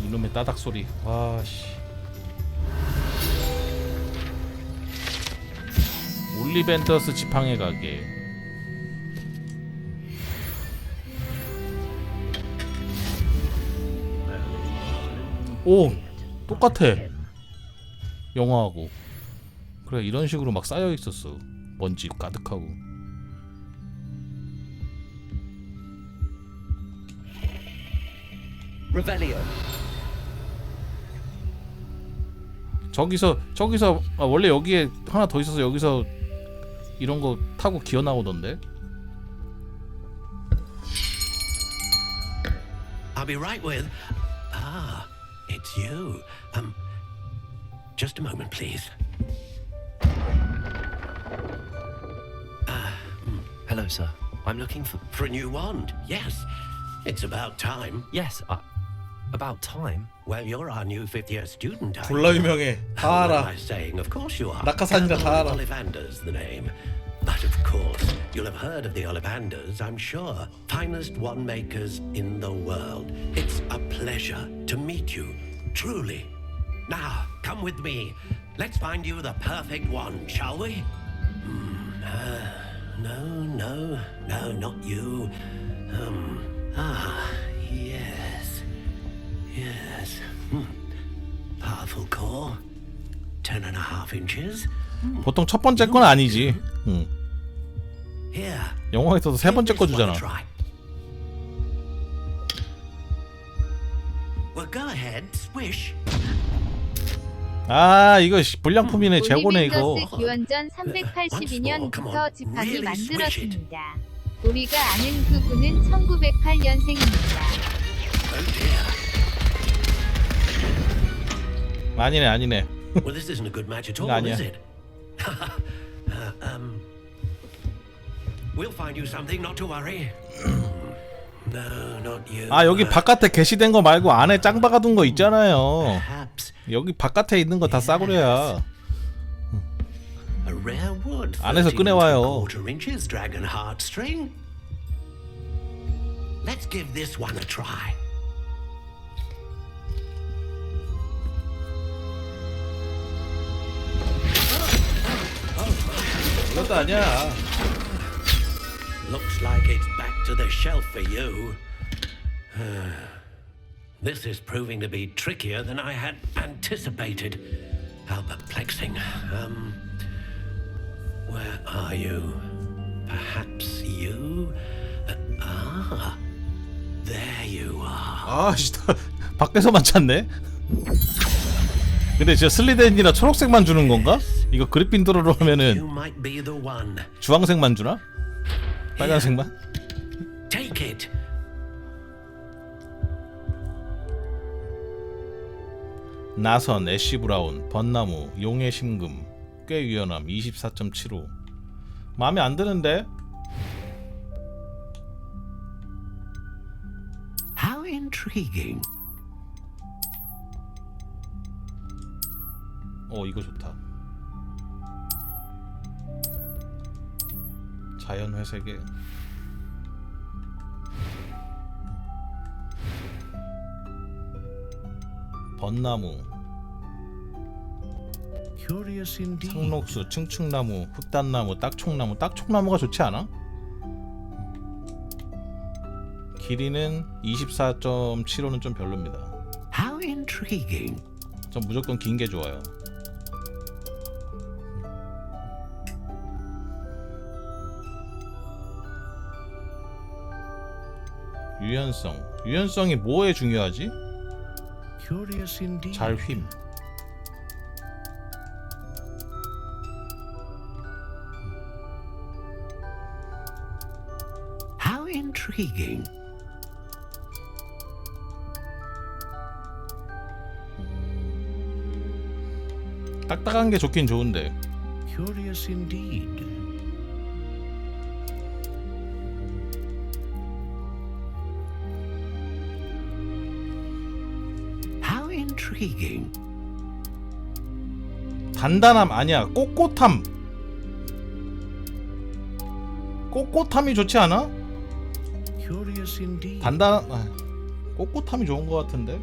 이놈의 따닥 소리. 와씨. 올리벤더스 지팡이 가게. 오, 똑같아. 영화하고. 그래, 이런 식으로 막 쌓여 있었어. 먼지 가득하고. Revelio. 저기서 아, 원래 여기에 하나 더 있어서 여기서 이런 거 타고 기어 나오던데. I'll be right with. Ah, it's you. Just a moment, please. Hello, sir. I'm looking for a new wand. Yes, it's about time. Yes, about time? Well, you're our new 5th year student. 졸라 유명해. 다 What am 알아. I saying? Of course you are. 낙하산이라 다 알아. Ollivander's the name. But of course, you'll have heard of the Ollivanders, I'm sure. Finest wand makers in the world. It's a pleasure to meet you, truly. Now, come with me. Let's find you the perfect wand, shall we? No, not you. Yes. Powerful core. 10.5 inches. 보통 첫 번째 건 아니지. Here. 영화에서도 세 번째 거 주잖아. Well, go ahead, swish. 아, 이거 불량품이네. 재고네 이거. 올리빈더스 기원전 382년부터 지팡이 만들었습니다. 우리가 아는 그분은 1908년생입니다. 아니네. Well, this isn't a good match at all, 아니야. is it? We'll find you something, not to worry. No, not you. 아, 여기 바깥에 게시된 거 말고 안에 짱 박아둔 거 있잖아요. 여기 바깥에 있는 거 다 싸구려야. A rare wood. 안에서 꺼내와요. 13.25 inches dragon heartstring. Let's give this one a try. 이것도 아니야. Looks like it's back to the shelf for you. This is proving to be trickier than I had anticipated. How perplexing. Where are you? Perhaps you? There you are. 아, 진짜 밖에서만 찾네. 근데 진짜 슬리덴이라 초록색만 주는 건가? 이거 그리핀도르로 하면은 주황색만 주나? 빨간색만? Take it. 나선, 애쉬 브라운, 벚나무, 용의 심금, 꽤 유연함 24.75. 마음에 안 드는데? How intriguing. 이거 좋다. 자연 회색에 벚나무, 상록수, 층층나무, 흑단나무, 딱총나무. 딱총나무가 좋지 않아? 길이는 24.75는 좀 별로입니다. How intriguing. 전 무조건 긴 게 좋아요. 유연성이 뭐에 중요하지? 잘 휨. How intriguing. 딱딱한 게 좋긴 좋은데. Curious indeed. How intriguing. 단단함 아니야. 꼿꼿함. 꼿꼿함이 좋지 않아? Curious indeed. 꼿꼿함이 좋은 것 같은데.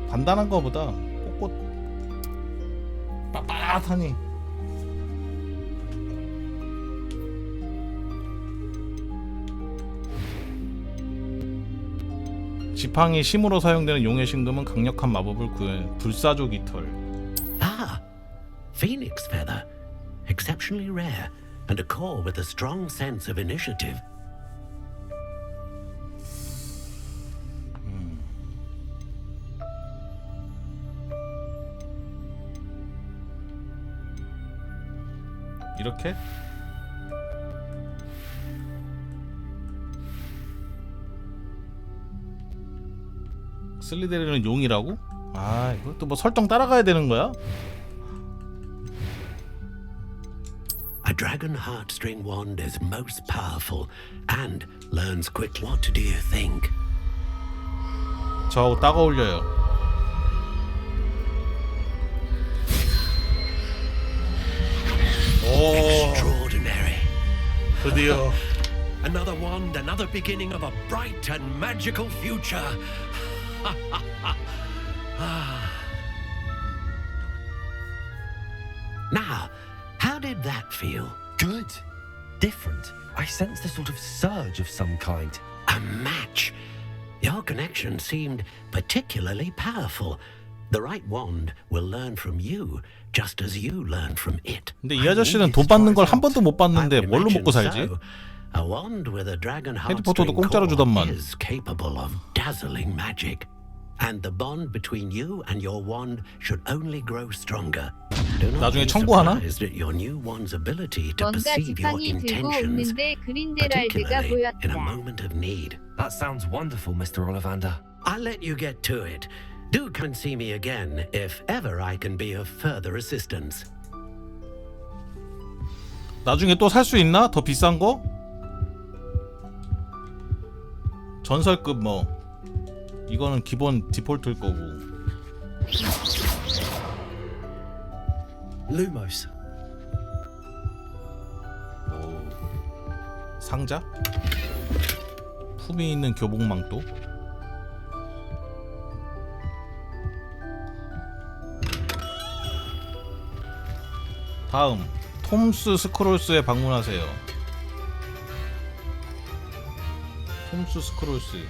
단단한 거보다 빳빳하니. 지팡이 심으로 사용되는 용의 심금은 강력한 마법을 구해 불사조 깃털. Phoenix feather. Exceptionally rare and a core with a strong sense of initiative. 이렇게? 슬리데린은 용이라고? 아, 이것도 뭐 설정 따라가야 되는 거야? A dragon heartstring wand is most powerful and learns quick. What do you think? 저하고 딱 어울려요. Extraordinary. 드디어. Another wand, another beginning of a bright and magical future. Now, how did that feel? Good. Different. I sensed a sort of surge of some kind. A match. Your connection seemed particularly powerful. The right wand will learn from you, just as you learn from it. 근데 이 아저씨는 돈 받는 걸 한 번도 못 받는데 뭘로 먹고 살지? A wand with a dragon 해리포터도 heartstring 공짜로 주던만. core is capable of dazzling magic. And the bond between you and your wand should only grow stronger. Do not 나중에 be 청구하나? surprised at your new wand's ability to 뭔가 perceive your 지팡이 들고 intentions, 오는데 그린데랄드가 particularly in a 보였다. moment of need. That sounds wonderful, Mr. Ollivander. I'll let you get to it. Do come and see me again if ever I can be of further assistance. 나중에 또 살 수 있나? 더 비싼 거? 전설급 뭐 이거는 기본 디폴트일 거고. Lumos. 상자? 품이 있는 교복망토? 다음 톰스 스크롤스에 방문하세요. 톰스 스크롤스.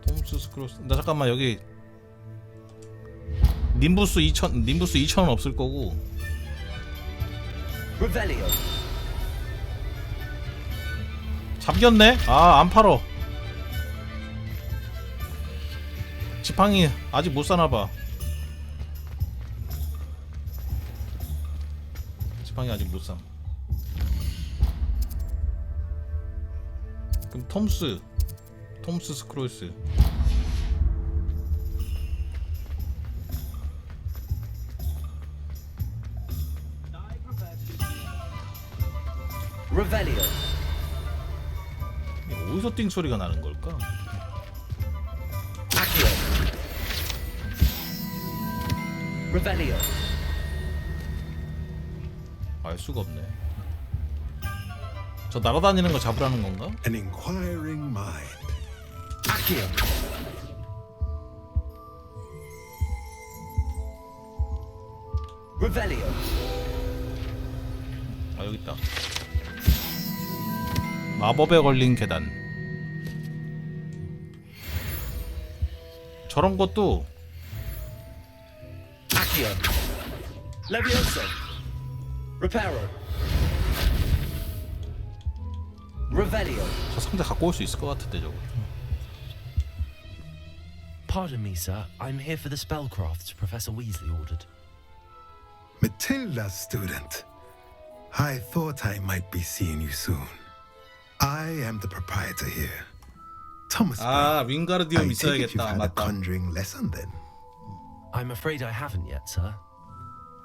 톰스 스크롤스. 나 잠깐만 여기 님부스 2000은 없을 거고. Revelio. 잠겼네? 아, 안 팔어. 지팡이 아직 못 사나봐. 지팡이 아직 못 사. 그럼 톰스 스크롤스. Revelio. 어디서 띵 소리가 나는 걸까? Accio. Revelio. 알 수가 없네. 저 날아다니는 거 잡으라는 건가? An inquiring mind. Accio. Revelio. 아, 여기 있다. 마법에 걸린 계단. 저런 것도 Accio. Levioso. Reparo. Revelio. 저 상자 갖고 올 수 있을 것 같은데 저거. Pardon me, sir. I'm here for the spellcrafts Professor Weasley ordered. Matilda's student. I thought I might be seeing you soon. I am the proprietor here. Thomas 아, Brown. 윙가르디움 I take it you've 있어야겠다. had a 맞다. conjuring lesson then. I'm afraid I haven't yet, sir.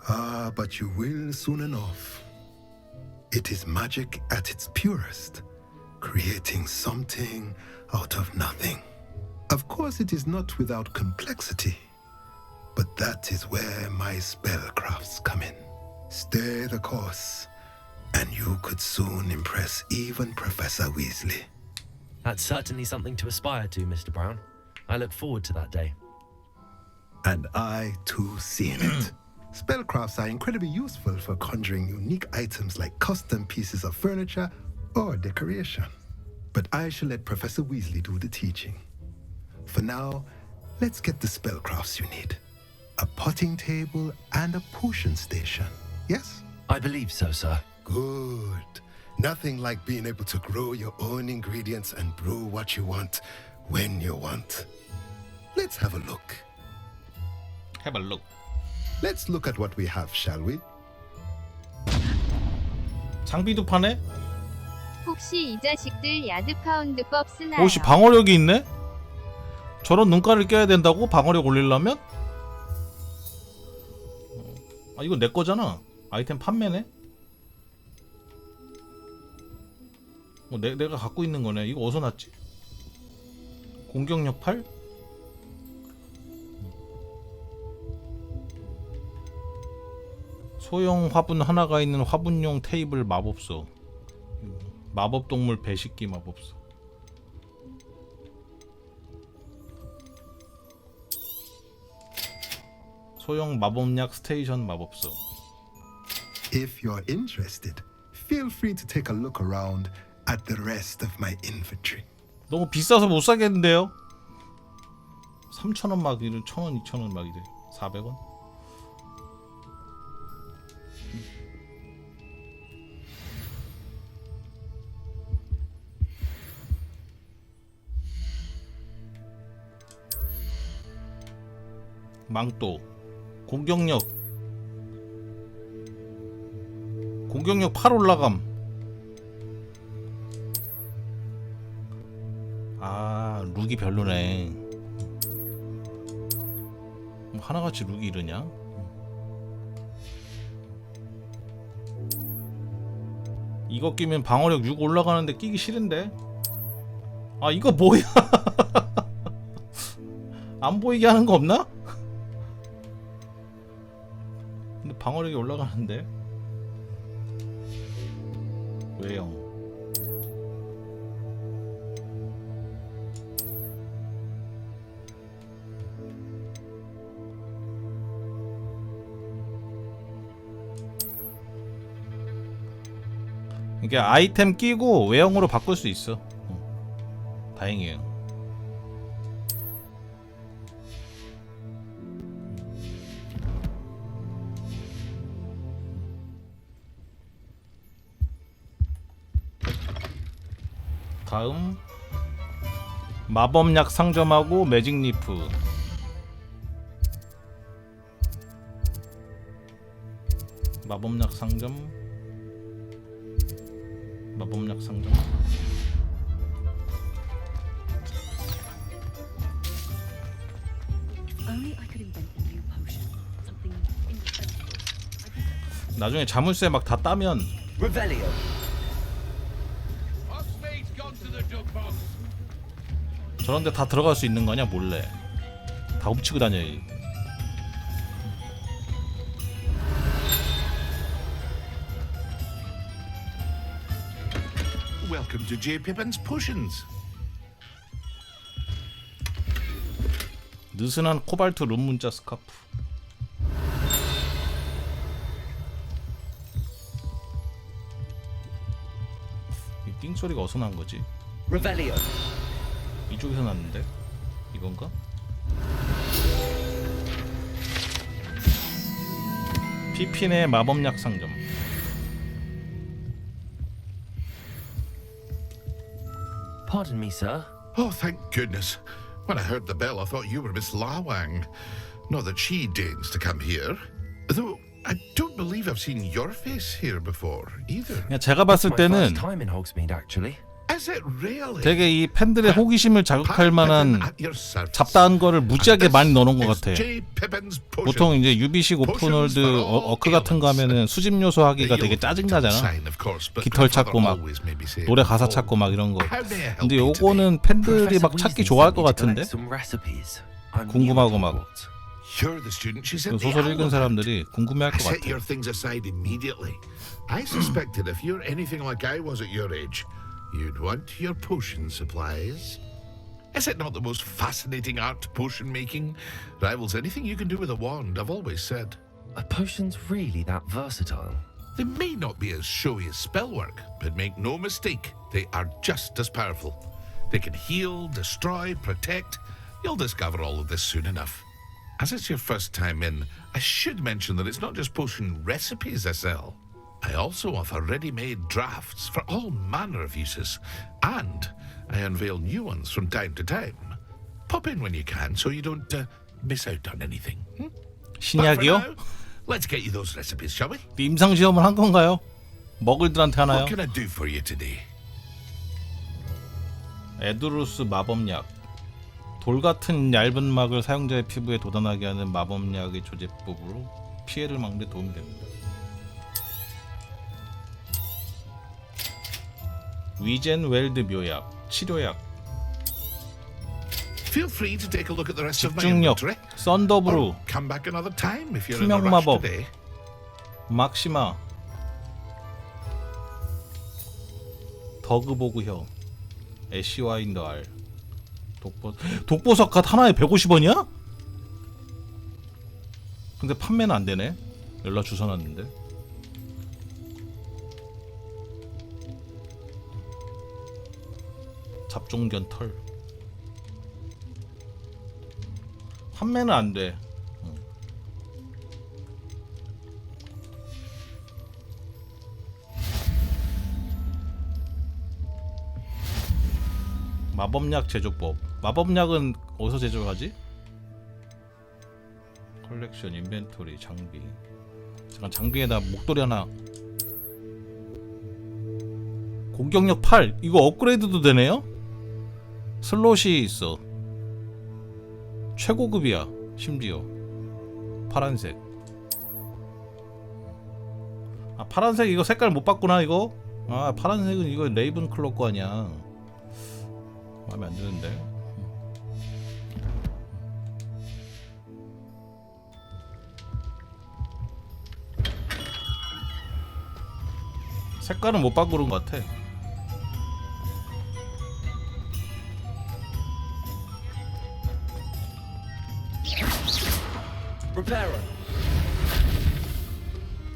Ah, but you will soon enough. It is magic at its purest, creating something out of nothing. Of course, it is not without complexity, but that is where my spellcrafts come in. Stay the course, and you could soon impress even Professor Weasley. That's certainly something to aspire to, Mr. Brown. I look forward to that day. And I too seen it. Spellcrafts are incredibly useful for conjuring unique items like custom pieces of furniture or decoration. But I shall let Professor Weasley do the teaching. For now, let's get the spellcrafts you need. A potting table and a potion station, yes? I believe so, sir. Good. Nothing like being able to grow your own ingredients and brew what you want when you want. Let's have a look. Have a look. Let's look at what we have, shall we? 장비도 파네? 혹시 이 자식들 야드파운드법 쓰나요? 혹시 방어력이 있네? 저런 눈깔을 껴야 된다고? 방어력 올리려면? 아 이거 내 거잖아. 아이템 판매네? 내가 갖고 있는 거네. 이거 어디서 났지? 공격력 8? 소형 화분 하나가 있는 화분용 테이블 마법소. 마법동물 배식기 마법소. 소형 마법약 스테이션 마법소. If you're interested, feel free to take a look around at the rest of my inventory. 너무 비싸서 못 사겠는데요? 3,000원 막 이런 1,000원, 2,000원 막 이래. 400원? 망토. 공격력 8 올라감. 아 룩이 별로네. 하나같이 룩이 이러냐? 이거 끼면 방어력 6 올라가는데 끼기 싫은데. 아 이거 뭐야? 안 보이게 하는 거 없나? 근데 방어력이 올라가는데 왜요? 이게 아이템 끼고 외형으로 바꿀 수 있어. 다행이에요. 다음 마법약 상점하고 매직리프. 마법약 상점. 마법약 상점. 나중에 자물쇠 막 다 따면 저런데 다 들어갈 수 있는 거냐 몰래. 다 훔치고 다녀야지. Welcome to J. Pippin's Potions. 느슨한 코발트 룸 문자 스카프. 이 띵 소리가 어디서 난 거지? Revelio. 이쪽에서 났는데? 이건가? 피핀의 마법약 상점. Pardon me, sir. Oh, thank goodness. When I heard the bell, I thought you were Miss Lawang. Not that she deigns to come here. Though I don't believe I've seen your face here before either. 그냥 제가 봤을 때는 Time in Hogsmeade, actually. Is it really? 되게 이 팬들의 호기심을 자극할 만한 잡다한 거를 무지하게 많이 넣어놓은 것 같아. 보통 이제 유비식 오픈월드 어크 같은 거 하면은 수집 요소 하기가 되게 짜증나잖아. 깃털 찾고 막 노래 가사 찾고 막 이런 거. 근데 요거는 팬들이 막 찾기 좋아할 것 같은데? 궁금하고 막 소설 읽은 사람들이 궁금해할 것 같아. You'd want your potion supplies. Is it not the most fascinating art, potion making? Rivals anything you can do with a wand, I've always said. Are potions really that versatile? They may not be as showy as spellwork, but make no mistake, they are just as powerful. They can heal, destroy, protect. You'll discover all of this soon enough. As it's your first time in, I should mention that it's not just potion recipes I sell. I also offer ready-made drafts for all manner of uses, and I unveil new ones from time to time. Pop in when you can so you don't miss out on anything. 신약이요? Let's get you those recipes, shall we? 임상 시험을 한 건가요? 먹을들한테 하나요? What can I do for you today? 에두루스 마법약. 돌같은 얇은 막을 사용자의 피부에 돋아나게 하는 마법약의 조제법으로 피해를 막는 데 도움이 됩니다. 위젠 웰드 묘약. 치료약. Feel free to take a look at the rest of my 집중력. inventory. 썬더브루. Or come back another time if you're in a 투명 rush 마법. today. 막시마. 더그보그혀. 애쉬와인더 알. 독보석갓 하나에 150원이야? 근데 판매는 안 되네. 연락 주워놨는데. 잡종견 털. 판매는 안 돼. 마법약 제조법. 마법약은 어디서 제조하지? 컬렉션, 인벤토리, 장비. 잠깐 장비에다 목도리 하나. 공격력 8. 이거 업그레이드도 되네요? 슬롯이 있어. 최고급이야. 심지어 파란색. 아 파란색 이거 색깔 못 봤구나 이거. 아 파란색은 이거 레이븐 클로 거 아니야. 마음에 안 드는데. 색깔은 못 바꾸는 것 같아.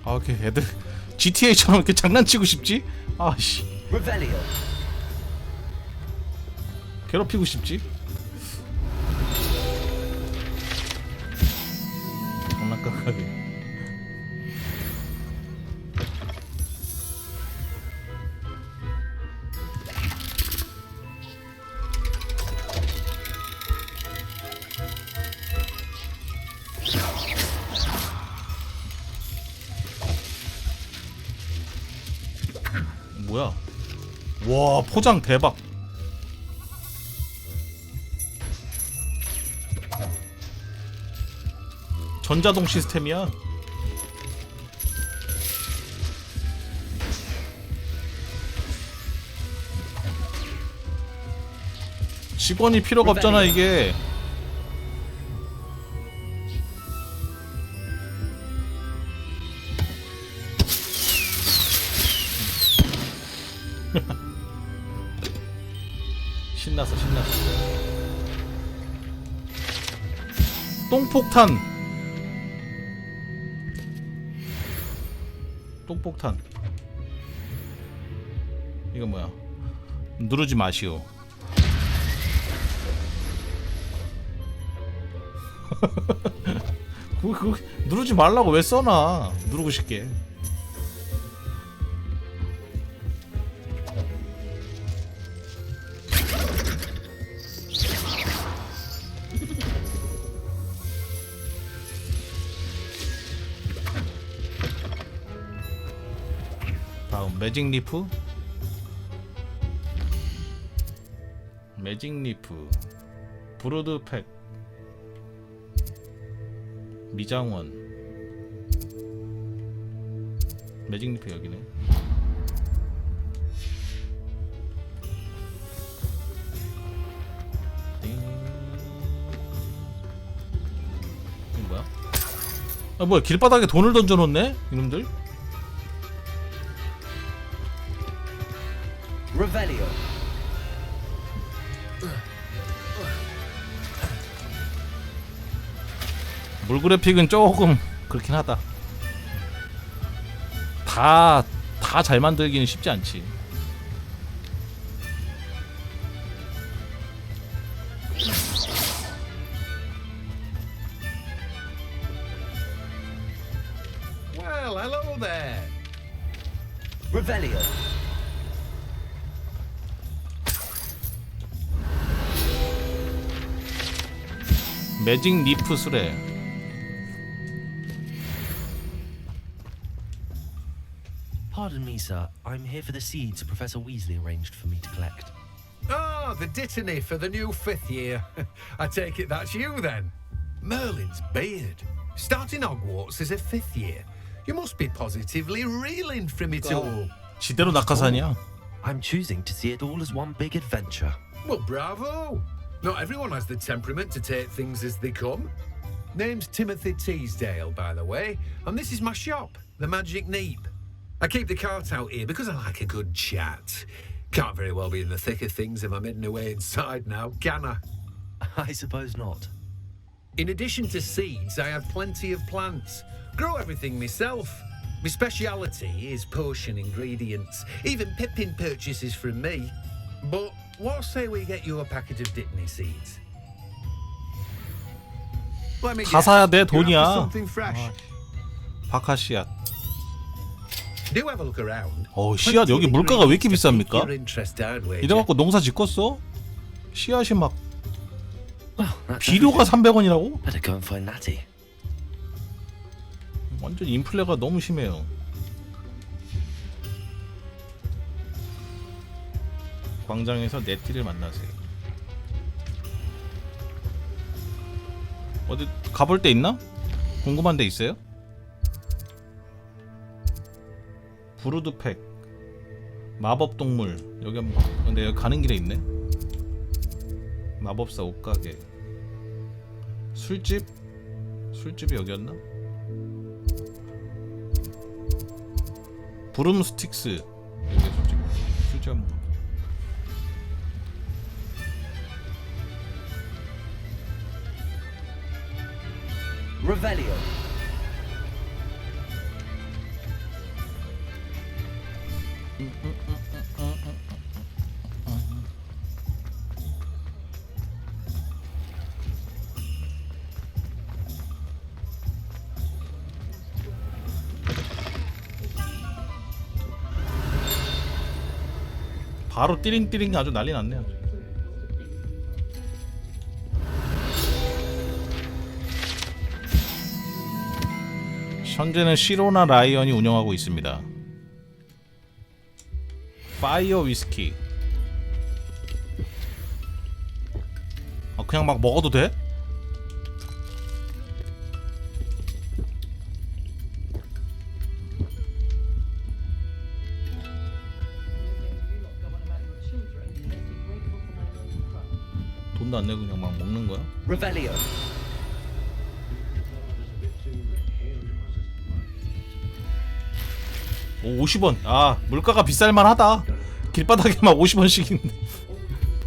아, 이렇게 애들 GTA처럼 이렇게 장난치고 싶지? 아씨. 괴롭히고 싶지? 장난감하게. 뭐야? 와 포장 대박. 전자동 시스템이야. 직원이 필요가 없잖아 이게. 신났어. 똥폭탄. 이거 뭐야? 누르지 마시오. 그거 누르지 말라고 왜 써놔? 누르고 싶게. 다음 매직 리프. 브루드 팩. 미장원. 매직 리프 여기네. 이거 뭐야? 아 뭐야 길바닥에 돈을 던져놓네 이놈들. Revelio. 물 그래픽은 조금 그렇긴 하다. 다 잘 만들기는 쉽지 않지. Well, hello there. Revelio. 매직 리프 수레. Pardon me, sir. I'm here for the seeds Professor Weasley arranged for me to collect. Ah, the dittany for the new 5th year. I take it that's you then. Merlin's beard. Starting Hogwarts as a 5th year. You must be positively reeling from it all. 지대로 낙하산이야. I'm choosing to see it all as one big adventure. Well, bravo. Not everyone has the temperament to take things as they come. Name's Timothy Teasdale, by the way, and this is my shop, the Magic Neep. I keep the cart out here because I like a good chat. Can't very well be in the thick of things if I'm heading away inside now, can I? I suppose not. In addition to seeds, I have plenty of plants. Grow everything myself. My speciality is potion ingredients. Even Pippin purchases from me. But what say we get you a packet of Dittany seeds? Let me 다 guess, 사야 돼, you're after 돈이야. something fresh. 바카 씨앗. Do have a look around. 씨앗 여기 물가가 왜 이렇게 비쌉니까? Your interest downward. 이래 갖고 농사 짓겠어? 씨앗이 막 비료가 300원이라고? Better go and find Natty. 완전 인플레가 너무 심해요. 광장에서 네티를 만나세요. 어디 가볼 데 있나? 궁금한 데 있어요? 브루드팩 마법 동물 여기 한번. 근데 여기 가는 길에 있네. 마법사 옷가게 술집이 여기였나? 브룸스틱스 여기 술집 한번. Revelio. 바로 띠링띠링 아주 난리 났네. 아주. 현재는 시로나 라이언이 운영하고 있습니다. 파이어 위스키. 그냥 막 먹어도 돼? 돈도 안 내고 그냥 막 먹는 거야? Revelio. 오, 50원. 아, 물가가 비쌀만하다. 길바닥에 막 50원씩인데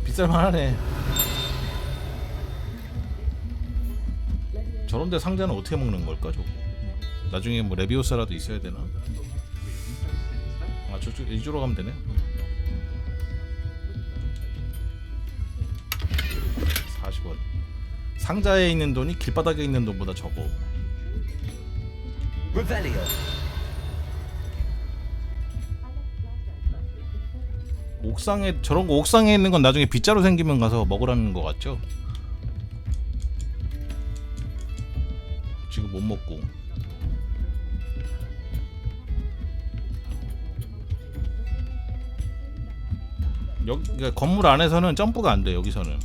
비쌀만하네. 저런데 상자는 어떻게 먹는 걸까 저거? 나중에 뭐 레비오사라도 있어야 되나? 아, 저쪽 이쪽으로 가면 되네. 40원. 상자에 있는 돈이 길바닥에 있는 돈보다 적어. Revelio. 옥상에 저런 거 옥상에 있는 건 나중에 빗자루 생기면 가서 먹으라는 거 같죠? 지금 못 먹고. 여기 그러니까 건물 안에서는 점프가 안 돼. 여기서는.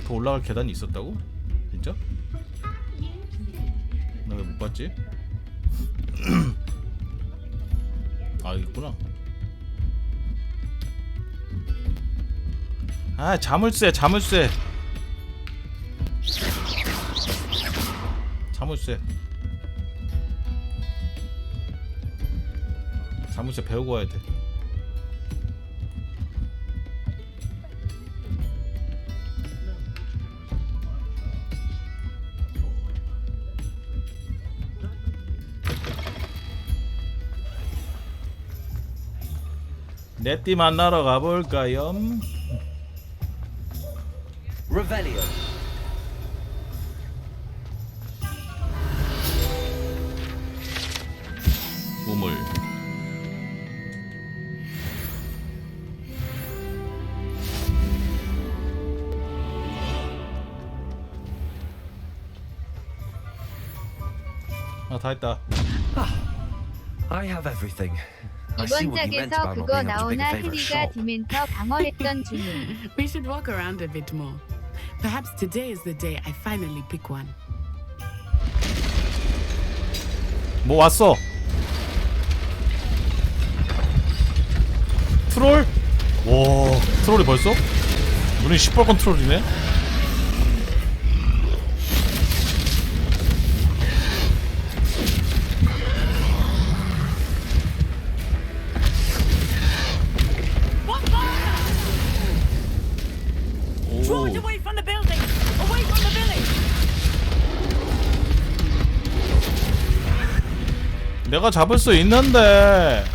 더 올라갈 계단이 있었다고? 진짜? 나 왜 못 봤지? 아, 여기 있구나. 아, 자물쇠. 자물쇠 배우고 와야 돼. 네띠 만나러 가볼까요? Revelio. 우물. 아, 다 했다. I have everything. 이번 작에서 그거 나오나 해리가 디멘터 방어했던 중임. We should walk around a bit more. Perhaps today is the day I finally pick one. 뭐 왔어? 트롤? 와, 트롤이 벌써? 눈이 시뻘건 트롤이네. Drawn away from the building! Away from the village! 내가 잡을 수 있는데.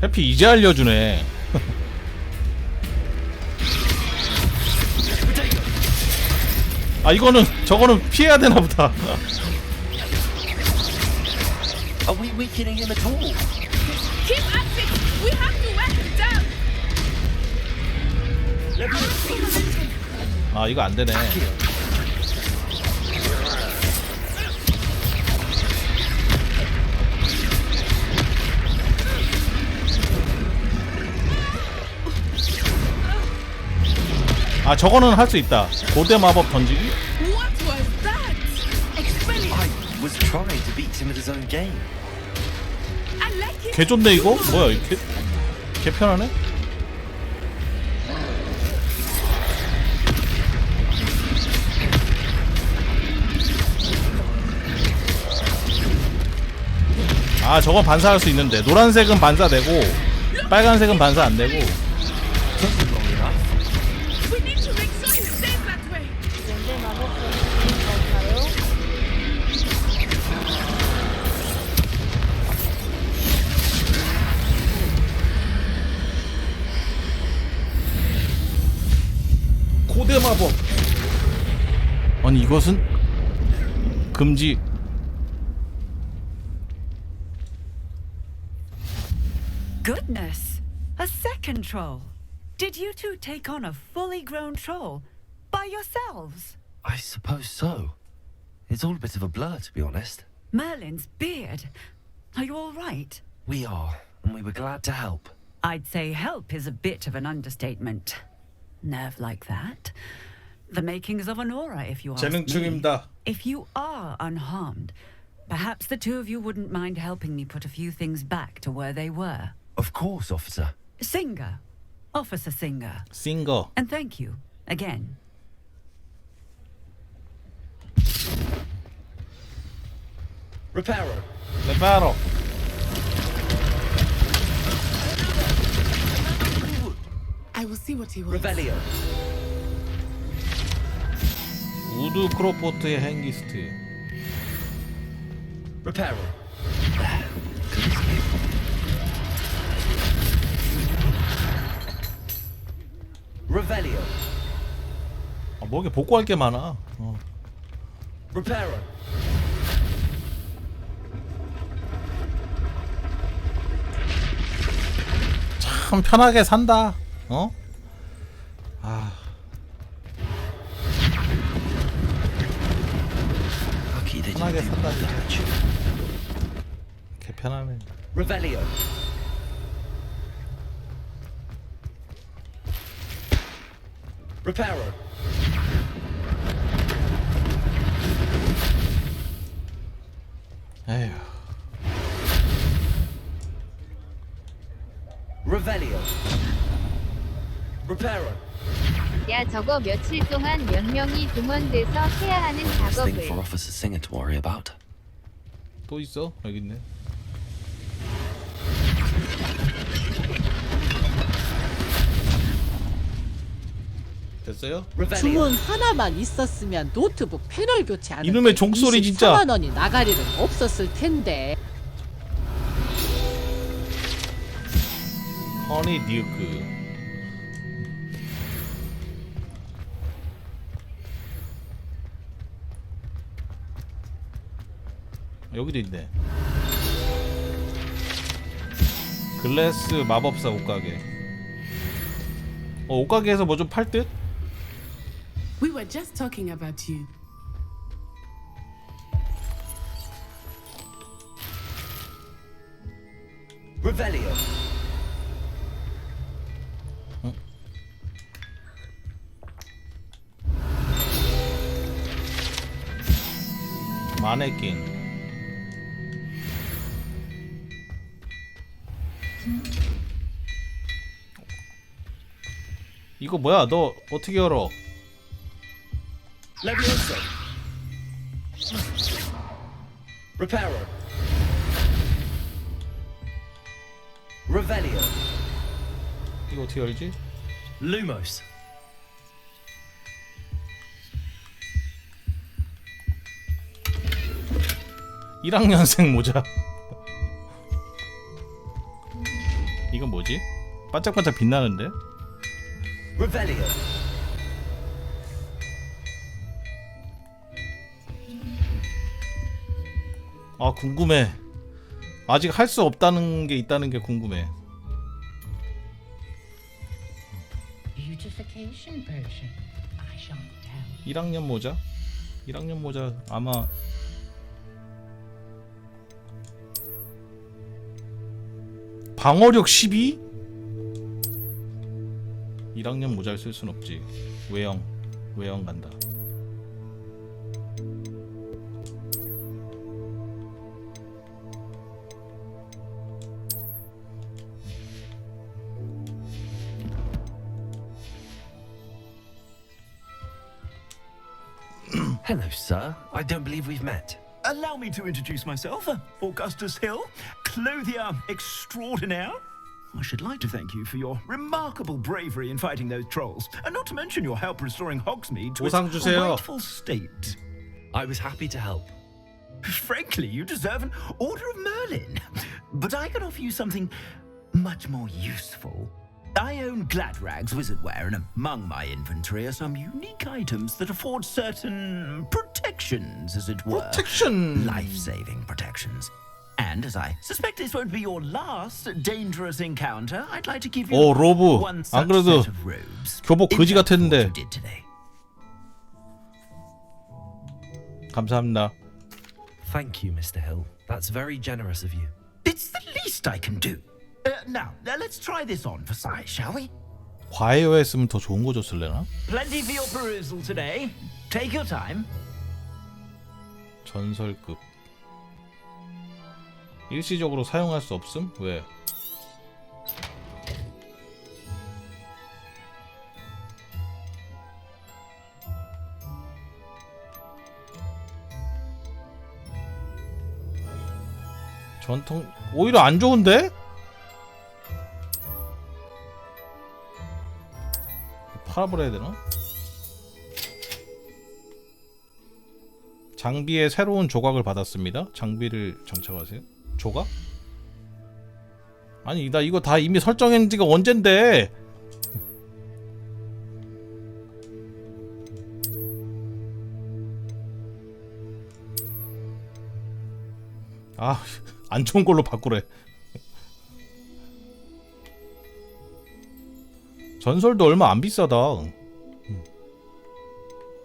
해피 이제 알려주네. 아 이거는 저거는 피해야 되나 보다. Are we weakening him at all? Keep at it! We have to whack him down! 아 이거 안 되네. 아 저거는 할 수 있다. 고대 마법 던지기? What was that? Explain it! I was trying to beat him at his own game. I like it! 개 좋네 이거? 뭐야 이렇게 개 편하네? 아 저건 반사할 수 있는데 노란색은 반사되고 빨간색은 반사 안 되고. We need to make sure he stays that way! 고대 마법. 아니 이것은 금지. Goodness! A second troll! Did you two take on a fully grown troll by yourselves? I suppose so. It's all a bit of a blur, to be honest. Merlin's beard. Are you all right? We are, and we were glad to help. I'd say help is a bit of an understatement. Nerve like that. The makings of an aura, if you ask me. 재능충입니다. If you are unharmed, perhaps the two of you wouldn't mind helping me put a few things back to where they were. Of course, officer. Singer. Officer Singer. 싱거. And thank you, again. Reparo. 레파로. I will see what he wants. Revelio. 우드 크로포트의 행기스트. Reparo. Revelio. 아, 뭐 이렇게 복구할 게 많아. Reparo. 참 편하게 산다. 어? 아. 편하게 산다. 개 편하네. Revelio. Reparo. 에휴. Revelio. Reparo. 야 저거 며칠 동안 몇 명이 동원돼서 해야 하는 Thing for 작업을. Officer Singer to worry about. 또 있어? 여기 있네. 됐어요? 주문 하나만 있었으면 노트북 패널 교체하는 이놈의 종소리 진짜. 24만 원이 나갈 일은 없었을 텐데. 허니 듀크. 여기도 있네. 글래스 마법사 옷가게. 옷가게에서 뭐 좀 팔 듯? We were just talking about you. Revelio. 마네킹. 이거 뭐야? 너 어떻게 열어? Levioso. Reparo. Revelio. 이거 어떻게 열지? Lumos. 1학년생 모자. 이건 뭐지? 반짝반짝 빛나는데? Revelio. 아 궁금해. 아직 할 수 없다는 게 있다는 게 궁금해. Beautification potion. I shan't tell. 1학년 모자? 1학년 모자 아마 방어력 12? 1학년 모자를 쓸 순 없지. 외형 간다. Hello, sir. I don't believe we've met. Allow me to introduce myself, Augustus Hill, clothier extraordinaire. I should like to thank you for your remarkable bravery in fighting those trolls, and not to mention your help restoring Hogsmeade to 보상 its 주세요. rightful state. I was happy to help. Frankly, you deserve an Order of Merlin, but I can offer you something much more useful. I own Gladrag's wizardware, and among my inventory are some unique items that afford certain protections, as it were. Protection! Life-saving protections. And as I suspect this won't be your last dangerous encounter, I'd like to give you 오 로브. one 안 such 그래도 set of robes. 교복 거지 같았는데. Did today. 감사합니다. Thank you, Mr. Hill. That's very generous of you. It's the least I can do. Now, let's try this on for size, shall we? 과외어 했으면 더 좋은 거 줬을래나? Plenty for your perusal today. Take your time. 전설급. 일시적으로 사용할 수 없음? 왜? 전통 오히려 안 좋은데? 팔아버려야 되나? 장비에 새로운 조각을 받았습니다. 장비를 장착하세요. 조각? 아니 나 이거 다 이미 설정한 지가 언젠데. 아, 안 좋은 걸로 바꾸래. 전설도 얼마 안 비싸다.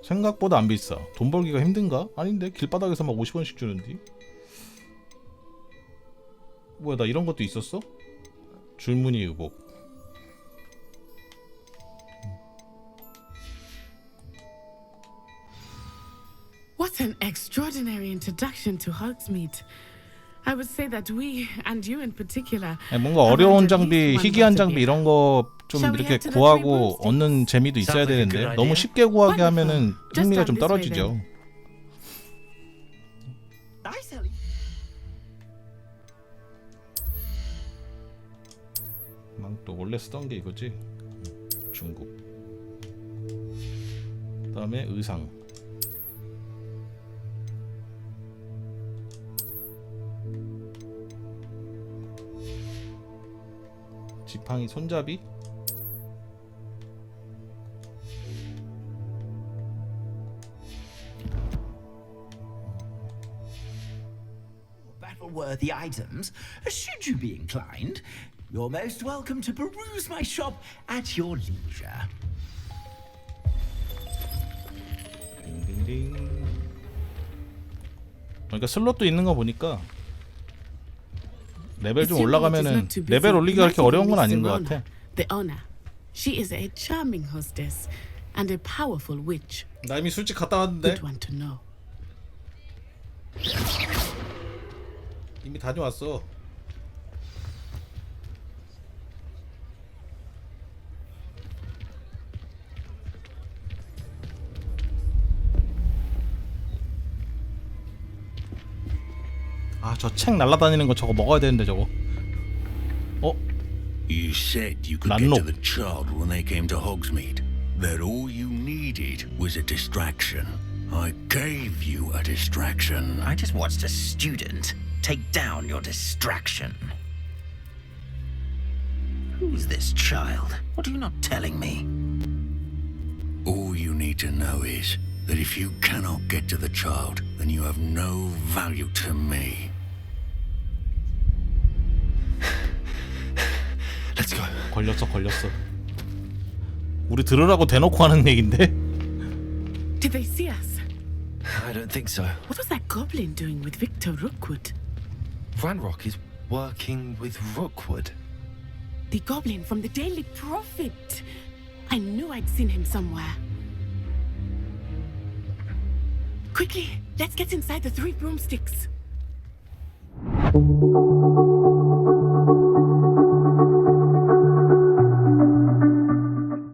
생각보다 안 비싸. 돈 벌기가 힘든가? 아닌데 길바닥에서 막 50원씩 주는데. 뭐야 나 이런 것도 있었어? 줄무늬 의복. What an extraordinary introduction to Hogsmeade. I would say that we, and you in particular, 뭔가 어려운 장비, 희귀한 장비 이런 거 좀 이렇게 구하고 얻는 재미도 있어야 되는데 너무 쉽게 구하게 하면은 흥미가 좀 떨어지죠. 망토 원래 쓰던 게 이거지. 중국. 그다음에 의상. 지팡이 손잡이? Battle-worthy items, should you be inclined, you're most welcome to peruse my shop at your leisure. 그러니까 슬롯도 있는 거 보니까 레벨 좀 올라가면은 레벨 올리기가 그렇게 어려운 건 아닌 것 같아. The owner. She is a charming hostess and a powerful witch. 나 이미 술집 갔다 왔는데. Good one to know. 이미 다녀왔어. 아, 저 책 날라다니는 거 저거 먹어야 되는데 저거. You said you could get to the child when they came to Hogsmeade. That all you needed was a distraction. I gave you a distraction. I just watched a student take down your distraction. Who's this child? What are you not telling me? All you need to know is that if you cannot get to the child, then you have no value to me. Let's go. 걸렸어. 우리 들으라고 대놓고 하는 얘긴데. Did they see us? I don't think so. What was that goblin doing with Victor Rookwood? Ranrock is working with Rookwood. The goblin from the Daily Prophet. I knew I'd seen him somewhere. Quickly, let's get inside the 3 broomsticks.